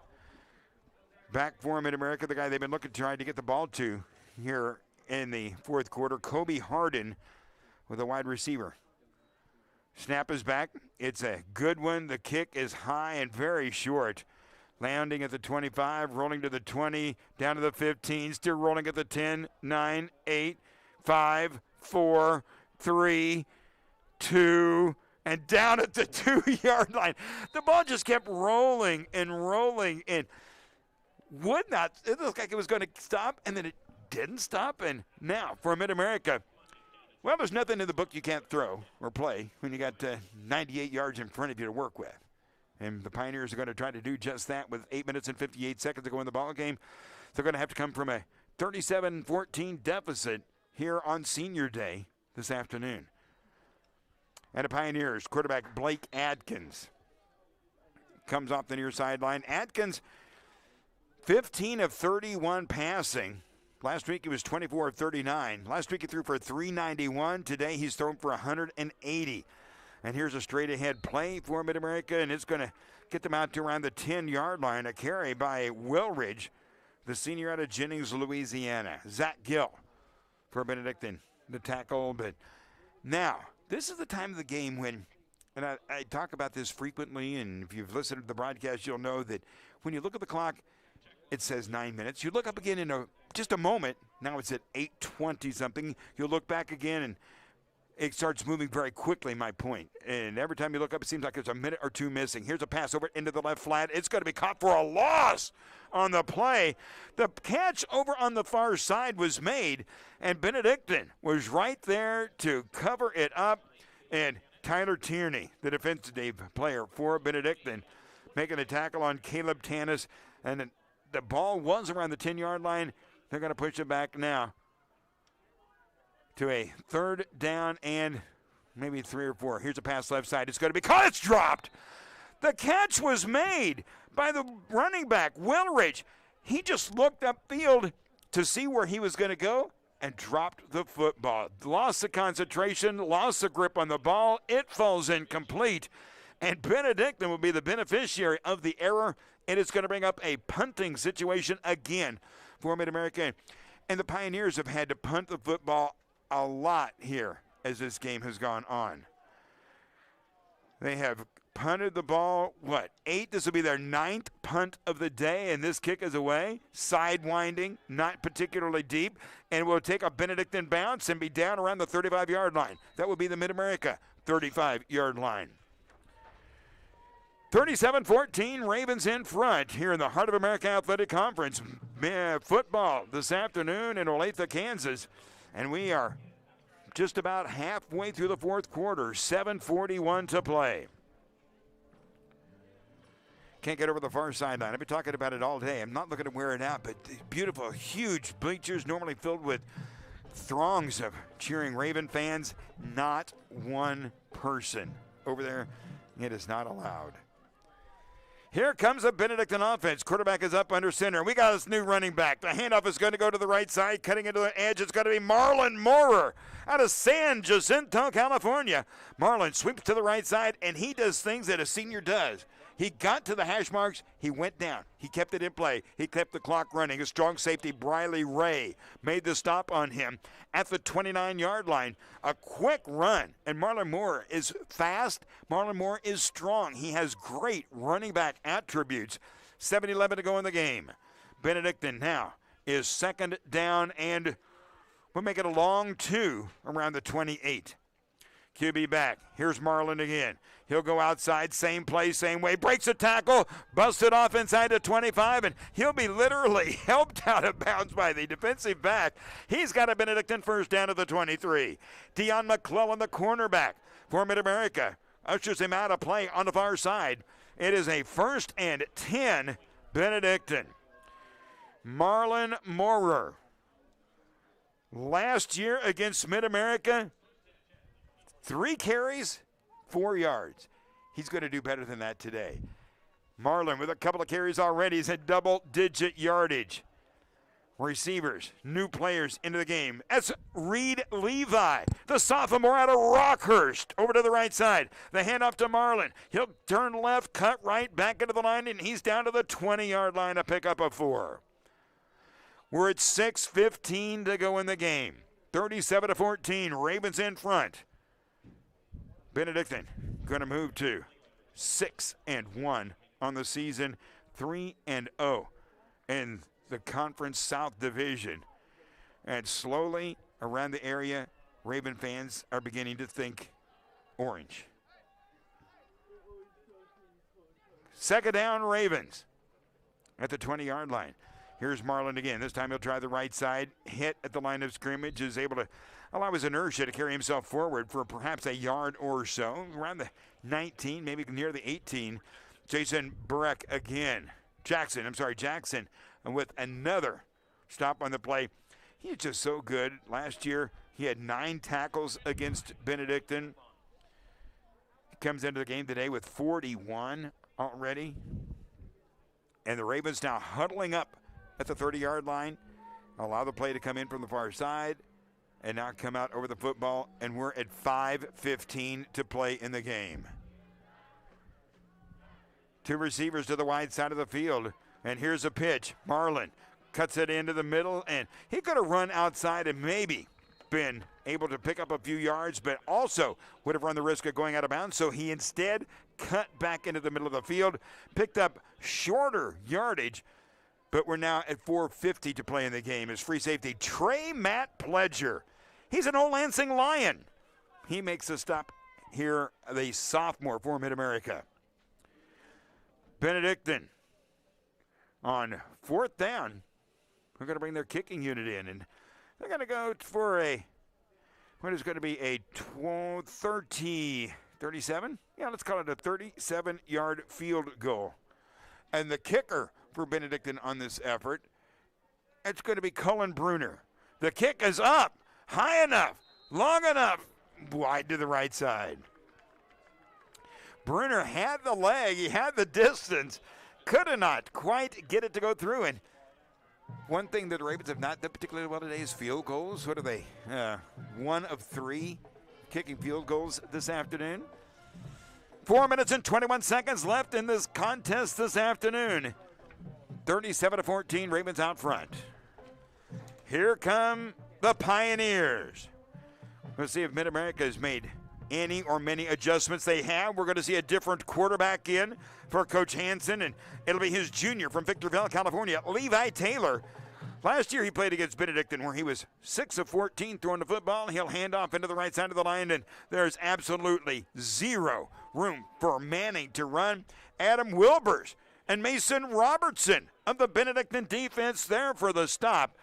Back for Mid-America, the guy they've been looking to try to get the ball to here in the 4th quarter, Kobe Harden with a wide receiver. Snap is back. It's a good one. The kick is high and very short. Landing at the 25, rolling to the 20, down to the 15, still rolling at the 10, 9, 8, 5, 4, 3, 2, and down at the 2-yard line. The ball just kept rolling and rolling and would not. It looked like it was going to stop, and then it didn't stop. And now for Mid-America, well, there's nothing in the book you can't throw or play when you got 98 yards in front of you to work with. And the Pioneers are going to try to do just that with 8 minutes and 58 seconds to go in the ball game. They're going to have to come from a 37-14 deficit here on Senior Day this afternoon. And the Pioneers, quarterback Blake Adkins comes off the near sideline. Adkins, 15 of 31 passing. Last week he was 24 of 39. Last week he threw for 391. Today he's thrown for 180. And here's a straight ahead play for Mid-America, and it's going to get them out to around the 10-yard line. A carry by Willridge, the senior out of Jennings, Louisiana. Zach Gill for Benedictine, the tackle. But now, this is the time of the game when, and I talk about this frequently, and if you've listened to the broadcast, you'll know that when you look at the clock, it says 9 minutes. You look up again in just a moment. Now it's at 8:20 something. You'll look back again, and it starts moving very quickly, my point. And every time you look up, it seems like there's a minute or two missing. Here's a pass over into the left flat. It's going to be caught for a loss on the play. The catch over on the far side was made, and Benedictine was right there to cover it up. And Tyler Tierney, the defensive player for Benedictine, making a tackle on Caleb Tanis. And the ball was around the 10-yard line. They're going to push it back now to a 3rd down and maybe 3 or 4. Here's a pass left side. It's going to be caught. It's dropped. The catch was made by the running back, Willrich. He just looked upfield to see where he was going to go and dropped the football. Lost the concentration, lost the grip on the ball. It falls incomplete. And Benedictine will be the beneficiary of the error. And it's going to bring up a punting situation again for Mid-America. And the Pioneers have had to punt the football a lot here as this game has gone on. They have punted the ball, 8? This will be their 9th punt of the day, and this kick is away. Sidewinding, not particularly deep, and will take a Benedictine bounce and be down around the 35-yard line. That would be the Mid-America 35-yard line. 37-14, Ravens in front here in the Heart of America Athletic Conference. Football this afternoon in Olathe, Kansas, and we are just about halfway through the fourth quarter, 7:41 to play. Can't get over the far sideline. I've been talking about it all day. I'm not looking to wear it out, but beautiful, huge bleachers normally filled with throngs of cheering Raven fans. Not one person over there. It is not allowed. Here comes a Benedictine offense. Quarterback is up under center. We got this new running back. The handoff is going to go to the right side. Cutting into the edge, it's going to be Marlon Moorer out of San Jacinto, California. Marlon sweeps to the right side, and he does things that a senior does. He got to the hash marks. He went down. He kept it in play. He kept the clock running. A strong safety, Briley Ray, made the stop on him at the 29-yard line. A quick run, and Marlon Moore is fast. Marlon Moore is strong. He has great running back attributes. 7:11 to go in the game. Benedictine now is second down, and we'll make it a long 2 around the 28. QB back. Here's Marlon again. He'll go outside, same play, same way. Breaks a tackle, busted off inside the 25, and he'll be literally helped out of bounds by the defensive back. He's got a Benedictine first down at the 23. Deion McClellan, the cornerback for Mid-America, ushers him out of play on the far side. It is a 1st and 10 Benedictine. Marlon Moorer. Last year against Mid-America, 3 carries, 4 yards. He's going to do better than that today. Marlon with a couple of carries already. He's had double-digit yardage. Receivers, new players into the game. That's Reed Levi, the sophomore out of Rockhurst, over to the right side. The handoff to Marlon. He'll turn left, cut right, back into the line, and he's down to the 20-yard line, a pickup of 4. We're at 6:15 to go in the game. 37-14, Ravens in front. Benedictine going to move to 6-1 on the season, 3-0 in the Conference South Division. And slowly around the area, Raven fans are beginning to think orange. Second down, Ravens at the 20-yard line. Here's Marlon again. This time he'll try the right side, hit at the line of scrimmage, is able to allow his inertia to carry himself forward for perhaps a yard or so, around the 19, maybe near the 18. Jackson again. Jackson, and with another stop on the play. He's just so good. Last year, he had 9 tackles against Benedictine. He comes into the game today with 41 already. And the Ravens now huddling up at the 30-yard line. Allow the play to come in from the far side. And now come out over the football, and we're at 5:15 to play in the game. 2 receivers to the wide side of the field, and here's a pitch. Marlon cuts it into the middle, and he could have run outside and maybe been able to pick up a few yards, but also would have run the risk of going out of bounds, so he instead cut back into the middle of the field, picked up shorter yardage, but we're now at 4:50 to play in the game. As free safety, Matt Pledger. He's an old Lansing Lion. He makes a stop here, the sophomore for Mid-America. Benedictine on 4th down. They're going to bring their kicking unit in, and they're going to go for what is going to be a 37? Yeah, let's call it a 37-yard field goal. And the kicker for Benedictine on this effort, it's going to be Cullen Bruner. The kick is up, high enough, long enough, wide to the right side. Bruner had the leg, he had the distance, could not quite get it to go through. And one thing that the Ravens have not done particularly well today is field goals. What are they? 1 of 3 kicking field goals this afternoon. 4 minutes and 21 seconds left in this contest this afternoon. 37-14, Ravens out front. Here come the Pioneers. Let's see if Mid-America has made any or many adjustments. They have. We're going to see a different quarterback in for Coach Hansen, and it'll be his junior from Victorville, California, Levi Taylor. Last year he played against Benedictine, where he was 6 of 14 throwing the football. He'll hand off into the right side of the line, and there's absolutely zero room for Manning to run. Adam Wilbers and Mason Robertson of the Benedictine defense there for the stop.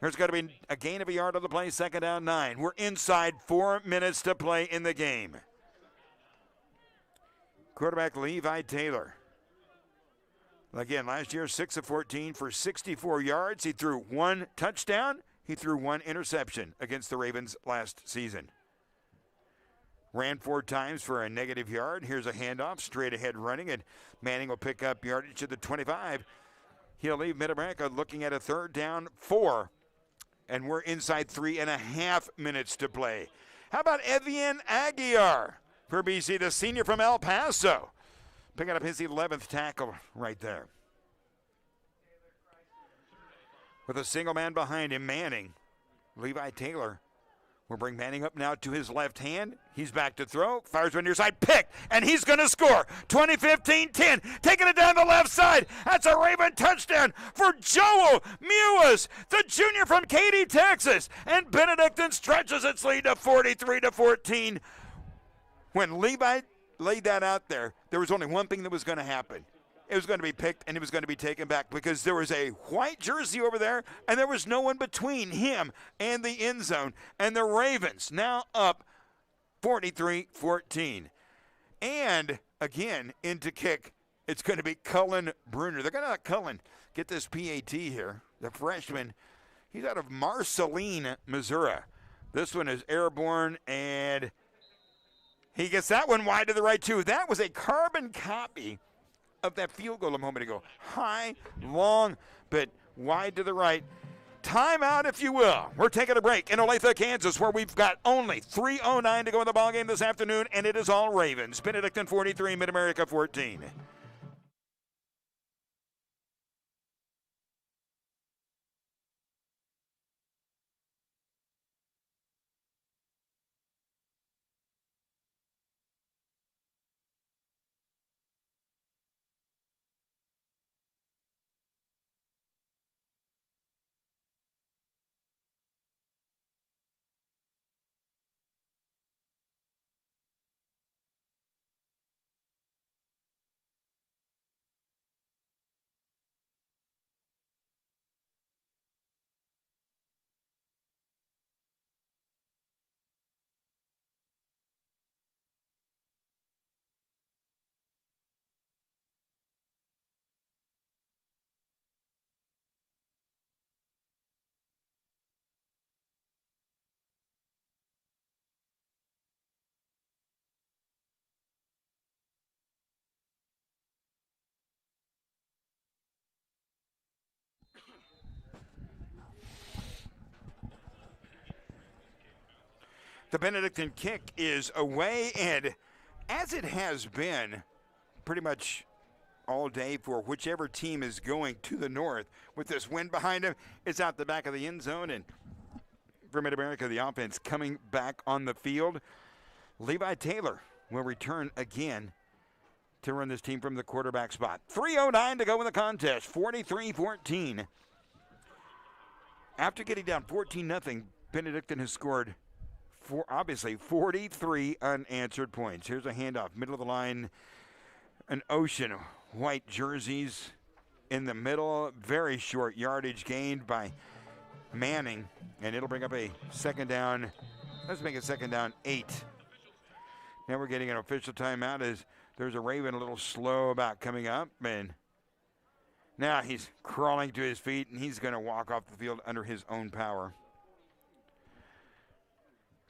There's got to be a gain of a yard on the play, 2nd down 9. We're inside 4 minutes to play in the game. Quarterback Levi Taylor. Again, last year, 6 of 14 for 64 yards. He threw 1 touchdown. He threw 1 interception against the Ravens last season. Ran 4 times for a negative yard. Here's a handoff, straight ahead running, and Manning will pick up yardage at the 25. He'll leave Mid-America looking at a 3rd down 4. And we're inside 3.5 minutes to play. How about Evian Aguiar for BC, the senior from El Paso, picking up his 11th tackle right there. With a single man behind him, Manning. Levi Taylor will bring Manning up now to his left hand. He's back to throw. Fires one near side. Picked. And he's going to score. 20-15-10. Taking it down the left side. That's a Raven touchdown for Joel Mewis, the junior from Katy, Texas. And Benedictine stretches its lead to 43-14. When Levi laid that out there was only one thing that was going to happen. It was going to be picked, and it was going to be taken back because there was a white jersey over there, and there was no one between him and the end zone. And the Ravens now up 43-14. And, again, into kick, it's going to be Cullen Bruner. They're going to let Cullen get this PAT here, the freshman. He's out of Marceline, Missouri. This one is airborne, and he gets that one wide to the right, too. That was a carbon copy of that field goal a moment ago. High, long, but wide to the right. Timeout, if you will. We're taking a break in Olathe, Kansas, where we've got only 3:09 to go in the ballgame this afternoon, and it is all Ravens. Benedictine 43, Mid-America 14. The Benedictine kick is away, and as it has been pretty much all day for whichever team is going to the north, with this wind behind them, it's out the back of the end zone, and for Mid-America, the offense coming back on the field. Levi Taylor will return again to run this team from the quarterback spot. 3:09 to go in the contest, 43-14. After getting down 14-0, Benedictine has scored obviously 43 unanswered points. Here's a handoff, middle of the line, an ocean of white jerseys in the middle. Very short yardage gained by Manning, and it'll bring up a 2nd down. Let's make it 2nd down 8. Now we're getting an official timeout as there's a Raven a little slow about coming up, and now he's crawling to his feet, and he's going to walk off the field under his own power.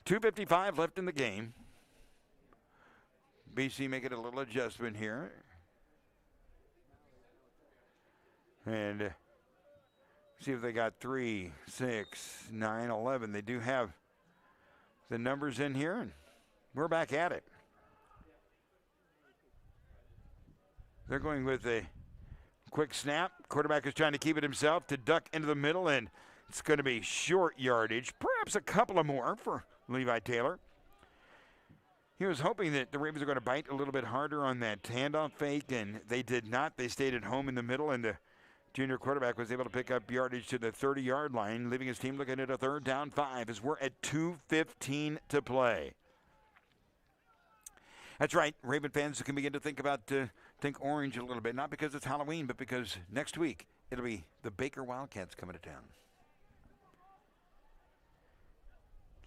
2:55 left in the game. BC making a little adjustment here. And see if they got 3, 6, 9, 11. They do have the numbers in here, and we're back at it. They're going with a quick snap. Quarterback is trying to keep it himself to duck into the middle, and it's going to be short yardage, perhaps a couple of more for Levi Taylor. He was hoping that the Ravens are going to bite a little bit harder on that handoff fake, and they did not. They stayed at home in the middle, and the junior quarterback was able to pick up yardage to the 30-yard line, leaving his team looking at a 3rd down 5 as we're at 2:15 to play. That's right. Raven fans can begin to think orange a little bit, not because it's Halloween, but because next week it'll be the Baker Wildcats coming to town.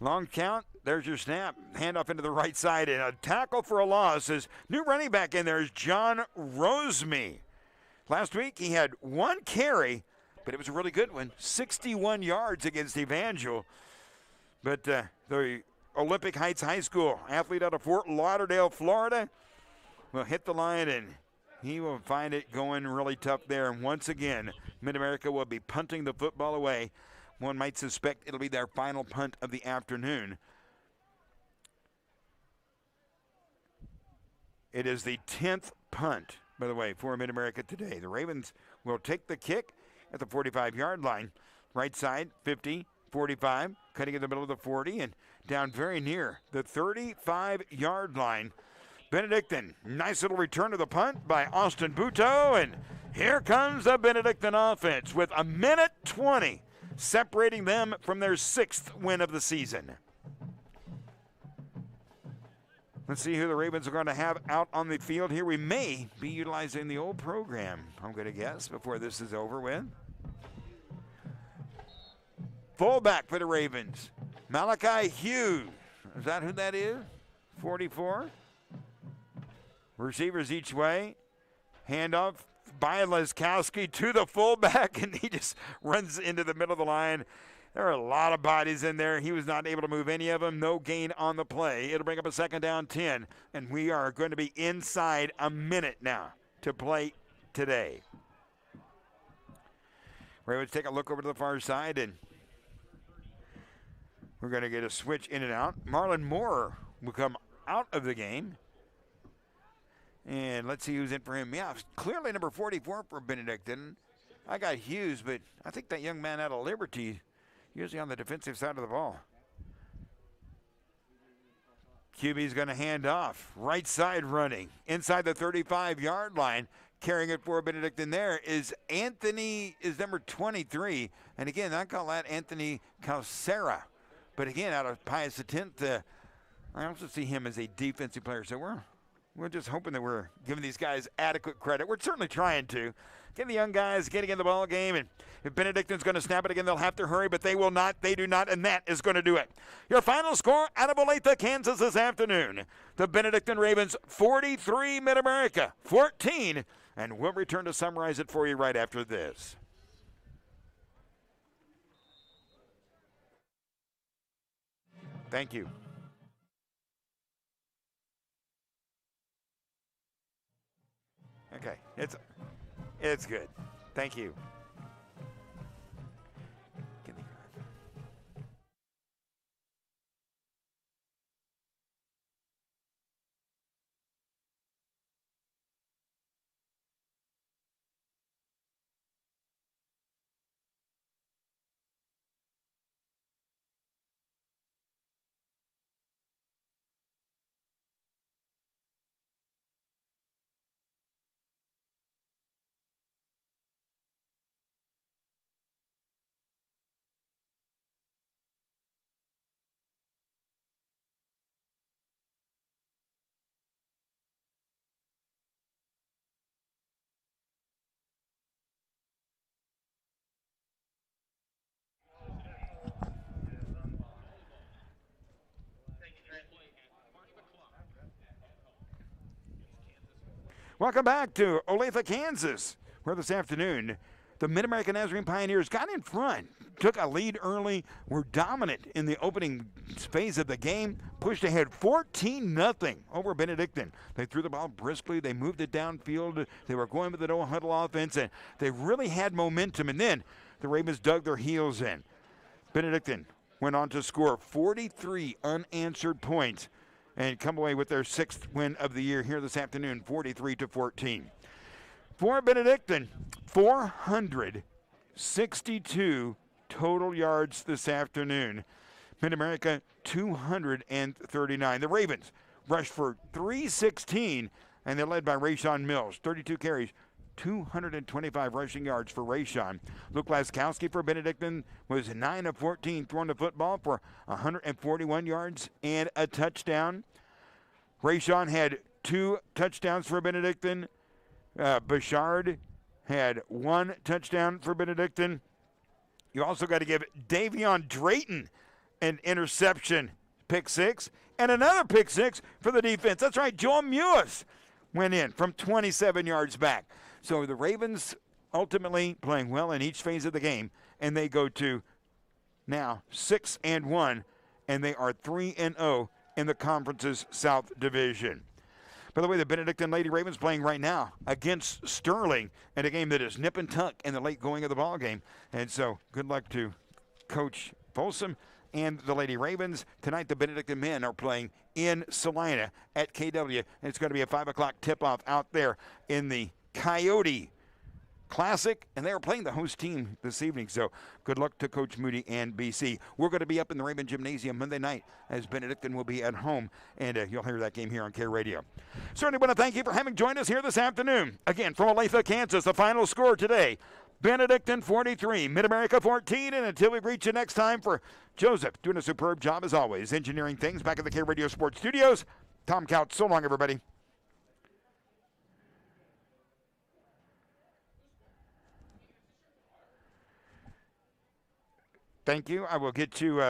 Long count. There's your snap. Handoff into the right side, and a tackle for a loss. His new running back in there is John Roseme. Last week he had 1 carry, but it was a really good one. 61 yards against Evangel. But the Olympic Heights High School athlete out of Fort Lauderdale, Florida, will hit the line, and he will find it going really tough there. And once again, Mid-America will be punting the football away. One might suspect it'll be their final punt of the afternoon. It is the 10th punt, by the way, for Mid-America today. The Ravens will take the kick at the 45-yard line. Right side, 50, 45, cutting in the middle of the 40, and down very near the 35-yard line. Benedictine, nice little return to the punt by Austin Buto, and here comes the Benedictine offense with 1:20 separating them from their 6th win of the season. Let's see who the Ravens are going to have out on the field here. We may be utilizing the old program, I'm going to guess, before this is over with. Fullback for the Ravens, Malachi Hughes. Is that who that is? 44. Receivers each way. Handoff by Leskowski to the fullback, and he just runs into the middle of the line. There are a lot of bodies in there. He was not able to move any of them. No gain on the play. It'll bring up a 2nd down 10, and we are going to be inside a minute now to play today. Ravens take a look over to the far side, and we're going to get a switch in and out. Marlon Moore will come out of the game. And let's see who's in for him. Yeah, clearly number 44 for Benedictine. I got Hughes, but I think that young man out of Liberty, usually on the defensive side of the ball. QB's going to hand off. Right side running. Inside the 35-yard line. Carrying it for Benedictine there is Anthony, is number 23. And again, I call that Anthony Calcera. But again, out of Pius X, I also see him as a defensive player. So we're just hoping that we're giving these guys adequate credit. We're certainly trying to. Get the young guys getting in the ball game, and if Benedictine's going to snap it again, they'll have to hurry, but they will not. They do not, and that is going to do it. Your final score out of Olathe, Kansas this afternoon. The Benedictine Ravens 43, Mid-America 14, and we'll return to summarize it for you right after this. Thank you. Okay, it's good. Thank you. Welcome back to Olathe, Kansas, where this afternoon the Mid-American Nazarene Pioneers got in front, took a lead early, were dominant in the opening phase of the game, pushed ahead 14-0 over Benedictine. They threw the ball briskly. They moved it downfield. They were going with the no-huddle offense, and they really had momentum. And then the Ravens dug their heels in. Benedictine went on to score 43 unanswered points and come away with their 6th win of the year here this afternoon, 43-14. For Benedictine, 462 total yards this afternoon. Mid-America, 239. The Ravens rushed for 316, and they're led by Rayshawn Mills, 32 carries, 225 rushing yards for Rayshawn. Luke Laskowski for Benedictine was 9 of 14 throwing the football for 141 yards and a touchdown. Rayshawn had 2 touchdowns for Benedictine. Bouchard had 1 touchdown for Benedictine. You also got to give Davion Drayton an interception, pick 6, and another pick 6 for the defense. That's right, Joel Mewis went in from 27 yards back. So the Ravens ultimately playing well in each phase of the game, and they go to now 6-1, and they are 3-0 in the conference's South Division. By the way, the Benedictine Lady Ravens playing right now against Sterling in a game that is nip and tuck in the late going of the ball game. And so good luck to Coach Folsom and the Lady Ravens. Tonight, the Benedictine men are playing in Salina at KW. And it's going to be a 5 o'clock tip-off out there in the Coyote Classic, and they are playing the host team this evening. So good luck to Coach Moody and BC. We're going to be up in the Raymond Gymnasium Monday night as Benedictine will be at home, and you'll hear that game here on K Radio. Certainly want to thank you for having joined us here this afternoon. Again, from Olathe, Kansas, the final score today, Benedictine 43, Mid-America 14, and until we reach you next time, for Joseph doing a superb job as always, engineering things back at the K Radio Sports Studios. Tom Couch, so long, everybody. Thank you. I will get you